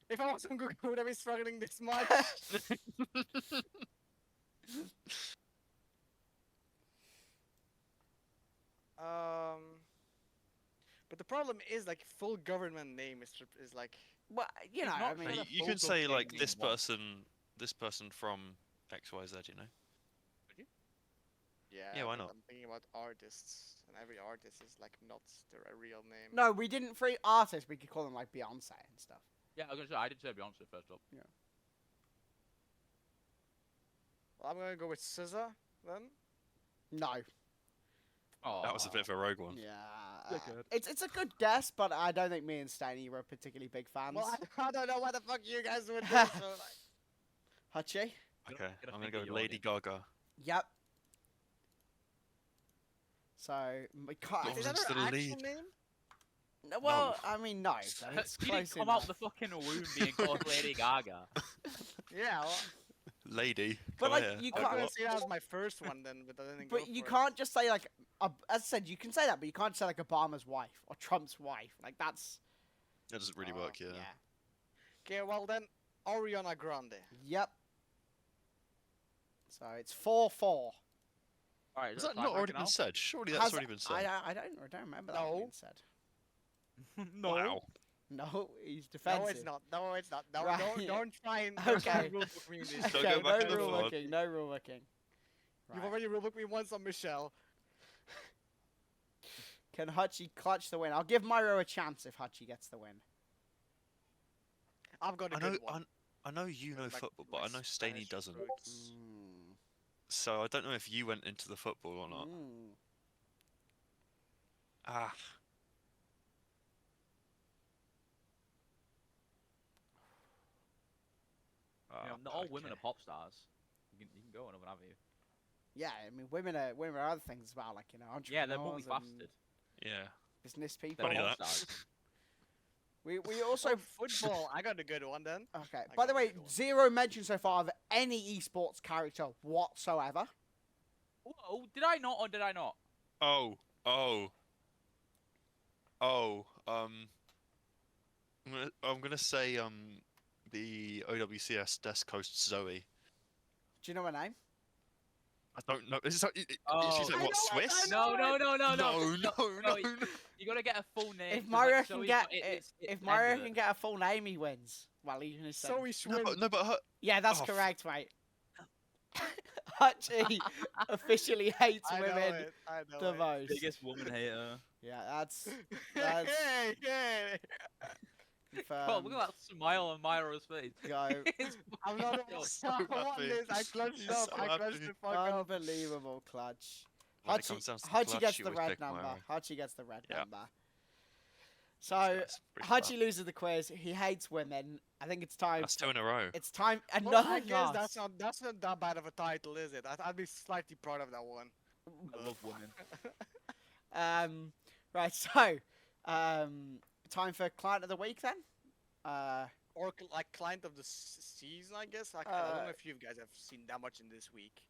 If I was on Google, would I be struggling this much? But the problem is like full government name is like Well, you know, not I mean, really- You a can photo say like taking this one. person from XYZ. You know. yeah. why but not? I'm thinking about artists, and every artist is like not their real name. no, we didn't free artists. We could call them like Beyonce and stuff. Yeah, I was gonna say I did say Beyonce first up. Well, I'm gonna go with SZA then. No. Oh, That was a bit of a rogue one. Yeah. They're good. It's a good guess, but I don't think me and Stanley were particularly big fans. Well, I don't know what the fuck you guys would do. So like, Hutchie? You Okay, gotta I'm gonna think go of with your Lady Gaga. Yep. So we can't. What is was that still her a actual lead? name? No, well, I mean, no. But it's You close didn't come enough. out the fucking womb being called Lady Gaga. Yeah. Well, Lady. But, come like, here. you I was can't- gonna say that was my first one then, but I didn't go But you for it. can't just say like, as I said, you can say that, but you can't say like Obama's wife or Trump's wife. Like that's. That doesn't really work, yeah. Okay, well then, Ariana Grande. Yep. So it's 4-4. Alright, Has that not already been said? Surely that's already been said. I don't remember that No. being said. No. Wow. No, he's defensive. No, it's not. No, it's not. No, Right. don't try and Okay. rule book me in this. Don't Okay, go back no and rule forth. looking. No rule looking. You've Right. already rule booked me once on Michelle. Can Hutchie clutch the win? I'll give Myro a chance if Hutchie gets the win. I've got a I know, good one. I know you know Like, football, my but I know Staney Spanish doesn't. roots. Mm. So I don't know if you went into the football or not. Mm. Ah. You know, Ah, not all women okay. are pop stars. You can go on have you. Yeah, I mean, women are other things as well, like Yeah, they're entrepreneurs and multifaceted. Yeah. business people. They're Funny pop that. stars. We also So football, I got a good one then. okay. I By the got a way, good one. 0 mention so far of any esports character whatsoever. Whoa, did I not or did I not? Oh. I'm gonna say the OWCS desk host Zoe. Do you know her name? I don't know. Is Oh. she's like I what know it, Swiss? I know No, no, no, no, no. no, No, no. You gotta get a full name. If 'cause, Mario like, can Zoe's get got- it's if Mario endless. can get a full name, he wins. Well, even if So we No, swim. but her. yeah, that's Oh, correct, mate. Hutchie officially hates I know women it. I know the it. most. biggest woman hater. Yeah, that's Hey, hey. Oh, look at that smile on Myro's face. Go. It's I'm not fucking So I want happy. this. I clutched He's up. so I clutched happy. the fuck up. Unbelievable clutch. When it Hachi, comes down to the Hachi clutch, gets you the always red pick number. Myro. Hachi gets the red Yeah. number. This So guy's pretty Hachi fat. loses the quiz. He hates women. I think it's time. That's 2 in a row. It's time. Well, Another I guess loss. that's not that bad of a title, is it? I'd be slightly proud of that one. I love women. Right. So, time for client of the week then. Or like client of the season, I guess. Like, I don't know if you guys have seen that much in this week.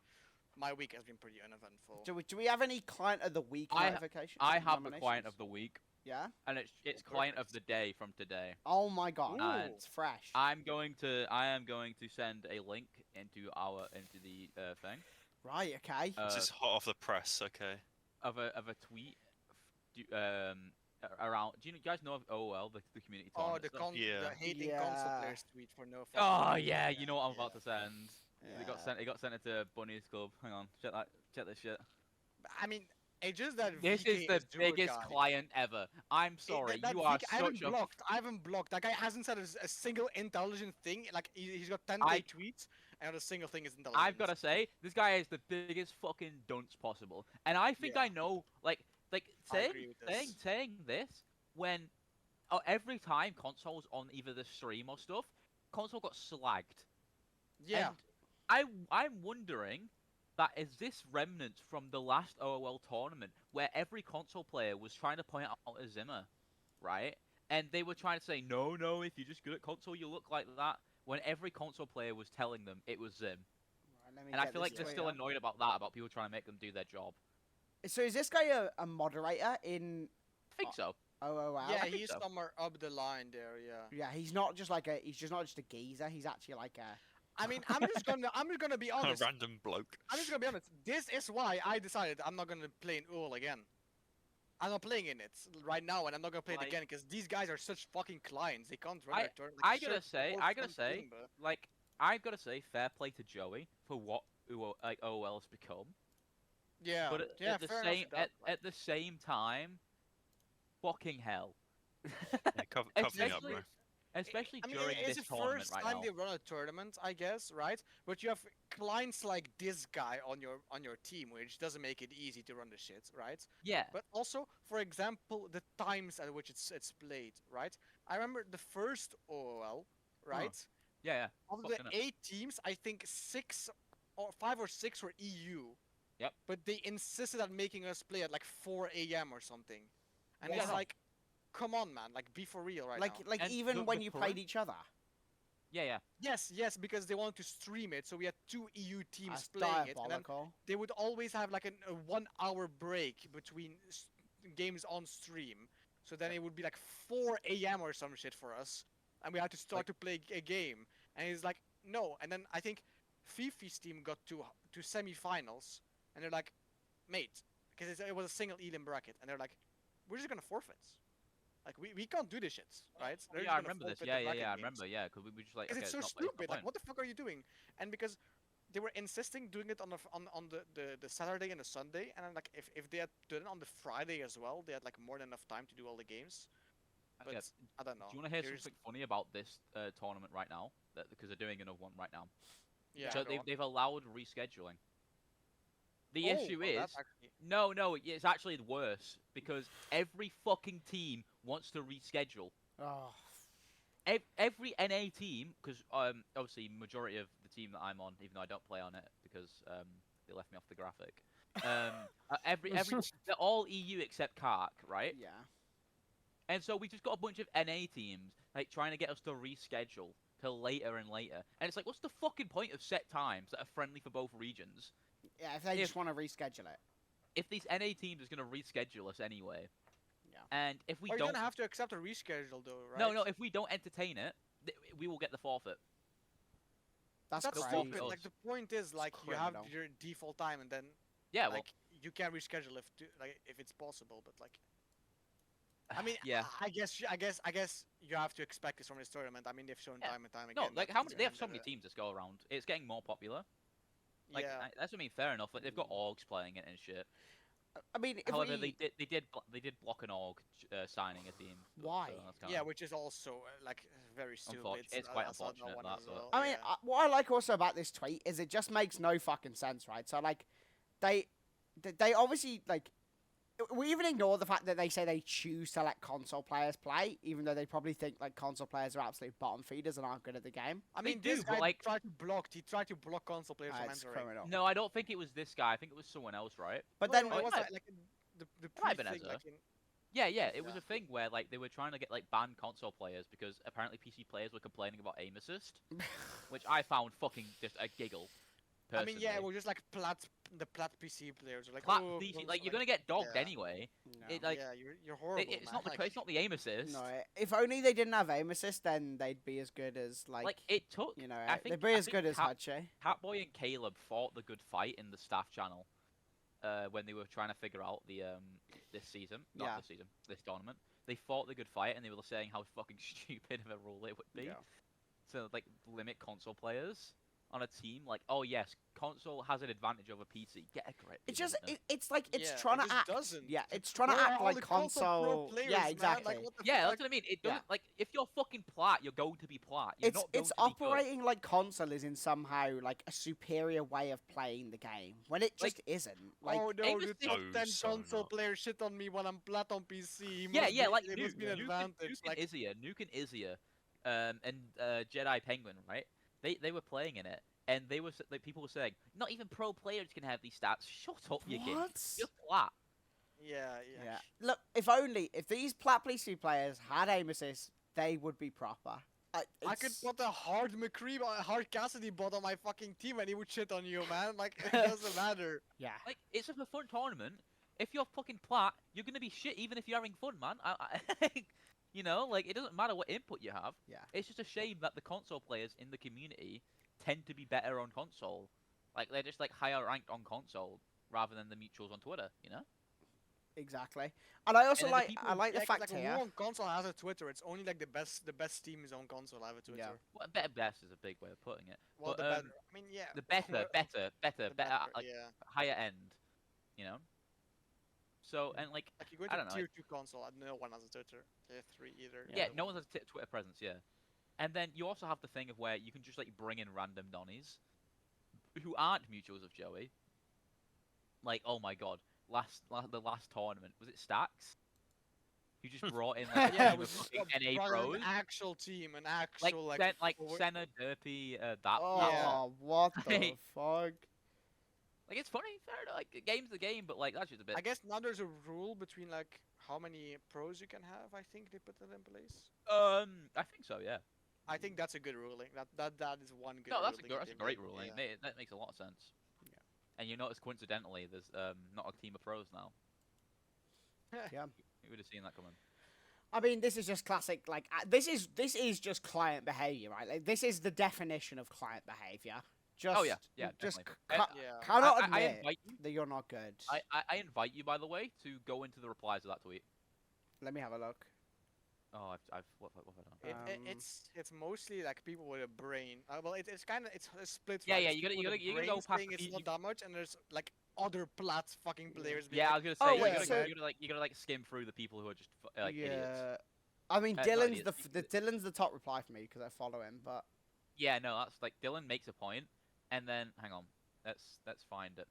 My week has been pretty uneventful. Do we have any client of the week I notifications? I have a client nominations? of the week, Yeah. and it's Oh, client of perfect. the day from today. Oh my god. Ooh. It's fresh. I am going to send a link into the thing Right. Okay. This is hot off the press, okay. of a tweet around. Do you guys know of OOL, the community Oh, tournament the, stuff? Yeah. the hating console Yeah. players tweet for no. Oh fucking reason. yeah, you know what I'm Yeah. about to send. Yeah. It got sent into Bunny's club. Hang on, check this shit. I mean, it's just that This VK is the Azure biggest guy. client ever. I'm sorry, That you are VK I haven't such a. blocked. I haven't blocked. That guy hasn't said a single intelligent thing. Like he's got 10 I- tweets, and not a single thing is intelligent. I've got to say, this guy is the biggest fucking dunce possible, and I think Yeah. I know, like I saying agree with this. this when every time consoles on either the stream or stuff, console got slagged. Yeah. And I'm wondering that is this remnants from the last OOL tournament where every console player was trying to point out a Zimmer, right? And they were trying to say, no, if you're just good at console, you look like that. When every console player was telling them it was Zim. Right, let me And I get feel this like they're tweet still up. annoyed about that, about people trying to make them do their job. So is this guy a moderator in I think so. OOL? Yeah, think he's so. somewhere up the line there. Yeah. Yeah, he's just not just a geezer. He's actually like a. I mean, I'm just gonna be A honest. random bloke. I'm just gonna be honest. This is why I decided I'm not gonna play in UL again. I'm not playing in it right now, and I'm not gonna play it Like- again because these guys are such fucking clients. They can't run I- their turn. I sure, gotta say, support I gotta some say, team, but- like, I've got to say, fair play to Joey for what OOL has become. yeah, But yeah, at the fair same enough. with that, like- at the same time, fucking hell. Yeah, cover me up, Especially- bro. Especially I mean, during it's this the tournament first right time now. they run a tournament, I guess, right? But you have clients like this guy on your team, which doesn't make it easy to run the shit, right? Yeah. But also, for example, the times at which it's played, right? I remember the first OOL, right? Yeah. Of Fucking the hell. 8 teams, I think 5 or 6 were EU. Yep. But they insisted on making us play at like 4 a.m. or something. And Yeah, it's no. like, come on, man, like be for real right now. Like And even the when you played current- each other. Yeah. Yes, because they wanted to stream it, so we had 2 EU teams That's playing it, and then diabolical. they would always have like a 1 hour break between games on stream. So then it would be like 4 a.m. or some shit for us, and we had to start to play a game. And he's like, no. And then I think Fifi's team got to semi-finals, and they're like, mate, because it was a single Elim bracket, and they're like, we're just gonna forfeit. Like we can't do this shit, right? They're just Yeah, I gonna remember this. forfeit Yeah, the bracket I games. remember. Yeah, because we were just like, Because okay, it's so not- not stupid. Like, playing. what the fuck are you doing? And because they were insisting doing it on the Saturday and the Sunday, and then like if they had done it on the Friday as well, they had like more than enough time to do all the games. But Yeah, I don't know. Do you want to hear Here's- something funny about this tournament right now? Because they're doing another one right now. Yeah. So go on. they've allowed rescheduling. The Oh, issue well, is, that's actually- no, it's actually worse because every fucking team wants to reschedule. Oh, Every NA team, because obviously majority of the team that I'm on, even though I don't play on it because they left me off the graphic. Every they're all EU except Kark, right? yeah. And so we just got a bunch of NA teams like trying to get us to reschedule till later and later. And it's like, what's the fucking point of set times that are friendly for both regions? Yeah, if they If- just want to reschedule it. If these NA teams is gonna reschedule us anyway, Yeah. and if we Or you're don't, gonna have to accept a reschedule though, right? no, if we don't entertain it, we will get the forfeit. That's That's crazy. stupid. Like the point is like you have criminal. your default time, and then Yeah, well, like you can reschedule if it's possible, but like. I mean, yeah. I guess you have to expect this from this tournament. I mean, they've shown Yeah. time and time again. No, like that how it's many? They have gonna so be many better. teams that go around. It's getting more popular. Like yeah. that's what I mean. Fair enough. Like they've got orgs playing it and shit. I mean, if However, we... they did block an org signing a team. Why? So that's Yeah, kinda which is also like very stupid. It's quite I saw that unfortunate, one that, as but- well, I mean, yeah. what I like also about this tweet is it just makes no fucking sense, right? So like, they obviously like, we even ignore the fact that they say they choose to let console players play, even though they probably think like console players are absolute bottom feeders and aren't good at the game. I They mean, this do, but, guy like- tried to block. He tried to block console players from It's entering. criminal. No, I don't think it was this guy. I think it was someone else, right? But No, then, no, it was might- like the might have been pre-thing, Ezra. like in, Yeah, it was Yeah. a thing where like they were trying to get like ban console players because apparently PC players were complaining about aim assist, which I found fucking just a giggle. I mean, yeah, it personally. was just like the plat PC players are like, Plat oh, PC, console, like you're gonna get dogged yeah. anyway. no. It like yeah, you're horrible, it's man. not the like, it's not the aim assist. No, if only they didn't have aim assist, then they'd be as good as like, It took you know, I they'd think- be I as think good as Cap- Hache. Catboy and Caleb fought the good fight in the staff channel when they were trying to figure out the this season, not Yeah. this season, this tournament. They fought the good fight and they were saying how fucking stupid of a rule it would be Yeah. to like limit console players on a team. Like, oh yes, console has an advantage over PC. Get a grip. It's you just, loser. it's like it's yeah, trying it to just act. doesn't. Yeah, it's trying to Where are act all like the console pro console. players, Yeah, man? exactly. Like, what the Yeah, fuck? that's what I mean. It Yeah. doesn't like if you're fucking plat, you're going to be plat. You're It's not going it's to be good. operating like console is in somehow like a superior way of playing the game when it just isn't. Like, oh no, aim the assist- top No, 10 so console not. players shit on me when I'm plat on PC. Yeah, yeah, like it Nuke, must be an Nuke, advantage. Nuke Like, and Izia, Nuke and Izia, and Jedi Penguin, right? They were playing in it, and they were like people were saying, not even pro players can have these stats. Shut up, you kid. what? You're flat. yeah. Yeah. Look, if these plat PC players had aim assist, they would be proper. I could It's- put a hard McCree, a hard Cassidy bot on my fucking team and he would shit on you, man. Like, it doesn't matter. Yeah. Like it's a fun tournament. If you're fucking plat, you're gonna be shit even if you're having fun, man. You know, like it doesn't matter what input you have. Yeah. It's just a shame that the console players in the community tend to be better on console. Like they're just like higher ranked on console rather than the mutuals on Twitter. You know? Exactly. And I also then the like people- I like Yeah, the 'cause, fact like, here. who on console has a Twitter? It's only like the best teams on console have a Twitter. Yeah. Well, better best is a big way of putting it. Well, But, the better. um, I mean, yeah. The better, well, better, the better, like yeah. higher end. You know? So and like Like you go I to don't know, tier 2 console, and no one has a Twitter. Tier 3 either. yeah, either no one. one has a Twitter presence, yeah. And then you also have the thing of where you can just like bring in random Donnies who aren't mutuals of Joey. Like, oh my god, the last tournament was it Stacks? Who just brought in like a Yeah, it team was of just fucking NA brought in pros, an actual team, an actual like forward- Senna, Derpy, that. Oh, Yeah. what the Hey. fuck? Like it's funny, fair enough. Like the game's the game, but like that's just a bit. I guess now there's a rule between like how many pros you can have. I think they put that in place. I think so, yeah. I think that's a good ruling. That is one good. No, that's ruling that's a they great made, ruling. yeah. That makes a lot of sense. Yeah. And you notice coincidentally, there's not a team of pros now. Yeah. You would have seen that coming. I mean, this is just classic. Like, this is just client behavior, right? Like, this is the definition of client behavior. Just, Oh, yeah, just definitely. Yeah. cannot I admit invite you. that you're not good. I invite you, by the way, to go into the replies of that tweet. Let me have a look. Oh, I've what have I done? It's mostly like people with a brain. Well, it's kind of it's a split. Yeah, right? yeah, There's you gotta- people you with gotta- a you gotta go brain past saying the- it's you- not that much, and there's like other plats fucking players. being Yeah, I like, was gonna say Oh, you wait, gotta, so- you gotta like skim through the people who are just like yeah. idiots. I mean, Not Dylan's idiots, the idiots. Dylan's the top reply for me because I follow him. But Yeah, no, that's like Dylan makes a point, and then hang on, let's find it.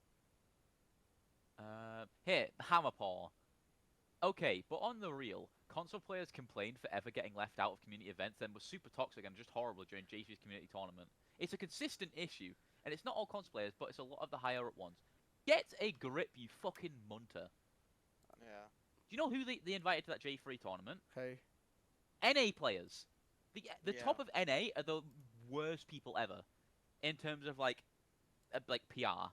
Here, Hammerpaw. Okay, but on the real, console players complained for ever getting left out of community events, then were super toxic and just horrible during JC's community tournament. It's a consistent issue, and it's not all console players, but it's a lot of the higher up ones. Get a grip, you fucking munter. yeah. Do you know who they invited to that J3 tournament? who? NA players. The Yeah. top of NA are the worst people ever, in terms of like PR.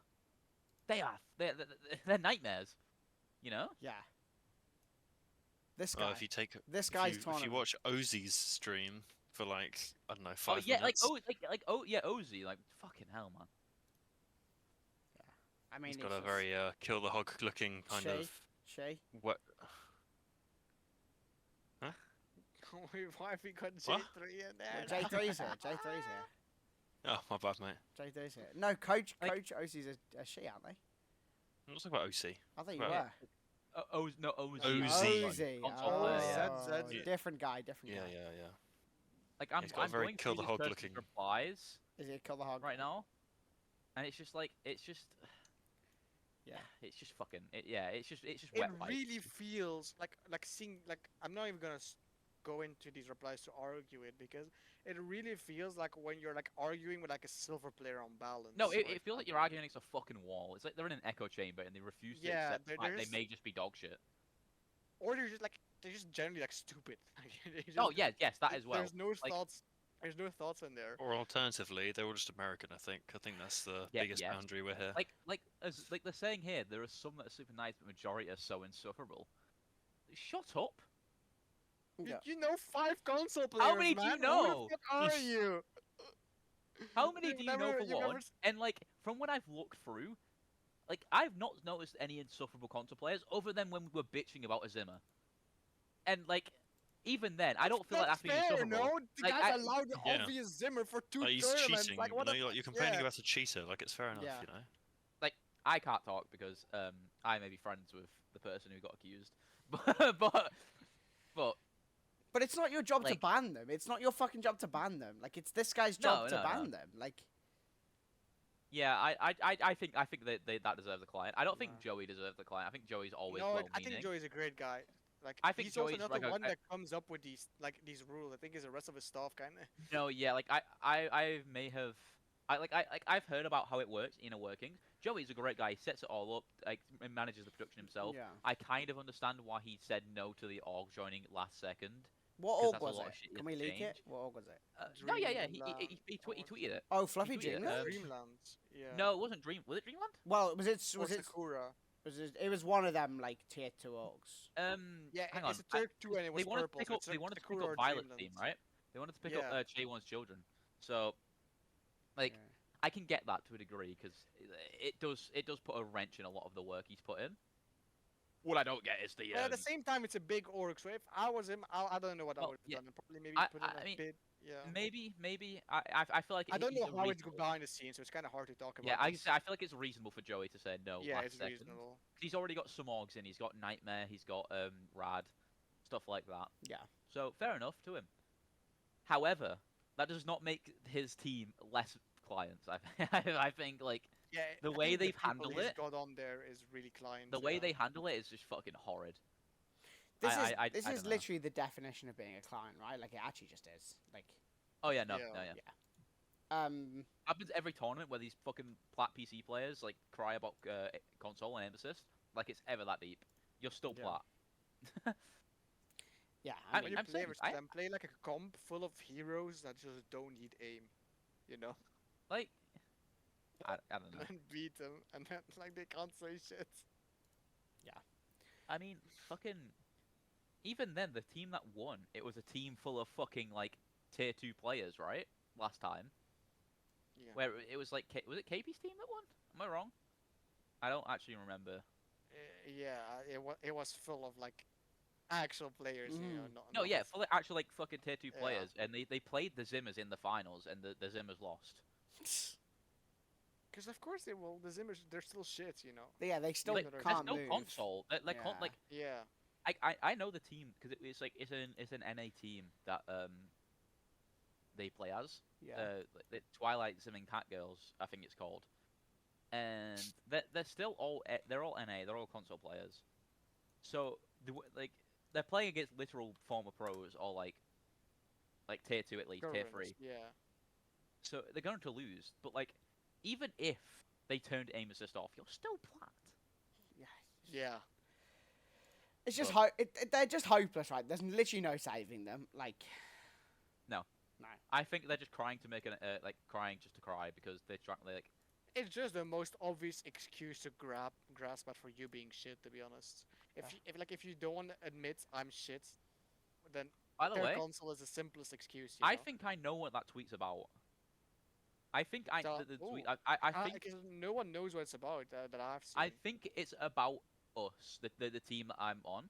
They're nightmares. You know? Yeah. This guy. If you take This if guy's you, if tournament. you watch Ozzy's stream for like I don't know Oh 5 yeah, minutes, yeah, Ozzy, like fucking hell, man. I mean, he's got it's a just- very kill the hog looking kind Shay? of Shay. what. Why have we got What? J3 in there? J3's here. J3's here. Oh my bad, mate. J3's here. No, Coach Like- Coach Ozzy's a she, aren't they? I'm not talking about OC. I thought you Well, were. No, OZ. OZ. Ozzy. Console Oh, player, yeah. ZZ. different guy. Different Yeah, guy. yeah. Like He's got a I'm very going kill through the this hog person's looking. replies Is he a kill the hog? right now, and it's just like it's just Yeah. it's just fucking it's just It wet wipes. really feels like seeing like I'm not even gonna go into these replies to argue it because it really feels like when you're like arguing with like a silver player on balance. No, it, or it feels like you're something. arguing against a fucking wall. It's like they're in an echo chamber and they refuse to Yeah, accept the fact they there's- may just be dog shit. Or they're just generally like stupid. They Oh just- yeah, yes, that as well. There's no like- thoughts. There's no thoughts in there. Or alternatively, they're all just American. I think that's the Yeah, biggest yes. boundary we're here. Like they're saying here, there are some that are super nice, but majority are so insufferable. Shut up. Yeah. You know 5 console players. How many do you man. know? Who the fuck are you? How many You've do you know never- for you've one? never s- And like from what I've looked through, like I've not noticed any insufferable console players other than when we were bitching about Azima. And like even then, I don't feel like that's being fair, insufferable. no? The Like, guy I- allowed the Yeah. obvious Zimmer for 2 Like, he's tournaments. cheating. Like what? you the know, fuck? you're complaining Yeah. about a cheater. Like it's fair enough. Yeah. You know. I can't talk because I may be friends with the person who got accused. But But it's not your job to Like- ban them. It's not your fucking job to ban them. Like it's this guy's No, job to no, ban no. them. Like yeah, I think that deserves a client. I don't think No. Joey deserves the client. I think Joey's always No, I well-meaning. think Joey's a great guy. Like I think he's also Joey's not like the a- one that comes up with these rules. I think it's the rest of his staff kind of. No, yeah, like I may have I've heard about how it works, inner workings. Joey's a great guy. He sets it all up, like manages the production himself. yeah. I kind of understand why he said no to the org joining last second. What 'Cause org that's a was lot it? of shit you Can have we to leak it? change. What org was it? No, yeah. He Dreamland tweeted it. Oh, Fluffy tweeted it, Dreamland. Dreamlands. Yeah. No, it wasn't Dream. Was it Dreamland? Well, was it Or was it Sakura. it was one of them like tier 2 orgs. Yeah, hang on. it's a tier 2 and it was They wanted to purple. pick so up. it's They a wanted to pick Sakura or up Violet's team, Dreamlands. right? They wanted to pick up Yeah. Che1's children. So, like, Yeah. I can get that to a degree because it does put a wrench in a lot of the work he's put in. What I don't get is the But at the same time, it's a big org. So if I was him, I don't know what I Well, would have yeah. done. Probably maybe I- put in I a mean, bit. Yeah. maybe I feel like I don't he's know a how it's reasonable- behind the scenes, so it's kind of hard to talk about. Yeah, this. I feel like it's reasonable for Joey to say no Yeah, last it's second. reasonable. He's already got some orgs in. He's got Nightmare. He's got Rad, stuff like that. Yeah. So fair enough to him. However, that does not make his team less clients. I think like Yeah. the I way think they've people handled he's it- got on there is really client. the way they handle it is just fucking horrid. This I is don't know. literally the definition of being a client, right? Like it actually just is. Like Oh yeah, no, Yeah. no, yeah. um Happens every tournament where these fucking plat PC players like cry about console and aim assist. Like it's ever that deep. You're still Yeah. plat. yeah, I I When mean, you I'm play saying, versus them, play like a comp full of heroes that just don't need aim, you know, Like I don't know. and beat them, and then like they can't say shit. I mean, fucking. Even then, the team that won, it was a team full of fucking like tier 2 players, right? Last time, Yeah. where it was like, was it KP's team that won? Am I wrong? I don't actually remember. Yeah, it was full of like actual players, you know. Not, No, not yeah, full of actual like fucking tier 2 Yeah. players, and they played the Zimmers in the finals, and the Zimmers lost. Because of course they will. The Zimmers, they're still shit, you know. yeah, they still Like, There's can't no move. console. Like, Yeah. like Yeah. I know the team because it's like it's an NA team that they play as. Yeah. The Twilight Simming Cat Girls, I think it's called, and they're still all they're all NA, they're all console players, so like they're playing against literal former pros or like tier 2 at least, tier Currents, 3, Yeah. so they're going to lose. But like even if they turned aim assist off, you're still plat. yeah. Yeah. It's just But- they're just hopeless, right? There's literally no saving them. Like No. No. I think they're just crying to make an like crying just to cry because they're trying like It's just the most obvious excuse to grasp at for you being shit. To be honest, Yeah. if you don't admit I'm shit, then by the their way. console is the simplest excuse. You I know? think I know what that tweet's about. I think So- the tweet. ooh. I think because no one knows what it's about that I've seen. I think it's about us, the team that I'm on,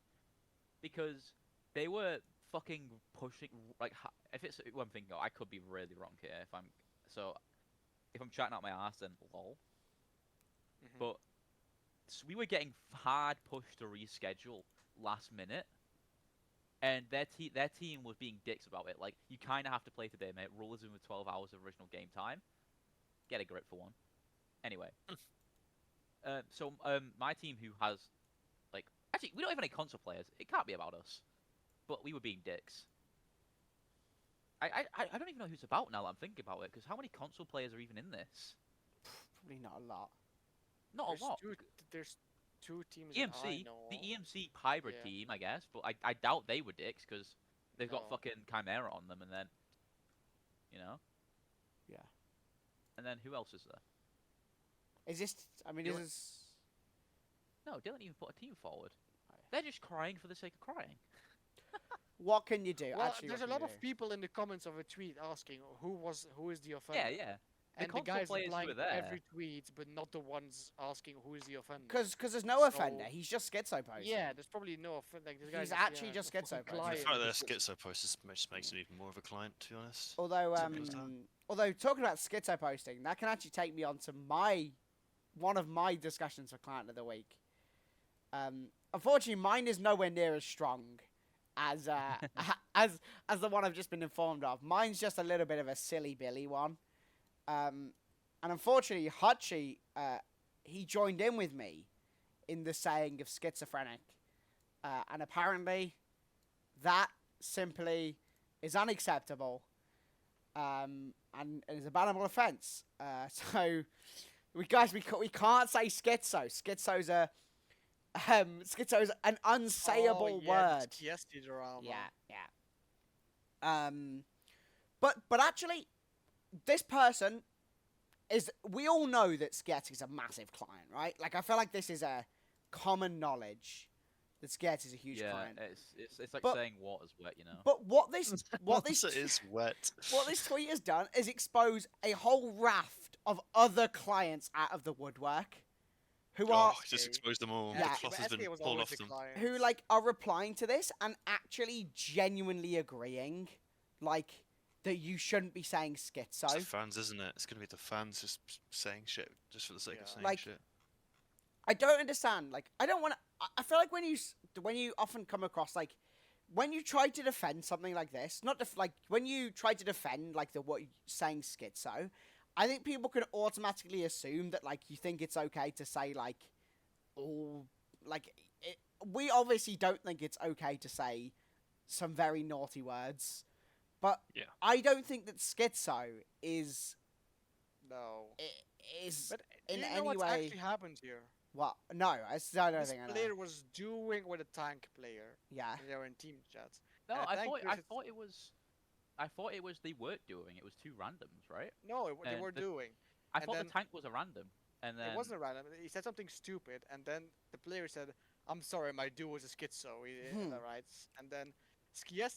because they were fucking pushing like if it's one thing. I could be really wrong here. If I'm chatting out my ass, then lol. Mhm. But we were getting hard pushed to reschedule last minute, and their team was being dicks about it. Like, you kind of have to play today, mate. Rule is in with 12 hours of original game time. Get a grip for one. Anyway, so my team, who has actually, we don't have any console players. It can't be about us, but we were being dicks. I don't even know who it's about now that I'm thinking about it, because how many console players are even in this? Probably not a lot. Not a lot. There's 2 teams that I EMC, know. the EMC hybrid Yeah. team, I guess, but I doubt they were dicks because they've got No. fucking Chimera on them, and then, you know. Yeah. And then who else is there? Is this? I mean, You is wa- this? No, they didn't even put a team forward. Oh, yeah. They're just crying for the sake of crying. What can you do? Well, Actually, there's what a can lot you of do? people in the comments of a tweet asking who is the offender. Yeah, yeah. The And the console guys players who replying were to there. every tweet, but not the ones asking who is the offender. Because there's no offender. So- He's just schizo posting. Yeah, there's probably no offender. Like, this He's guy's actually just a fucking schizo posting. The client. fact that they're schizo posters just makes him even more of a client, to be honest. Although, Simple as that. although talking about schizo posting, that can actually take me on to one of my discussions for client of the week. Unfortunately, mine is nowhere near as strong as as the one I've just been informed of. Mine's just a little bit of a silly Billy one. And unfortunately, Hutchie, he joined in with me in the saying of schizophrenic. And apparently, that simply is unacceptable and is a bannable offence. So, we can't say schizo. Schizo's an unsayable word. Yes, drama. Yeah. But actually, this person is. We all know that Sketch is a massive client, right? Like, I feel like this is a common knowledge that Sketch is a huge Yeah, client. it's like But- saying water's wet, you know. But what this It is wet. what this tweet has done is expose a whole raft of other clients out of the woodwork, who are Just expose them all. Yeah. The cloth has been pulled off them. who like are replying to this and actually genuinely agreeing, like, that you shouldn't be saying It's the schizo. fans, isn't it? It's gonna be the fans just saying shit just for the sake of Yeah. saying Like, shit. I don't understand. Like, I don't want to. I feel like when you often come across, like, when you try to defend something like this, like when you try to defend like what saying schizo, I think people can automatically assume that, like, you think it's okay to say, like, all, like, we obviously don't think it's okay to say some very naughty words, but Yeah. I don't think that schizo is No. But in do you know any what's way. actually happened here? What? No, I don't This think I know. player was doing with a tank player. Yeah. They were in team chats. No, and I I think thought this I is- thought it was, I thought it was they weren't doing. It was two randoms, right? No, they And were the- doing. I And thought then- the tank was a random, and then It wasn't random. He said something stupid, and then the player said, "I'm sorry, my dude was a schizo." Right? And then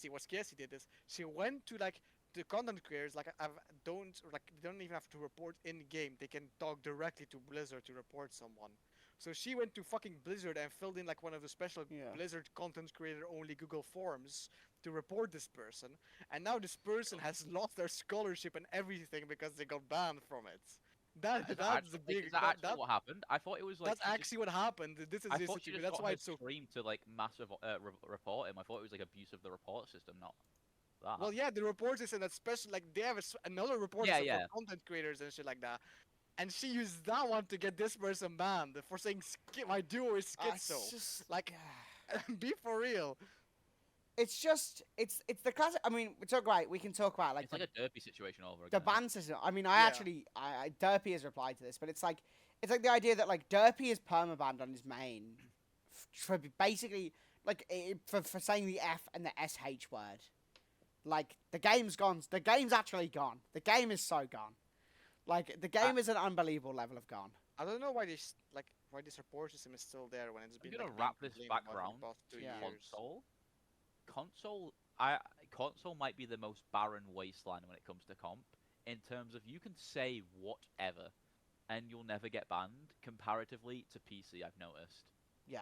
what Skiesi did is she went to like the content creators, like they don't even have to report in game. They can talk directly to Blizzard to report someone. So she went to fucking Blizzard and filled in like one of the special Yeah. Blizzard content creator only Google forms to report this person. And now this person has lost their scholarship and everything because they got banned from it. That's the big. Is that actually what happened? I thought it was like That's she just- actually what happened. This is I the thought she situation. just That's got why her it's so. stream to like massive report him. I thought it was like abuse of the report system, not that. Well, yeah, the report is in a special, like they have another report Yeah, system yeah. for content creators and shit like that. And she used that one to get this person banned for saying my duo is It's schizo. just Like, be for real. it's the classic. I mean, we can talk about like it's like a derpy situation over the again. ban system. I mean, Yeah. Derpy has replied to this, but it's like the idea that like Derpy is permabanned on his main for basically like for saying the F and the SH word. Like, the game's gone. The game's actually gone. The game is so gone. Like, the game is an unbelievable level of gone. I don't know why why this report system is still there when it's I'm been. gonna like, wrap being this complained back about round for the past 2 Yeah. years. Console might be the most barren wasteland when it comes to comp. In terms of you can say whatever, and you'll never get banned comparatively to PC. I've noticed. Yeah.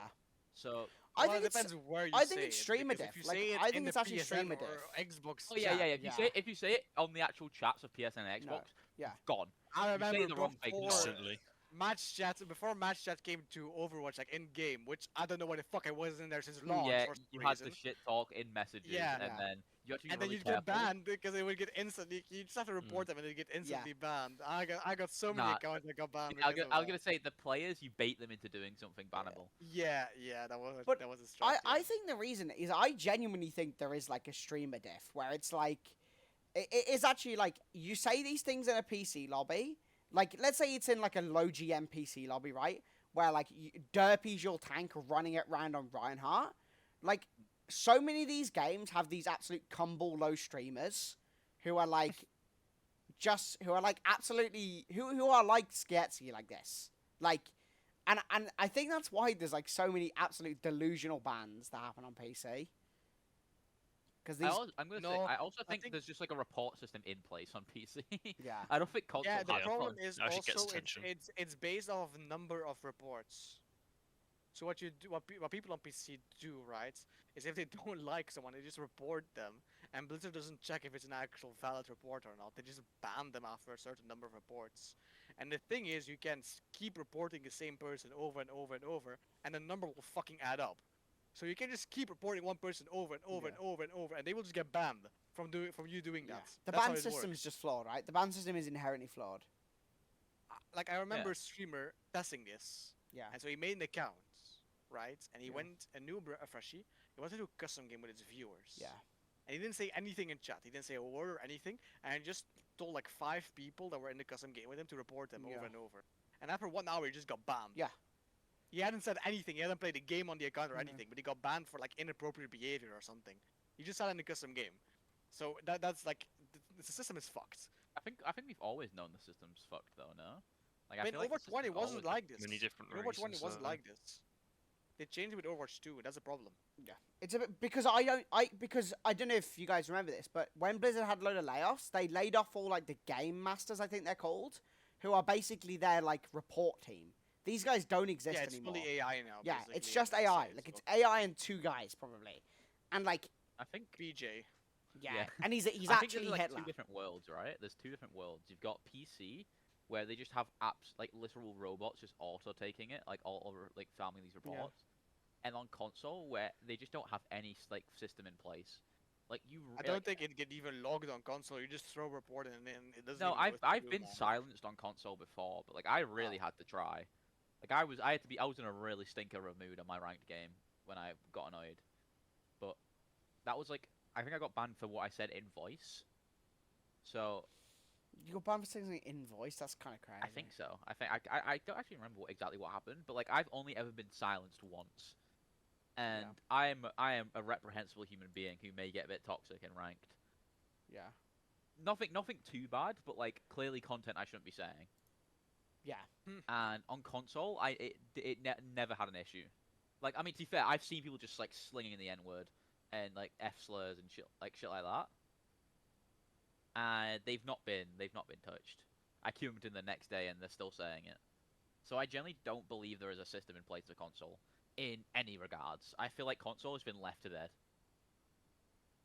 So I Well, think it it's. depends where you I think say it's it, streamer because diff. If you Like, say it I think in it's the actually PSN streamer or diff. Xbox. oh yeah, chat, yeah. If you yeah. say if you say it on the actual chats of PSN and Xbox, yeah. gone. I You say remember the wrong thing, before. it's Instantly. match chat before match chat came to Overwatch, like in game, which I don't know why the fuck I wasn't there since launch Yeah, for some you had reason. the shit talk in messages, Yeah. and Yeah. then you have to be And then really you'd get careful. banned because it would get instantly. You just have to report them and they get instantly banned. I got so many Nah, accounts that got banned. I was because gonna, I was of gonna say the players, you bait them into doing something bannable. Yeah, that was But that was a I, strategy. I think the reason is I genuinely think there is like a streamer diff where it's like it is actually like you say these things in a PC lobby, like let's say it's in like a low GM PC lobby, right? Where like Derpy's your tank running it round on Reinhardt. Like so many of these games have these absolute cumble low streamers who are like who are like absolutely who are like Sketsy like this. Like and I think that's why there's like so many absolute delusional bans that happen on PC. Because these, I'm gonna say, No, I also I think think- there's just like a report system in place on PC. yeah, I don't think console Yeah, the has problem one. is Actually gets also attention. it's based off number of reports. So what you do, what people on PC do, right, is if they don't like someone, they just report them, and Blizzard doesn't check if it's an actual valid report or not. They just ban them after a certain number of reports. And the thing is, you can keep reporting the same person over and over and over, and the number will fucking add up. So you can just keep reporting one person over and over and over and over, and they will just get banned from you doing yeah. that. The That's how ban it system works. is just flawed, right? The ban system is inherently flawed. Like I remember a streamer testing this, Yeah, and so he made an account, right? And he Yeah. went a freshie. He wanted to do a custom game with his viewers. yeah, And he didn't say anything in chat. He didn't say a word or anything, and he just told like 5 people that were in the custom game with him to report them Yeah. over and over. And after 1 hour, he just got banned. Yeah. He hadn't said anything. He hadn't played the game on the account or Mhm. anything, but he got banned for like inappropriate behavior or something. He just sat in the custom game. So that's like the system is fucked. I think we've always known the system's fucked though, no? Like I mean, feel like the Overwatch 1 it system's wasn't always like this. many different In Overwatch 1 it reasons, wasn't though. like this. They changed it with Overwatch 2. That's a problem. it's a bit because because I don't know if you guys remember this, but when Blizzard had a load of layoffs, they laid off all like the game masters, I think they're called, who are basically their like report team. These guys don't exist Yeah, it's anymore. fully AI now. Yeah, it's basically, just I'd AI. say, Like so. it's AI and 2 guys probably, and like I think BJ. yeah, and he's I think actually there's like Hitler. 2 different worlds, right? There's 2 different worlds. You've got PC, where they just have apps like literal robots just auto taking it, like all over like farming these reports, and on console where they just don't have any like system in place. Like you, I don't think it get even logged on console. You just throw a report and then it doesn't. No, even go I've through, been man. silenced on console before, but like I really had to try. Like I was in a really stinker of mood on my ranked game when I got annoyed. But that was like I think I got banned for what I said in voice. So You got banned for saying something in voice. That's kind of crazy. I think so. I don't actually remember exactly what happened, but like I've only ever been silenced once. And I am a reprehensible human being who may get a bit toxic and ranked. Yeah. Nothing too bad, but like clearly content I shouldn't be saying. Yeah. And on console, never had an issue. Like I mean, to be fair, I've seen people just like slinging the N word and like F slurs and shit like that. And they've not been touched. I queued them in the next day and they're still saying it. So I generally don't believe there is a system in place for console in any regards. I feel like console has been left to dead.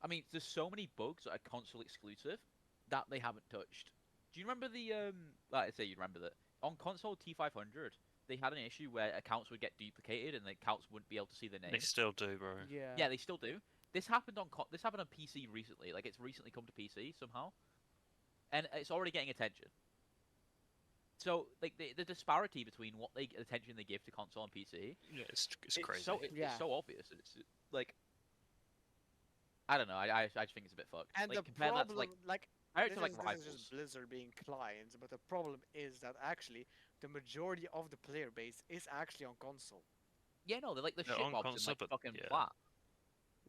I mean, there's so many bugs that are console exclusive that they haven't touched. Do you remember the like I say you remember that on console T500 they had an issue where accounts would get duplicated and the accounts wouldn't be able to see the They names. still do, bro. Yeah. Yeah, they still do. This happened on PC recently. Like it's recently come to PC somehow, and it's already getting attention. So like the disparity between what attention they give to console and PC, Yeah, it's crazy. Yeah. it's so obvious. It's like I don't know. I just think it's a bit fucked. And like, the compare that to, problem, like compared this to like is rivals. just Blizzard being clients, but the problem is that actually the majority of the player base is actually on console. Yeah, no, they're like the They're on shitmobs and console, like but fucking yeah. flat.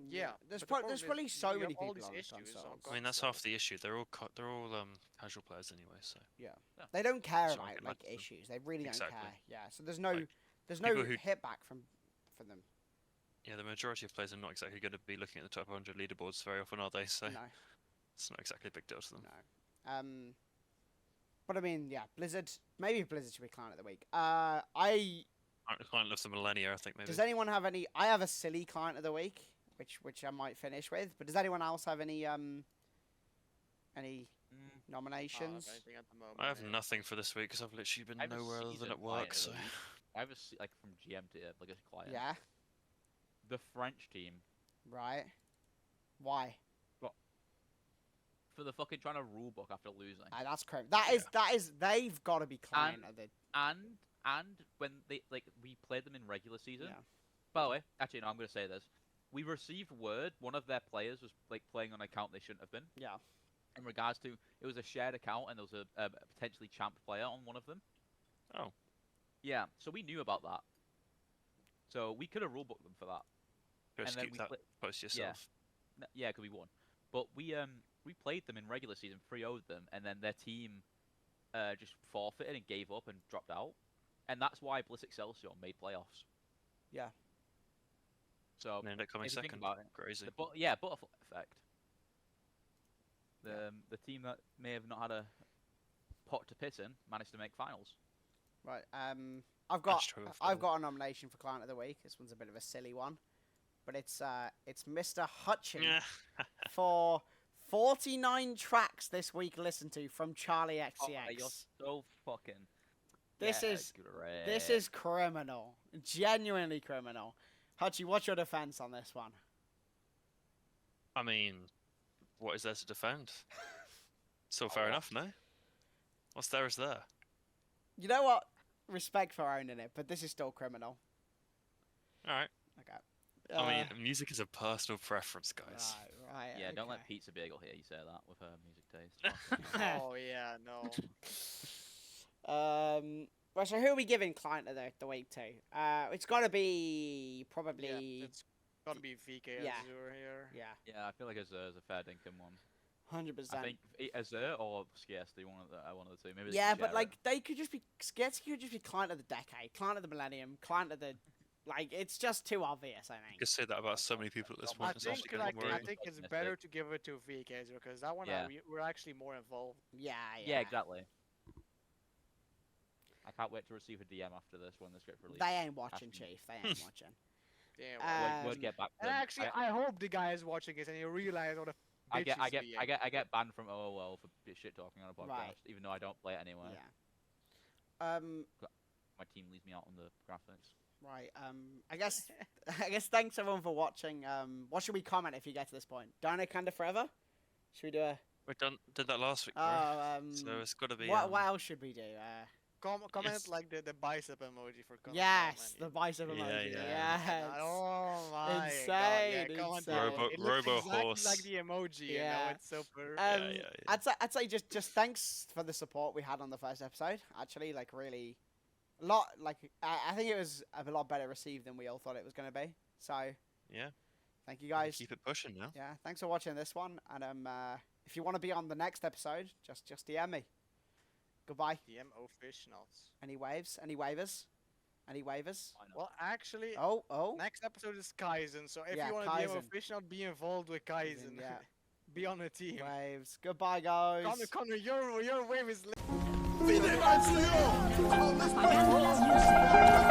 Yeah, There's but the there's problem probably is so you many have all people these on issues console. on I mean, that's console. half the issue. They're all casual players anyway, so. They don't care So I about can like imagine. issues. They really don't Exactly. care. Yeah. So there's no Like, there's no people who- hit back from them. Yeah, the majority of players are not exactly going to be looking at the top 100 leaderboards very often, are they? So No. it's not exactly a big deal to them. No. But I mean, yeah, Blizzard. Maybe Blizzard should be client of the week. Client of the millennia, I think maybe. Does anyone have any? I have a silly client of the week, which I might finish with. But does anyone else have any Any I don't have nominations? anything at the moment. I have yeah. nothing for this week because I've literally been I have a nowhere other than season at work. client of So the week. I have like from GM to like a client. Yeah. The French team Right. Why? for the fucking trying to rule book after losing. That's crazy. That is. They've got to be client of the. And when they we played them in regular season. Yeah. By the way, actually no, I'm gonna say this. We received word one of their players was like playing on an account they shouldn't have been. Yeah. In regards to it was a shared account and there was a potentially champ player on one of them. Oh. Yeah, so we knew about that. So we could have rule booked them for that. just then keep we that play- close to yourself. Yeah, because we won. But we played them in regular season, 3-0'd them, and then their team just forfeited and gave up and dropped out. And that's why Bliss Excelsior made playoffs. Yeah. So And ended up coming if you think second. about it, Crazy. butterfly effect. The team that may have not had a pot to piss in managed to make finals. Right. I've got Astro I've Football. got a nomination for client of the week. This one's a bit of a silly one, but it's Mr. Hutchin Yeah. for 49 tracks this week listened to from Charlie Oh, XCX. you're so fucking. This yeah, is- great. This is criminal, genuinely criminal. Hutchie, what's your defense on this one? I mean, what is there to defend? Still fair Oh. enough, no? What's there is there. You know what? Respect for owning it, but this is still criminal. Alright. Okay. I mean, music is a personal preference, guys. right. Yeah, don't let okay. Pizza Bagel hear you say that with her music taste. Oh yeah, no. Right, so who are we giving client of the week to? It's got to be probably. Yeah, it's gotta be VK Yeah. Azure here. Yeah, Yeah, I feel like Azure is a fair dinkum one. 100%. I think Azure or Skiesti, one of the two. Maybe they Yeah, can but share like it. they could just be Sketsy could just be client of the decade, client of the millennium, client of the like. It's just too obvious. I You think. could say that about so many people at this I point. It's also think getting like I worrying. think it's Optimistic. better to give it to VK Azure because that one Yeah. we're actually more involved. Yeah, Yeah, exactly. I can't wait to receive a DM after this when the script releases. They ain't watching, Asking me. Chief. They ain't watching. Damn. Uh, Word get back to and them. actually, I hope the guy is watching this and he realize what a I get bitches we I get banned from OOL for shit talking on a podcast, Right. even though I don't play it anywhere. Yeah. My team leaves me out on the graphics. Right. I guess. I guess. Thanks everyone for watching. What should we comment if you get to this point? Dino Kanda forever. Should we do a? We did that last week, bro. Oh. So it's got to be. What else should we do? comment Yes. like the bicep emoji for comment. Yes, the bicep Yeah, emoji. yeah. Yes. Oh my Insane, god! Yeah, comment. insane. It looks Robo exactly horse. like the emoji. You Yeah. know, it's super. yeah. I'd say just thanks for the support we had on the first episode. Actually, like really, a lot. Like I think it was a lot better received than we all thought it was going to be. So Yeah. thank you guys. Keep it pushing now. Yeah, thanks for watching this one. And if you want to be on the next episode, just DM me. Goodbye. DM officials. Any waves? Any waivers? Any waivers? Why not? Well, actually, Oh. next episode is Kaizen. So if Yeah, you want to DM Kaizen. official, be involved with Kaizen. Yeah. Be on the team. Waves. Goodbye, guys. Connor, your wave is. Pagando las luces.